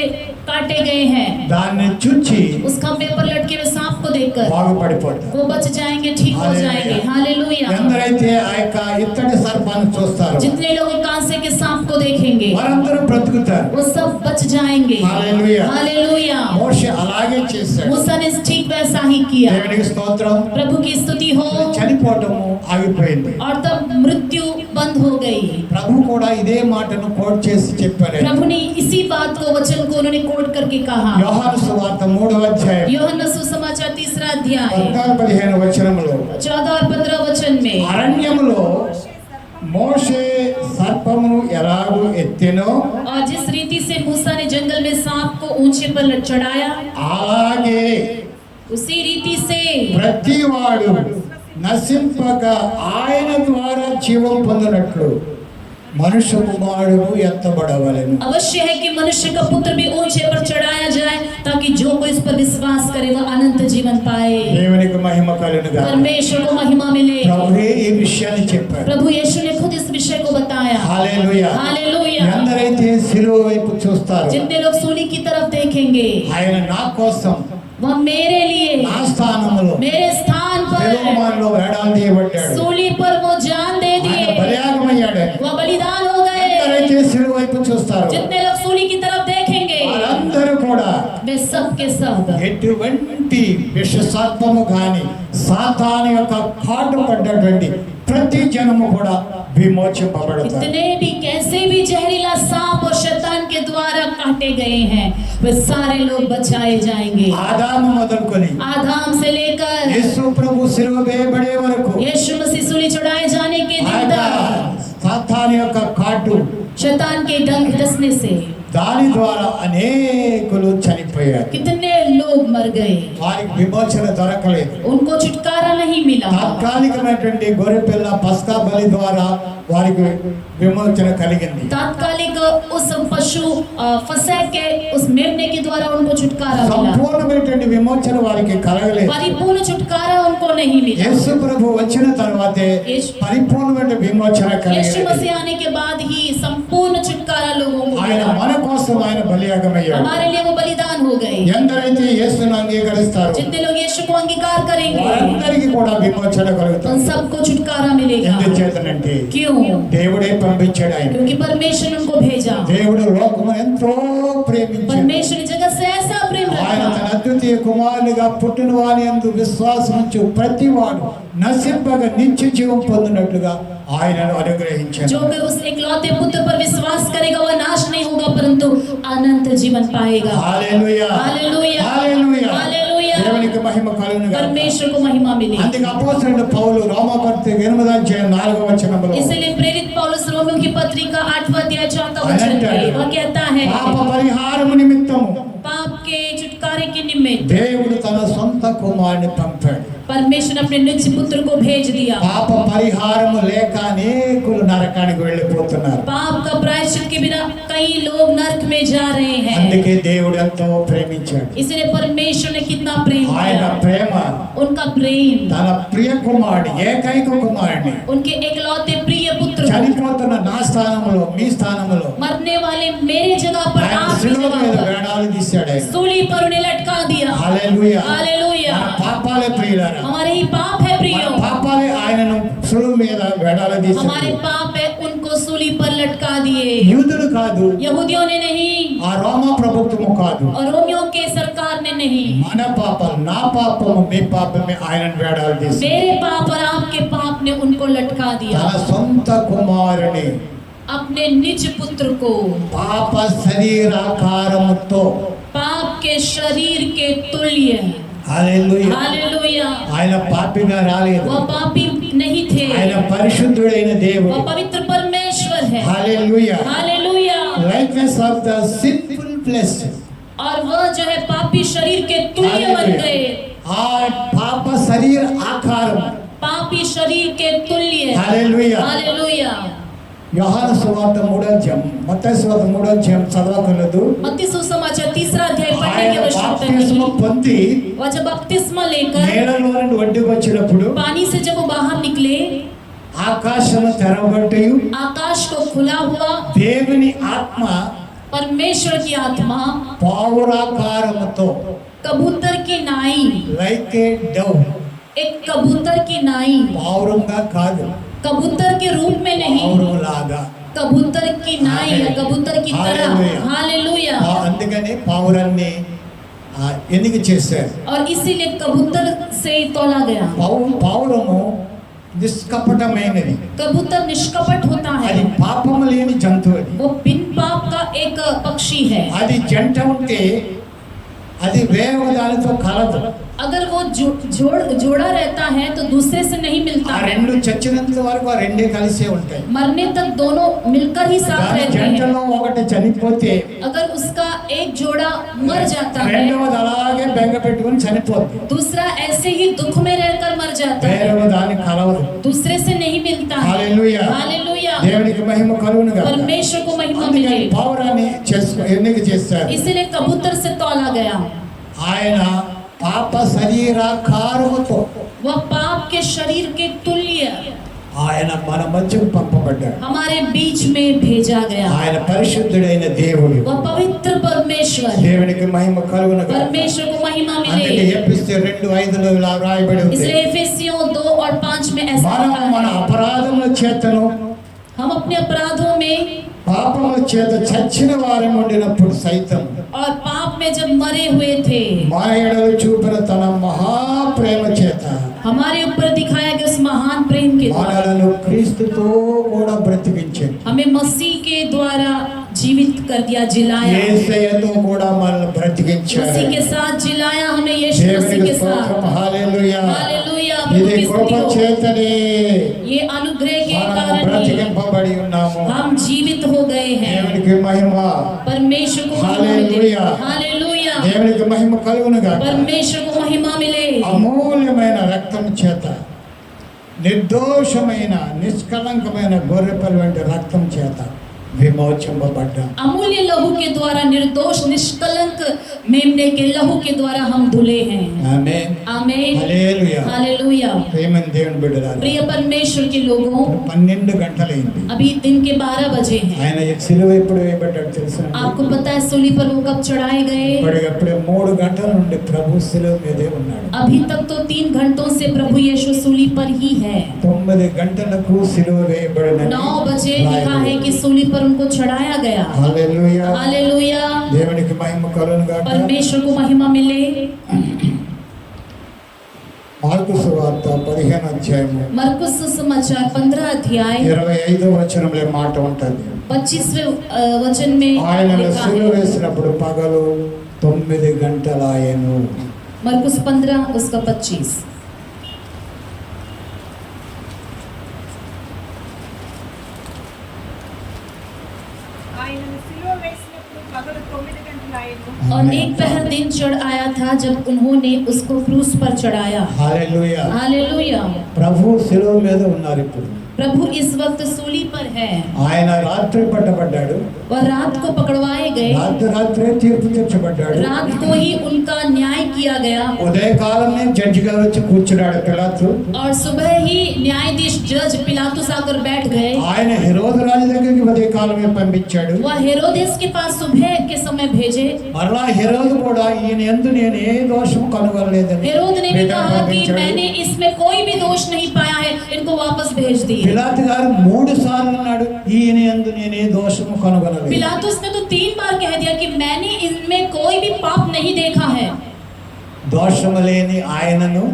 काटे गए हैं, దాన్ని చుచ్చి उस खंभे पर लटके हुए सांप को देखकर బాగుపడిపోతారు. वो बच जाएंगे, ठीक हो जाएंगे। हालेलुया। ఎందరైతే ఆ యొక్క ఇత్తడి సర్పాన్ని చూస్తారో जितने लोग कांसे के सांप को देखेंगे వారందరూ బ్రతుకుతారు. वो सब बच जाएंगे। हालेलुया। हालेलुया। మోషే అలాగే చేశాడు. मूसा ने ठीक वैसा ही किया। దేవునికి స్తోత్రం. प्रभु की स्तुति हो। చనిపోవటము ఆగిపోయింది. और तब मृत्यु बंद हो गई। ప్రభు కూడా ఇదే మాటను కోట్ చేసి చెప్పారు. प्रभु ने इसी बात को, वचन को उन्होंने कोट करके कहा। యోహాను సువార్త 3వ అధ్యాయం యోహన్నా सुसमाचार 3रा अध्याय 14-15 వచనములో 14 और 15 वचन में, అరణ్యములో మోషే సర్పమును ఎలాగూ ఎత్తెనో और जिस रीति से मूसा ने जंगल में सांप को ऊंचे पर चढ़ाया, అలాగే उसी रीति से ప్రతివాడు నశింపక ఆయన ద్వారా జీవం పొందినట్లు మనుష్య కుమారుడు ఎత్తబడవలెను. अवश्य है कि मनुष्य का पुत्र भी ऊंचे पर चढ़ाया जाए, ताकि जो कोई इस पर विश्वास करे वह अनंत जीवन पाए। దేవునికి మహిమ కలుగునుగా. परमेश्वर को महिमा मिले। ప్రభువే ఈ విషయాన్ని చెప్పారు. प्रभु यीशु ने खुद इस विषय को बताया। హల్లెలూయా. हालेलुया। ఎందరైతే శిలువ వైపు చూస్తారో जितने लोग सूली की तरफ देखेंगे, ఆయన నా కోసం वह मेरे लिए, నా స్థానములో मेरे स्थान पर శిలువమానులో వేలాడి తీయబడ్డాడు. सूली पर वो जान दे ఆయన दिए, బలియాగమయ్యాడు. वह बलिदान हो गए। ఎందరైతే శిలువ వైపు చూస్తారో जितने लोग सूली की तरफ देखेंगे, వారందరూ కూడా वे सब के सब, ఎటువంటి విషసర్పము గాని సాతాను యొక్క కాటు పడ్డటువంటి ప్రతి జనము కూడా విమోచింపబడతారు. कितने भी कैसे भी जहरीला सांप और शैतान के द्वारा काटे गए हैं, वे सारे लोग बचाए जाएंगे। ఆదాము మొదలుకొని आदम से लेकर యేసు ప్రభు శిలువ వేయబడే వరకు यीशु मसीह सूली चढ़ाए जाने के ఆ दिन యొక్క तक సాతాను యొక్క కాటు शैतान के डंक डसने से దాని ద్వారా అనేకులు చనిపోయారు. कितने लोग मर गए, వారికి విమోచన దొరకలేదు. उनको छुटकारा नहीं मिला। తాత్కాలికమైనటువంటి గొర్రెపిల్ల పస్కా బలి ద్వారా వారికి విమోచన కలిగింది. तात्कालिक उस पशु फसह के उस मेमने के द्वारा उनको छुटकारा मिला, సంపూర్ణమైనటువంటి విమోచన వారికి కలగలేదు. परिपूर्ण छुटकारा उनको नहीं मिला। యేసు ప్రభు వచ్చిన తర్వాతే పరిపూర్ణమైన విమోచన यीशु కలిగింది. मसीह आने के बाद ही संपूर्ण छुटकारा लोगों को ఆయన मिला। మన కోసం ఆయన బలియాగమయ్యాడు. हमारे लिए वो बलिदान हो गए। ఎందరైతే యేసును అంగీకరిస్తారో जितने लोग यीशु को अंगीकार करेंगे, వారందరికీ కూడా విమోచన उन కలుగుతుంది. सबको छुटकारा मिलेगा। ఎందుచేతనంటే क्यों? దేవుడే పంపించాడు ఆయన. क्योंकि परमेश्वर ने उनको भेजा। దేవుడు లోకమును ఎంతో ప్రేమించాడు. परमेश्वर ने जगत से ऐसा प्रेम ఆయన रखा, తన అద్వితీయ కుమారునిగా పుట్టిన వాని యందు విశ్వాసముంచు ప్రతివాడు నశింపక నిత్య జీవం పొందినట్లుగా ఆయనను అనుగ్రహించాడు. जो कोई उस इकलौते पुत्र पर विश्वास करेगा वह नाश नहीं होगा परंतु अनंत जीवन पाएगा। హల్లెలూయా. हालेलुया। హల్లెలూయా. हालेलुया। దేవునికి మహిమ కలుగునుగా. परमेश्वर को महिमा मिले। అందుకే అపోస్తలుడైన పౌలు రోమాపత్రిక 8వ అధ్యాయం 4వ వచనములో इसलिए प्रेरित पौलुस रोमियों की पत्रिका 8वां अध्याय 4वां वचन में वह कहता है, పాప పరిహారము నిమిత్తము पाप के छुटकारे के निमित्त దేవుడు తన సొంత కుమారుని పంపాడు. परमेश्वर ने अपने निज पुत्र को भेज दिया। పాప పరిహారము లేక అనేకులు నరకానికి వెళ్ళిపోతున్నారు. पाप का प्रायश्चित प्रायश्चित के बिना कई लोग नरक में जा रहे हैं। అందుకే దేవుడు ఎంతో ప్రేమించాడు. इसलिए परमेश्वर ने कितना प्रेम ఆయన किया, ప్రేమ उनका प्रेम తన ప్రియ కుమారుడు ఏకైక కుమారుడిని उनके एकलौते प्रिय पुत्र को, చనిపోతున్న నా స్థానంలో మీ స్థానంలో मरने वाले मेरे जगह पर ఆయన आपकी శిలువ जगह మీద पर వేడాలు తీశాడు. ఆయన सूली पर उन्हें लटका दिया। హల్లెలూయా. हालेलुया। మన పాపాలే ప్రియులారా, हमारे ही पाप है మన प्रियो, పాపాలే ఆయనను శిలువ మీద వేడాలు हमारे తీశాడు. पाप है उनको सूली पर लटका दिए। యూదులు కాదు, यहूदियों ने नहीं ఆ రోమా ప్రభుత్వము కాదు, और रोमियों के सरकार ने नहीं, మన పాపాలు, నా పాపము మీ పాపమే ఆయనను వేడాలు తీశాడు. मेरे पाप और आपके पाप ने उनको लटका दिया। తన సొంత కుమారుని अपने निज पुत्र को పాప శరీరాకారముతో पाप के शरीर के तुल्य, హల్లెలూయా. हालेलुया, ఆయన పాపిగా రాలేదు, वह पापी नहीं थे, ఆయన పరిశుద్ధుడైన దేవుడు. वह पवित्र परमेश्वर है। హల్లెలూయా. Hallelujah. likeness of the sinful flesh. और वह जो है पापी शरीर के तुल्य बन गए, ఆ పాప శరీర ఆకారం. पापी शरीर के तुल्य। హల్లెలూయా. हालेलुया। యోహాను సువార్త 3వ అధ్యాయం, మత్తయి సువార్త 3వ అధ్యాయం చదవకలేదు. मत्ती सुसमाचार 3रा अध्याय पढ़ने की ఆయన आवश्यकता బాప్తిస్మం नहीं। పొంది वह जब बपतिस्मा लेकर నేలలో నుండి ఒడ్డుకు వచ్చినప్పుడు पानी से जब वो बाहर निकले, ఆకాశము తెరవబట్టి आकाश को खुला हुआ, దేవుని ఆత్మ परमेश्वर की आत्मा పావురాకారముతో कबूतर की नाई, లైక్ ఏ డవ్, एक कबूतर की नाई, పావురంగా కాదు, कबूतर के रूप में नहीं, పావురం లాగా. कबूतर की नाई या कबूतर की तरह। हालेलुया। हालेलुया। అందుకని పావురాన్ని ఎన్నిక చేశారు. और इसीलिए कबूतर से तोला गया। పావురము నిష్కపటమైనది, कबूतर निष्कपट होता है, అది పాపము లేని జంతువు. అది वो बिन पाप का एक पक्षी है। అది జంట ఉంటే అది వేరే దానితో కలదు. अगर वो जोड़ा रहता है तो दूसरे से नहीं मिलता ఆ है, రెండు చచ్చినంత వరకు ఆ రెండే కలిసే ఉంటాయి. मरने तक दोनों मिलकर ही साथ దాని रहते हैं। జంటలో ఒకటి చనిపోతే अगर उसका एक जोड़ा मर जाता है, రెండవది అలాగే బెంగ పెట్టుకుని చనిపోద్ది. दूसरा ऐसे ही दुख में रहकर मर जाता है, వేరే దాని కలవదు. दूसरे से नहीं मिलता है। హల్లెలూయా. हालेलुया। దేవునికి మహిమ కలుగును గాక. परमेश्वर को महिमा అందుకని मिले, పావురాన్ని ఎన్నిక చేశారు. इसीलिए कबूतर से तौला गया। ఆయన పాప శరీరాకారముతో वह पाप के शरीर के तुल्य ఆయన మన మధ్యకు పంపబడ్డాడు. हमारे बीच में भेजा गया। ఆయన పరిశుద్ధుడైన దేవుడు. वह पवित्र परमेश्वर, దేవునికి మహిమ కలుగును గాక. परमेश्वर को महिमा అందుకే मिले। ఎఫెసీ 2:5లో ఇలా రాయబడి ఉంది. इसलिए एफेसियों 2 और 5 में ऐसा మనం लिखा మన है, అపరాధముల చేతను हम अपने अपराधों में పాపముల చేత చచ్చిన వారము ఉండినప్పుడు సైతం और पाप में जब मरे हुए थे, మన ఎడల చూపిన తన మహాప్రేమ చేత हमारे ऊपर दिखाया गया उस महान प्रेम के द्वारा మనలను క్రీస్తుతో కూడా బ్రతికించాడు. हमें मसीह के द्वारा जीवित कर दिया, जिलाया, యేసయ్యతో కూడా మనల్ని బ్రతికించాడు. मसीह के साथ जिलाया हमें, यीशु मसीह దేవునికి के స్తోత్రం. साथ। హల్లెలూయా. हालेलुया। ఇది प्रभु की కృప स्तुति हो। చేతనే ये अनुग्रह के మనం कारण ही బ్రతికింపబడి ఉన్నాము. हम जीवित हो गए हैं। దేవునికి మహిమ. परमेश्वर को महिमा मिले। हालेलुया। हालेलुया। దేవునికి మహిమ కలుగును గాక. परमेश्वर को महिमा मिले। అమూల్యమైన రక్తం చేత, నిర్దోషమైన నిష్కలంకమైన గొర్రెపిల్ల వంటి రక్తం చేత విమోచింపబడ్డా. अमूल्य लहू के द्वारा, निर्दोष निष्कलंक मेमने के लहू के द्वारा हम धुले हैं। ఆమేన్. आमीन। హల్లెలూయా. हालेलुया। ప్రేమైన దేవుని బిడ్డలారా, प्रिय परमेश्वर के लोगों, 12 గంటలైంది. अभी दिन के 12 बजे हैं। ఆయన సిలువ ఎప్పుడు వేయబడ్డాడు తెలుసా? आपको पता है सूली पर वो कब चढ़ाए गए? ఇప్పటికప్పుడే 3 గంటల నుండి ప్రభు సిలువ మీదే ఉన్నాడు. अभी तक तो 3 घंटों से प्रभु यीशु सूली पर ही है। 9 గంటలకు సిలువ వేయబడినని 9 बजे लिखा है कि सूली पर उनको चढ़ाया गया। హల్లెలూయా. हालेलुया। దేవునికి మహిమ కలుగును గాక. परमेश्वर को महिमा मिले। మార్కు సువార్త 15వ అధ్యాయము मरकुस सुसमाचार 15 अध्याय 25వ వచనంలో మాట ఉంటుంది. 25वें वचन में ఆయన लिखा సిలువ है, వేసినప్పుడు పగలు 9 గంటలాయెను. मरकुस 15 उसका 25। ఆయనను సిలువ వేసినప్పుడు పగలు 9 గంటలాయెను. और एक पहर दिन चढ़ आया था जब उन्होंने उसको क्रूस पर चढ़ाया। హల్లెలూయా. हालेलुया। ప్రభు సిలువ మీద ఉన్నారు. ఇప్పుడు प्रभु इस वक्त सूली पर है ఆయన రాత్రి పట్టబడ్డాడు, और रात को पकड़वाए गए, రాత్రే తీర్పు తీర్చబడ్డాడు. रात को ही उनका न्याय किया गया ఉదయకాలమే జడ్జిగా వచ్చి కూర్చున్నాడు పిలాతు. और सुबह ही न्यायाधीश जज पिलातुस आकर बैठ गए। ఆయన హెరోదు రాజు దగ్గరికి ఉదయకాలమే పంపించాడు. वह हेरोदेस के पास सुबह के समय भेजे। మరలా హెరోదు కూడా ఈయన యందు నేను ఏ దోషం కనుగొనలేదని हेरोद ने भी రిటర్న్ कहा कि పంపించాడు. मैंने इसमें कोई भी दोष नहीं पाया है, इनको वापस भेज दिए। పిలాతు గారు 3 సార్లు అన్నాడు, ఈయన యందు నేను ఏ దోషము కనుగొనలేదు. पिलातुस ने तो 3 बार कह दिया कि मैंने इनमें कोई भी पाप नहीं देखा है। దోషము లేని ఆయనను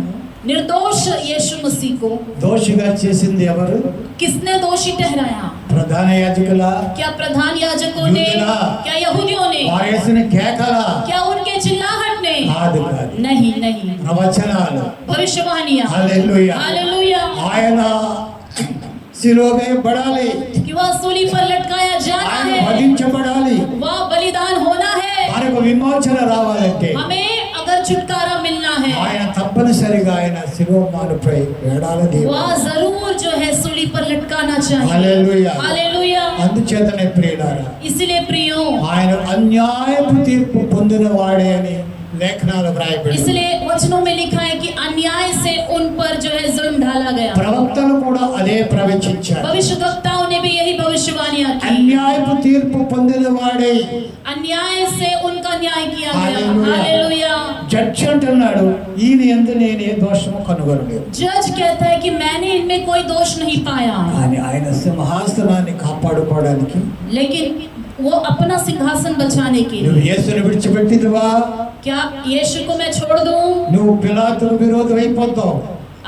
निर्दोष यीशु मसीह को దోషిగా చేసింది ఎవరు? किसने दोषी ठहराया? ప్రధాన యాజకుల, क्या प्रधान याजकों ने? यूदना? क्या यहूदियों ने? వారేసిన కేకల? क्या उनके चिल्लाहट ने? కాదు. नहीं नहीं, ప్రవచనాలు. भविष्यवाणियां। హల్లెలూయా. हालेलुया। ఆయన సిలువ వేయబడాలి, कि वह सूली पर लटकाया जाना ఆయన है, వధించబడాలి. वह बलिदान होना है। మనకు విమోచన రావాలంటే हमें अगर छुटकारा मिलना है, ఆయన తప్పనిసరిగా ఆయన సిలువ మానుపై వేడాలి. वह जरूर जो है सूली पर लटकाना चाहिए। హల్లెలూయా. हालेलुया। అందుచేతనే ప్రియులారా, इसलिए प्रियो, ఆయన అన్యాయపు తీర్పు పొందిన వాడే అని లేఖనాలు వ్రాయబడి, इसलिए वचनों में लिखा है कि अन्याय से उन पर जो है जुल्म ढाला गया। ప్రవక్తలు కూడా అదే ప్రవచించారు. भविष्यवक्ताओं ने भी यही भविष्यवाणियां की। అన్యాయపు తీర్పు పొందిన వాడే. अन्याय से उनका न्याय किया गया। हालेलुया। हालेलुया। జడ్జి అంటున్నాడు, ఈయన యందు నేను ఏ దోషము కనుగొనలేదు. जज कहता है कि मैंने इनमें कोई दोष नहीं पाया, కానీ ఆయన సింహాసనాన్ని కాపాడుకోవడానికి लेकिन वो अपना सिंहासन बचाने के నువ్వు लिए, యేసుని విడిచిపెట్టిదివా, क्या यीशु को मैं छोड़ दूं? నువ్వు పిలాతుకు విరోధం అయిపోతావు.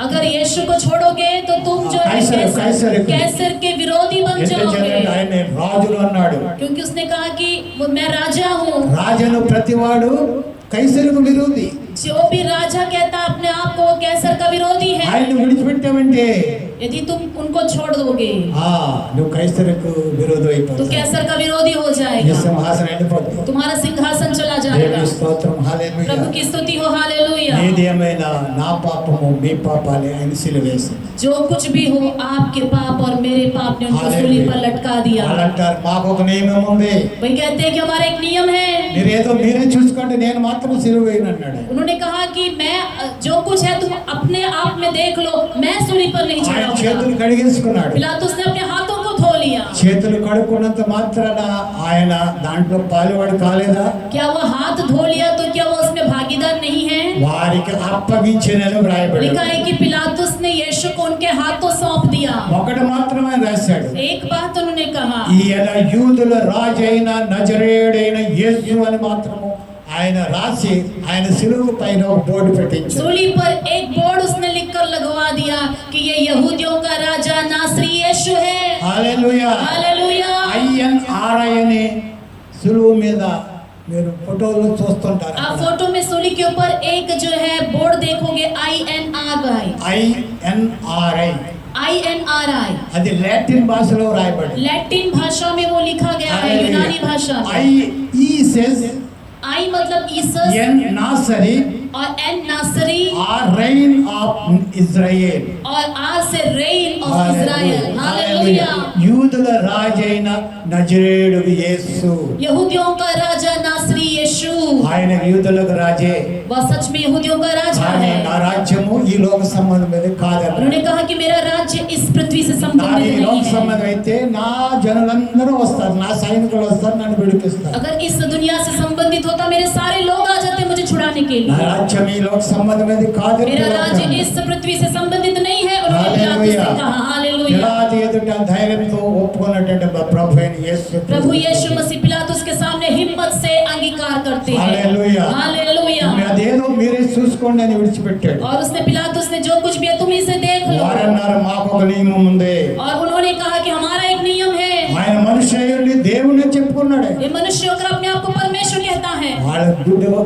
अगर यीशु को छोड़ोगे तो तुम जो है कैसर को। कैसर के विरोधी बन ఎందుకంటే जाओगे, ఆయన రాజులు అన్నాడు. क्योंकि उसने कहा कि मैं राजा हूँ। రాజును ప్రతివాడు కైసరుకు విరోధి. जो भी राजा कहता अपने आप को वो कैसर का विरोधी है। ఆయన్ని విడిచిపెట్టామంటే यदि तुम उनको छोड़ दोगे నువ్వు కైసరుకు విరోధం तो అయిపోతావు. कैसर का विरोधी हो నీ जाएगा, సింహాసనం ఎండిపోతుంది. तुम्हारा सिंहासन चला जाएगा। దేవుని స్తోత్రం. హల్లెలూయా. प्रभु की स्तुति हो। हालेलुया। ఏది ఏమైనా నా పాపము మీ పాపాలే ఆయన సిలువేసింది. जो कुछ भी हो, आपके पाप और मेरे पाप ने उनको सूली पर लटका दिया। వాళ్ళు అంటారు, మాకు ఒక నియమం ఉంది, वही कहते हैं कि हमारा एक नियम है। మీరేదో మీరే చూసుకోండి, నేను మాత్రం సిలువ వేయను అన్నాడు. उन्होंने कहा कि मैं जो कुछ है तुम अपने आप में देख लो, मैं सूली पर नहीं ఆయన चढ़ाऊंगा। చేతులు కడిగేసుకున్నాడు. पिलातुस ने अपने हाथों को धो लिया। చేతులు కడుక్కున్నంత మాత్రాన ఆయన దాంట్లో పాలువాడు కాలేదా? क्या वो हाथ धो लिया तो क्या वो उसमें भागीदार नहीं है? వారికి అప్పగించినని వ్రాయబడి लिखा है कि पिलातुस ने यीशु को उनके हाथों सौंप दिया। ఒకటి మాత్రమే రాశాడు, एक बात उन्होंने कहा, ఈయన యూదుల రాజైన నజరేయుడైన యేసు అని మాత్రము ఆయన రాసి ఆయన సిలువ పైన ఒక బోర్డు పెట్టించాడు. सूली पर एक बोर्ड उसने लिखकर लगवा दिया कि ये यहूदियों का राजा नासरी यीशु है। హల్లెలూయా. हालेलुया। INRI అని సిలువ మీద మీరు ఫోటోలో చూస్తుంటారు. आप फोटो में सूली के ऊपर एक जो है बोर्ड देखोगे, INRI। INRI INRI అది లాటిన్ భాషలో రాయబడి. लैटिन भाषा में वो लिखा गया है, यूनानी भाषा में। I says I मतलब ईसस N नासरी और N नासरी are reign of Israel. और R से रेन ऑफ इजराइल। हालेलुया। యూదుల రాజైన నజరేయుడు యేసు, यहूदियों का राजा नासरी यीशु, ఆయన యూదులకు రాజే. वह सच में यहूदियों का राजा కానీ है। నా రాజ్యము ఈ లోక సంబంధమైనది కాదన్నాడు. उन्होंने कहा कि मेरा राज्य इस पृथ्वी से నా ఈ संबंधित లోక नहीं है। సంబంధం అయితే నా జనులందరూ వస్తారు, నా సైనికులు వస్తారు, నన్ను విడిపిస్తారు. अगर इस दुनिया से संबंधित होता मेरे सारे लोग आ जाते मुझे छुड़ाने के నా लिए। రాజ్యం ఈ లోక సంబంధమైనది కాదు. मेरा राज्य इस पृथ्वी से संबंधित नहीं है। उन्होंने पिलातुस से कहा। हालेलुया। పిలాతు ఎదుట ధైర్యంతో ఒప్పుకున్నటువంటి ప్రభు అయిన యేసు प्रभु यीशु मसीह पिलातुस के सामने हिम्मत से अंगीकार करते हैं। हालेलुया। हालेलुया। అదేదో మీరే చూసుకోండి అని విడిచిపెట్టాడు. और उसने पिलातुस ने जो कुछ भी है तुम इसे देख लो। వారన్నారు మాకు ఒక నియమం ఉంది. और उन्होंने कहा कि हमारा एक नियम है। ఆయన మనుష్యుని దేవుని చెప్పుకున్నాడు. ये मनुष्य होकर अपने आप को परमेश्वर कहता है। వాళ్ళ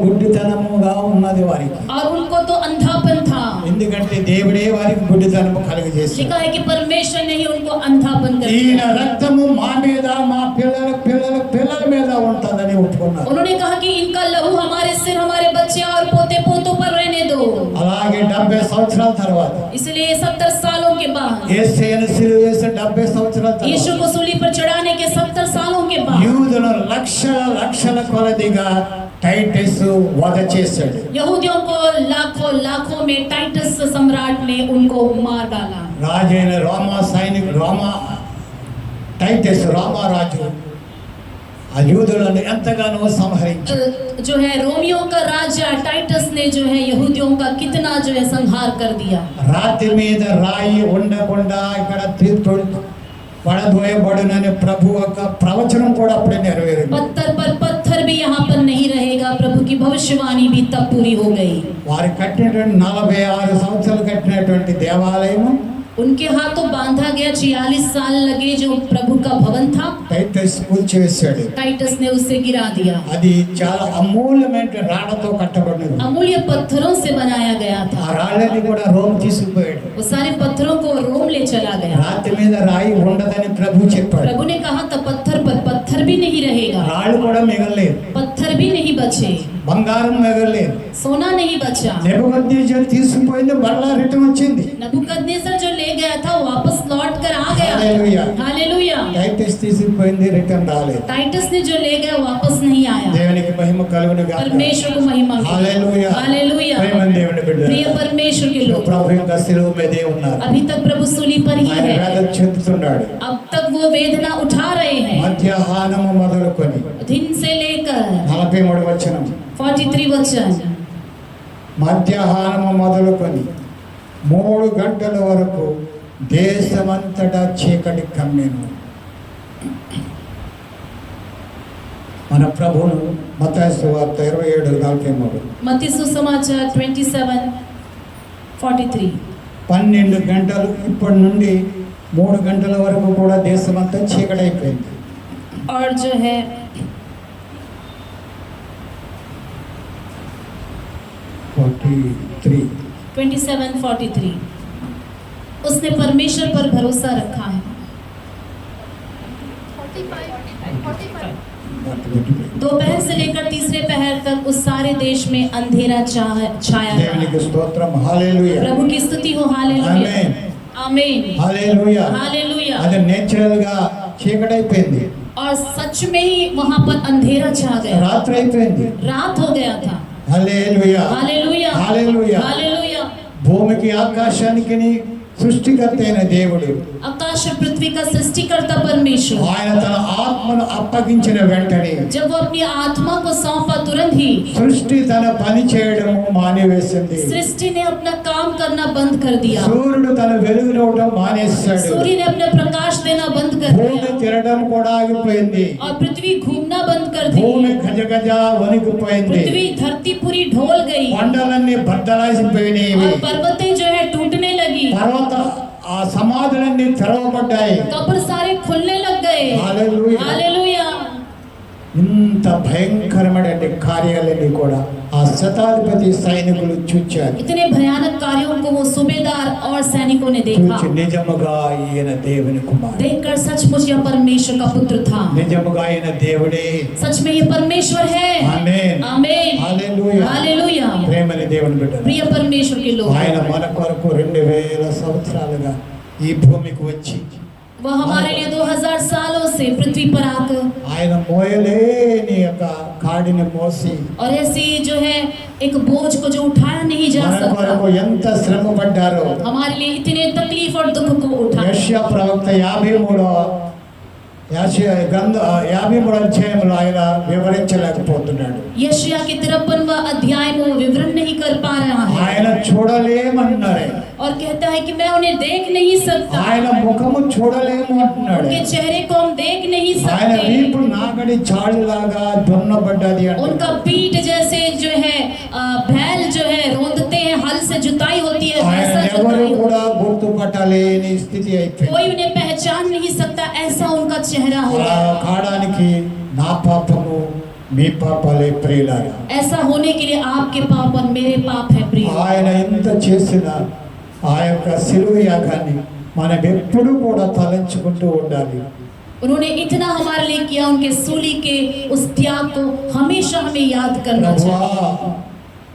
గుడ్డితనముగా ఉన్నది వారికి. और उनको तो अंधापन था, ఎందుకంటే దేవుడే వారికి గుడ్డితనము కలుగజేశాడు. लिखा है कि परमेश्वर ने ही उनको अंधापन कर ఈయన दिया। రక్తము మా మీద మా పిల్లల పిల్లల పిల్లల మీద ఉంటుందని ఒప్పుకున్నారు. उन्होंने कहा कि इनका लहू हमारे सिर, हमारे बच्चे और पोते पोतों पर रहने दो। అలాగే 70 సంవత్సరాల తర్వాత इसलिए 70 सालों के बाद యేసయ్యను సిలువ వేసిన 70 సంవత్సరాల यीशु తర్వాత को सूली पर चढ़ाने के 70 सालों के बाद యూదుల లక్షల లక్షల కొలదిగా టైటస్ వధ చేశాడు. यहूदियों को लाखों लाखों में टाइटस सम्राट ने उनको मार डाला। రాజైన రోమా సైనిక టైటస్ రాజు ఆ యూదులను ఎంతగానో సంహరించాడు. जो है रोमियो का राजा टाइटस ने जो है यहूदियों का कितना जो है संहार कर दिया। రాతి మీద రాయి ఉండకుండా ఇక్కడ తీర్పు పడదోయబడునని ప్రభు యొక్క ప్రవచనం కూడా అప్పుడే నెరవేరింది. पत्थर पर पत्थर भी यहाँ पर नहीं रहेगा, प्रभु की भविष्यवाणी भी तब पूरी हो गई। వారు కట్టినటువంటి 46 సంవత్సరాలు కట్టినటువంటి దేవాలయం उनके हाथों बांधा गया 46 साल लगे जो प्रभु का भवन था, టైటస్ కూల్చివేశాడు. टाइटस ने उसे गिरा दिया। అది చాలా అమూల్యమైన రాళ్లతో కట్టబడినది. अमूल्य पत्थरों से बनाया गया ఆ था। రాళ్ళని కూడా రోమ్ తీసుకుపోయాడు. वो सारे पत्थरों को रोम ले चला गया। రాతి మీద రాయి ఉండదని ప్రభు చెప్పాడు. प्रभु ने कहा था पत्थर पर पत्थर भी नहीं रहेगा, రాళ్ళు కూడా మిగలలేదు, पत्थर भी नहीं बचे, బంగారం మిగలలేదు. सोना नहीं बचा। నెబుకద్నెజర్ తీసుకుపోయింది, మళ్ళా రిటర్న్ వచ్చింది. नबूकदनेस्सर जो ले गया था वापस लौट कर आ गया। हालेलुया। हालेलुया। టైటస్ తీసుకుపోయింది, రిటర్న్ రాలేదు. टाइटस ने जो ले गया वापस नहीं आया। దేవునికి మహిమ కలుగును గాక. परमेश्वर को महिमा मिले। हालेलुया। हालेलुया। ప్రేమ దేవుని బిడ్డ, प्रिय परमेश्वर के लोग, ప్రభు యొక్క శిలువ మీదే ఉన్నారు. अभी तक प्रभु सूली पर ही ఆయన है। వేదన చెందుతున్నాడు. अब तक वो वेदना उठा रहे हैं। మధ్యాహ్నము మొదలుకొని दिन से लेकर 43 వచనం, 43 वचन, మధ్యాహ్నము మొదలుకొని 3 గంటల వరకు దేశమంతటా చీకటి కమ్మెను. మన ప్రభువును మత్తయి సువార్త 27:43 मत्ती सुसमाचार 27:43। 12 గంటలు ఇప్పటి నుండి 3 గంటల వరకు కూడా దేశమంతా చీకటి అయిపోయింది. और जो है 27:43 उसने परमेश्वर पर भरोसा रखा है। 45 दोपहर से लेकर तीसरे पहर तक उस सारे देश में अंधेरा छाया దేవునికి रहा। స్తోత్రం, హల్లెలూయా, प्रभु की स्तुति हो। हालेलुया। ఆమేన్, आमीन। హల్లెలూయా. हालेलुया। అది నేచురల్ గా చీకటి అయిపోయింది, और सच में ही वहां पर अंधेरा छा गया, రాత్రి అయిపోయింది. रात हो गया था। హల్లెలూయా, हालेलुया। హల్లెలూయా. हालेलुया। భూమికి ఆకాశానికి సృష్టికర్త అయిన దేవుడు आकाश और पृथ्वी का सृष्टिकर्ता परमेश्वर ఆయన తన ఆత్మను అప్పగించిన వెంటనే जब वो अपनी आत्मा को सौंपा तुरंत ही సృష్టి తన పని చేయడము మానివేసింది. सृष्टि ने अपना काम करना बंद कर दिया। సూర్యుడు తన వెలుగునివ్వడం మానేశాడు. सूर्य ने अपना प्रकाश देना बंद कर భూమి दिया తిరగడం కూడా ఆగిపోయింది. और पृथ्वी घूमना बंद कर భూమి दी। గజగజ వణికిపోయింది. पृथ्वी धरती पूरी ढोल गई కొండలన్నీ బద్దలాసిపోయినాయి. और पर्वतें जो है टूटने लगी, పర్వత ఆ సమాధులన్నీ తెరవబడ్డాయి. कब्र सारे खुलने लग गए। హల్లెలూయా. हालेलुया। ఇంత భయంకరమైన కార్యాలన్నీ కూడా ఆ శతాధిపతి సైనికులు చూచారు. इतने भयानक कार्यों को वो सूबेदार और सैनिकों ने देखा। చూచి నిజముగా ఈయన దేవుని కుమారుడు, देखकर सचमुच यह परमेश्वर का पुत्र था। నిజముగా ఆయన దేవుడే. सच में ये परमेश्वर है। ఆమేన్, आमीन। హల్లెలూయా. हालेलुया। ప్రేమని దేవుని బిడ్డ, प्रिय परमेश्वर के लोग, ఆయన మన కొరకు 2000 సంవత్సరాలుగా ఈ భూమికి వచ్చి वह हमारे लिए 2000 सालों से पृथ्वी पर आकर ఆయన మోయలేని యొక్క కాడిని మోసి और ऐसी जो है एक बोझ को जो उठाया नहीं जा మన కొరకు सकता, ఎంత శ్రమ పడ్డారో हमारे लिए इतने तकलीफ और दुख को उठाया। యెషయా ప్రవక్త 53 అధ్యాయంలో ఆయన వివరించలేకపోతున్నాడు. यशायाह के 53वां अध्याय में वो विवरण नहीं कर पा रहा है ఆయన చూడలేమన్నారే, और कहता है कि मैं उन्हें देख नहीं सकता, ఆయన ముఖము చూడలేము అంటున్నాడు. उनके चेहरे को हम देख नहीं ఆయన सकते, వీపు నాగడి చాళ్ళలాగా దున్నబడ్డది उनका అంటున్నాడు. पीठ जैसे जो है बैल जो है रोंदते हैं, हल से जुताई होती है ఆయన वैसा ఎవరు जुताई, కూడా గుర్తుపట్టలేని స్థితి అయిపోయింది. कोई उन्हें पहचान नहीं सकता, ऐसा उनका चेहरा అలా होगा। కాడానికి నా పాపము మీ పాపాలే ప్రియులారా. ऐसा होने के लिए आपके पाप और मेरे पाप है प्रिय। ఆయన ఎంత చేసిన ఆ యొక్క శిలువ యాగాన్ని మనం ఎప్పుడు కూడా తలంచుకుంటూ ఉండాలి. उन्होंने इतना हमारे लिए किया, उनके सूली के उस त्याग को हमेशा हमें याद करना ప్రభువా, चाहिए।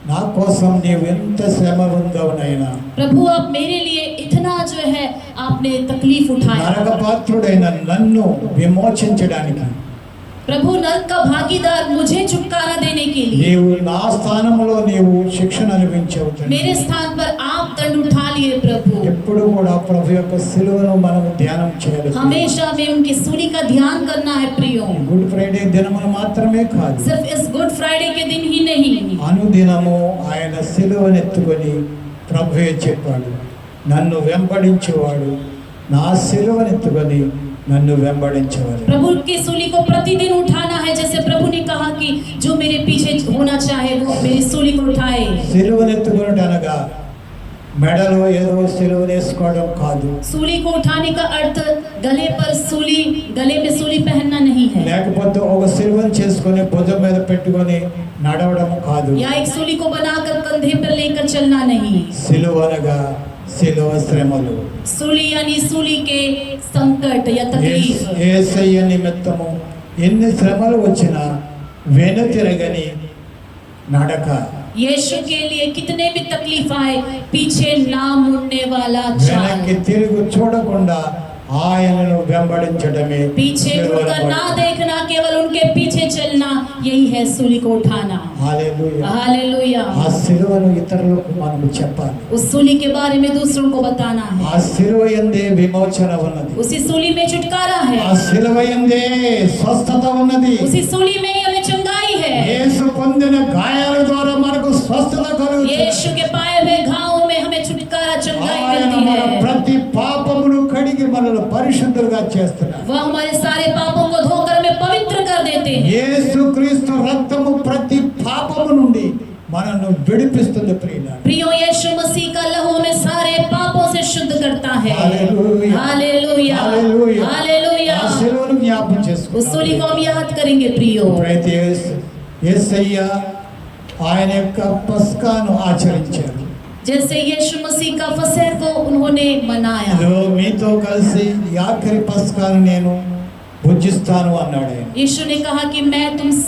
నా కోసం నీవు ఎంత శ్రమ పొందావునైనా, प्रभु आप मेरे लिए इतना कितना जो है आपने तकलीफ उठाया। నరకపాత్రుడైన నన్ను విమోచించడానికి प्रभु नरक का भागीदार मुझे छुटकारा देने के लिए నీవు నా స్థానంలో నీవు శిక్షణ అనుభవించావు తండ్రి. मेरे स्थान पर आप दंड उठा लिए प्रभु। ఎప్పుడు కూడా ప్రభు యొక్క సిలువను మనం ధ్యానం చేయాలి. हमेशा में उनकी सूली का ध्यान करना है प्रियो। గుడ్ ఫ్రైడే దినమున మాత్రమే కాదు, सिर्फ इस गुड फ्राइडे के दिन ही नहीं, అనుదినము ఆయన సిలువనెత్తుకొని ప్రభువే చెప్పాడు, నన్ను వెంబడించేవాడు నా సిలువనెత్తుకొని నన్ను వెంబడించేవాడు. प्रभु की सूली को प्रतिदिन उठाना है। जैसे प्रभु ने कहा कि जो मेरे पीछे होना चाहे वो मेरी सूली को उठाए। సిలువనెత్తుకొనుట అనగా మెడలో ఏదో సిలువను వేసుకోవడం కాదు, सूली को उठाने का अर्थ गले पर सूली, गले में सूली पहनना नहीं है, లేకపోతే ఒక సిలువను చేసుకొని భుజం మీద పెట్టుకొని నడవడం కాదు. या एक सूली को बनाकर कंधे पर लेकर चलना नहीं। సిలువ అనగా సిలువ శ్రమలు. सूली यानी सूली के संकट या तकलीफ। యేసయ్య నిమిత్తము ఎన్ని శ్రమలు వచ్చినా వెనుతిరగని నడక. यीशु के लिए कितने भी तकलीफ आए पीछे ना मुड़ने वाला వెనక్కి चाल, తిరిగి చూడకుండా ఆయనను వెంబడించడమే पीछे मुड़कर ना देखना, केवल उनके पीछे चलना, यही है सूली को उठाना। హల్లెలూయా. हालेलुया। ఆ సిలువను ఇతరులకు మనం చెప్పాలి. उस सूली के बारे में दूसरों को बताना है। ఆ సిలువ యందే విమోచన ఉన్నది, उसी सूली में छुटकारा ఆ है, సిలువ యందే స్వస్థత ఉన్నది. उसी सूली में ही हमें चंगाई है। యేసు పొందిన గాయాల ద్వారా మనకు స్వస్థత కలుగుతుంది. यीशु के पाए हुए घावों में हमें छुटकारा चंगाई ఆయన मिलती మన है। ప్రతి పాపమును కడిగి మనల్ని పరిశుద్ధులుగా చేస్తున్నాడు. वह हमारे सारे पापों को धोकर हमें पवित्र कर देते हैं। యేసుక్రీస్తు రక్తము ప్రతి పాపము నుండి మనల్ని విడిపిస్తుంది ప్రియులారా. प्रियो, यीशु मसीह का लहू हमें सारे पापों से शुद्ध करता है। हालेलुया. Hallelujah, hallelujah. हालेलुया। ఆ సిలువను జ్ఞాపకం उस చేసుకుందాం. सूली को हम याद करेंगे प्रियो। అయితే యేసయ్య ఆయన యొక్క పస్కాను ఆచరించారు. जैसे यीशु मसीह का फसह को उन्होंने मनाया। ఇదిగో మీతో కలిసి ఈ ఆఖరి పస్కాను నేను భుజిస్తాను అన్నాడు ఆయన. यीशु ने कहा कि मैं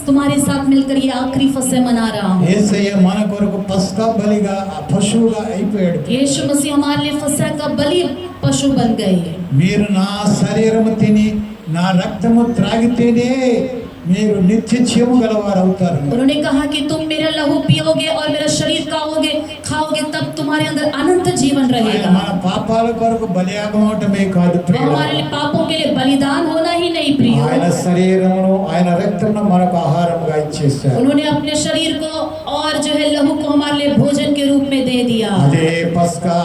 तुम्हारे साथ मिलकर ये आखिरी फसह मना रहा हूँ। యేసయ్య మన కొరకు పస్కా బలిగా ఆ పశువుగా అయిపోయాడు. यीशु मसीह हमारे लिए फसह का बलि पशु बन गए। మీరు నా శరీరము తిని నా రక్తము త్రాగితేనే మీరు నిత్య జీవము గలవారు అవుతారు. उन्होंने कहा कि तुम मेरा लहू पियोगे और मेरा शरीर खाओगे तब तुम्हारे अंदर अनंत जीवन ఆయన रहेगा। మన పాపాల కొరకు బలియాగం అవటమే కాదు वो हमारे लिए पापों के लिए बलिदान होना ही नहीं प्रिय, ఆయన శరీరమును ఆయన రక్తమును మనకు ఆహారముగా ఇచ్చేశారు. उन्होंने अपने शरीर को और जो है लहू को हमारे लिए भोजन के रूप में दे दिया। అదే పస్కా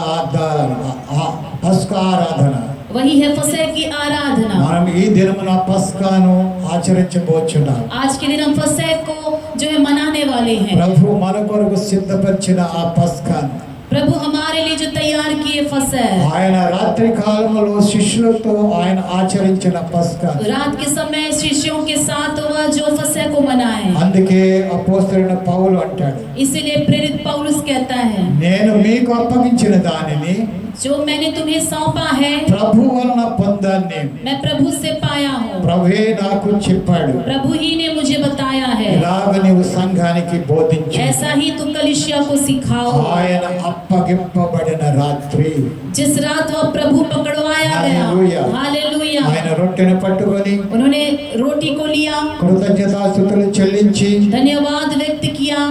ఆరాధన. वही है फसह की आराधना। మనం ఈ దినమున పస్కాను ఆచరించబోచున్నాం. आज के दिन हम फसह को जो है मनाने वाले हैं। ప్రభు మన కొరకు సిద్ధపరిచిన ఆ పస్కాను प्रभु हमारे लिए जो तैयार किए फसह, ఆయన రాత్రి కాలంలో శిష్యులతో ఆయన ఆచరించిన పస్కాను. रात के समय शिष्यों के साथ वह जो फसह को मनाए। అందుకే అపోస్తలుడైన పౌలు అంటాడు, इसीलिए प्रेरित पौलुस कहता है, నేను మీకు అప్పగించిన దానిని जो मैंने तुम्हें सौंपा है ప్రభు వలన పొందాను నేను. मैं प्रभु से पाया हूँ। ప్రభువే నాకు చెప్పాడు, प्रभु ही ने मुझे बताया है। ఇలాగ నీవు సంఘానికి బోధించు. ऐसा ही तुम कलीसिया को सिखाओ। ఆయన అప్పగింపబడిన రాత్రి जिस रात वह प्रभु पकड़वाया गया, हालेलुया। हालेलुया, ఆయన రొట్టెను పట్టుకొని उन्होंने रोटी को लिया, కృతజ్ఞతాస్తుతులు చెల్లించి धन्यवाद व्यक्त किया।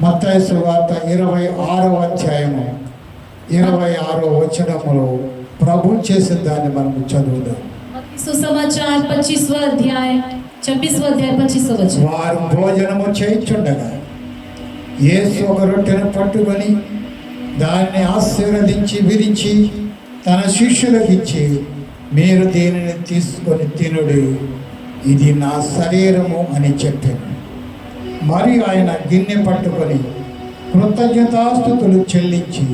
మత్తయి సువార్త 26వ అధ్యాయము 26వ వచనములో ప్రభు చేసిన దాన్ని మనం చదువుదాం. सुसमाचार 25वां अध्याय 25वां वचन। వారు భోజనము చేయించుండగా యేసు ఒక రొట్టెను పట్టుకొని దాన్ని ఆశీర్వదించి విరిచి తన శిష్యులకు ఇచ్చి, మీరు దీనిని తీసుకొని తినుడి, ఇది నా శరీరము అని చెప్పాను. మరి ఆయన గిన్నె పట్టుకొని కృతజ్ఞతాస్తుతులు చెల్లించి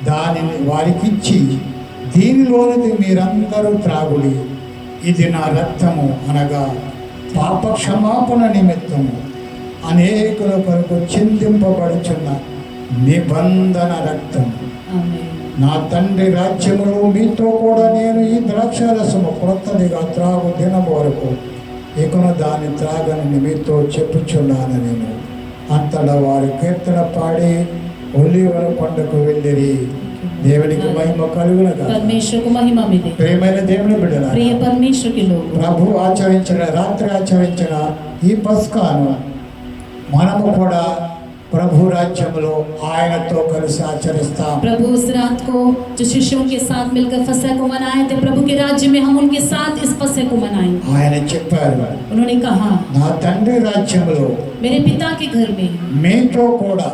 దానిని వారికిచ్చి, దీనిలోనిది మీరందరూ త్రాగుడి, ఇది నా రక్తము, అనగా పాప క్షమాపణ నిమిత్తము అనేకుల కొరకు చిందింపబడుచున్న నిబంధన రక్తము. आमीन। నా తండ్రి రాజ్యములో మీతో కూడా నేను ఈ ద్రాక్షారసము క్రొత్తదిగా త్రాగు దినం వరకు ఇకను దాన్ని త్రాగని మీతో చెప్పుచున్నాను నేను. అంతటా వారు కీర్తన పాడి ఒలీవల కొండకు వెళ్ళిరి. దేవునికి మహిమ కలుగునగా. परमेश्वर को महिमा मिले। ప్రియమైన దేవుని బిడ్డలారా, प्रिय परमेश्वर के लोग, ప్రభు ఆచరించిన రాత్రి ఆచరించిన ఈ పస్కాను మనము కూడా ప్రభు రాజ్యంలో ఆయనతో కలిసి ఆచరిస్తాం. प्रभु उस रात को जो शिष्यों के साथ मिलकर फसह को मनाए थे, प्रभु के राज्य में हम उनके साथ इस फसह को मनाएंगे। ఆయన చెప్పారు, उन्होंने कहा, నా తండ్రి రాజ్యంలో मेरे पिता के घर में మీతో కూడా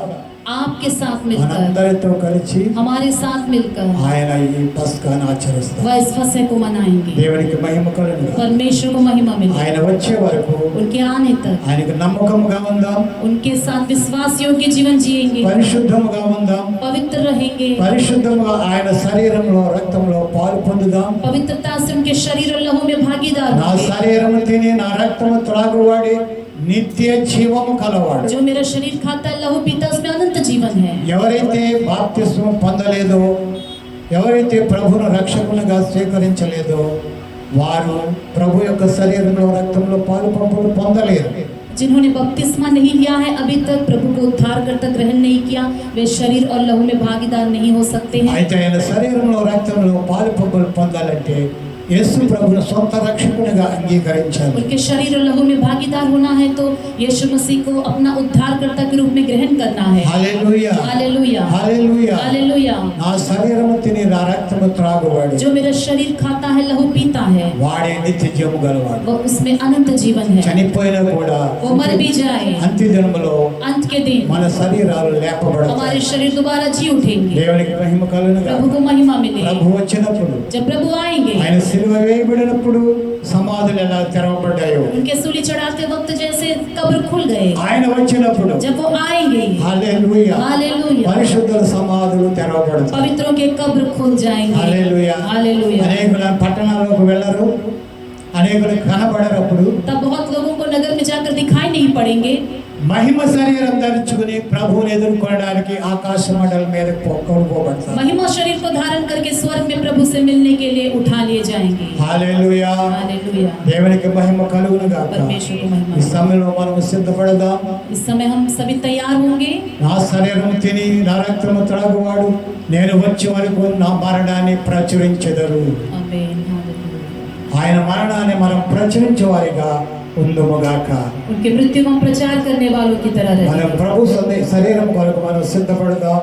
आपके साथ मिलकर, మనందరితో కలిసి हमारे साथ मिलकर ఆయన ఈ పస్కాను ఆచరిస్తారు. वह इस फसह को मनाएंगे। దేవునికి మహిమ కలుగును. परमेश्वर को महिमा मिले। ఆయన వచ్చే వరకు उनके आने तक ఆయనకు నమ్మకంగా ఉందాం, उनके साथ विश्वास योग्य जीवन जिएंगे, పరిశుద్ధముగా ఉందాం, पवित्र रहेंगे, పరిశుద్ధముగా ఆయన శరీరంలో రక్తంలో పాలు పొందుదాం. पवित्रता से उनके शरीर और लहू में भागीदार నా होंगे। శరీరము తిని నా రక్తము త్రాగువాడి నిత్య జీవము కలవాడు. जो मेरा शरीर खाता है, लहू पीता, उसमें अनंत जीवन है। ఎవరైతే బాప్తిస్మం పొందలేదో, ఎవరైతే ప్రభువును రక్షకునిగా స్వీకరించలేదో వారు ప్రభు యొక్క శరీరంలో రక్తంలో పాలు పంపులు పొందలేరు. जिन्होंने बपतिस्मा नहीं लिया है, अभी तक प्रभु को उद्धारकर्ता ग्रहण नहीं किया, वे शरीर और लहू में भागीदार नहीं हो सकते हैं। అయితే ఆయన శరీరంలో రక్తంలో పాలు పంపులు పొందాలంటే యేసు ప్రభువును సొంత రక్షకునిగా అంగీకరించాలి. उनके शरीर और लहू में भागीदार होना है तो यीशु मसीह को अपना उद्धारकर्ता के रूप में ग्रहण करना है। హల్లెలూయా, हालेलुया, హల్లెలూయా. हालेलुया। నా శరీరము తిని నా రక్తము త్రాగువాడు जो मेरा शरीर खाता है, लहू पीता है, వాడే నిత్య జీవము గలవాడు. वो उसमें अनंत जीवन है। చనిపోయినా కూడా वो मर भी जाए, అంత్య దినములో अंत के दिन మన శరీరాలు లేపబడతాయి. हमारे शरीर दोबारा जी उठेंगे। దేవునికి మహిమ కలుగునుగా. प्रभु को महिमा मिले। ప్రభు వచ్చినప్పుడు, जब प्रभु आएंगे, ఆయన సిలువ వేయబడినప్పుడు సమాధులు ఎలా తెరవబడ్డాయో, उनके सूली चढ़ाते वक्त जैसे कब्र खुल गए, ఆయన వచ్చినప్పుడు जब वो आएंगे, హల్లెలూయా, हालेलुया, పరిశుద్ధుల సమాధులు తెరవబడతాయి. पवित्रों के कब्र खुल जाएंगे। హల్లెలూయా. हालेलुया। అనేకులు పట్టణాల్లోకి వెళ్ళరు, అనేకులు కనబడరప్పుడు तब बहुत लोगों को नगर में जाकर दिखाई नहीं पड़ेंगे। మహిమ శరీరం ధరించుకుని ప్రభువుని ఎదుర్కొనడానికి ఆకాశ మండలం మీద కొనుకోబడతారు. महिमा शरीर को धारण करके स्वर्ग में प्रभु से मिलने के लिए उठा लिए जाएंगे। హల్లెలూయా. हालेलुया। దేవునికి మహిమ కలుగును గాక. परमेश्वर को महिमा। ఈ సమయంలో మనం సిద్ధపడదాం. इस समय हम सभी तैयार होंगे। నా శరీరం తిని నా రక్తము త్రాగువాడు నేను వచ్చే వరకు నా మరణాన్ని ప్రచురించెదరు. आमीन। हालेलुया। ఆయన మరణాన్ని మనం ప్రచురించే వారిగా ఉందుముగాక. उनके मृत्यु का प्रचार करने वालों की तरह रहे। మనం ప్రభు శరీరం కొరకు మనం సిద్ధపడదాం.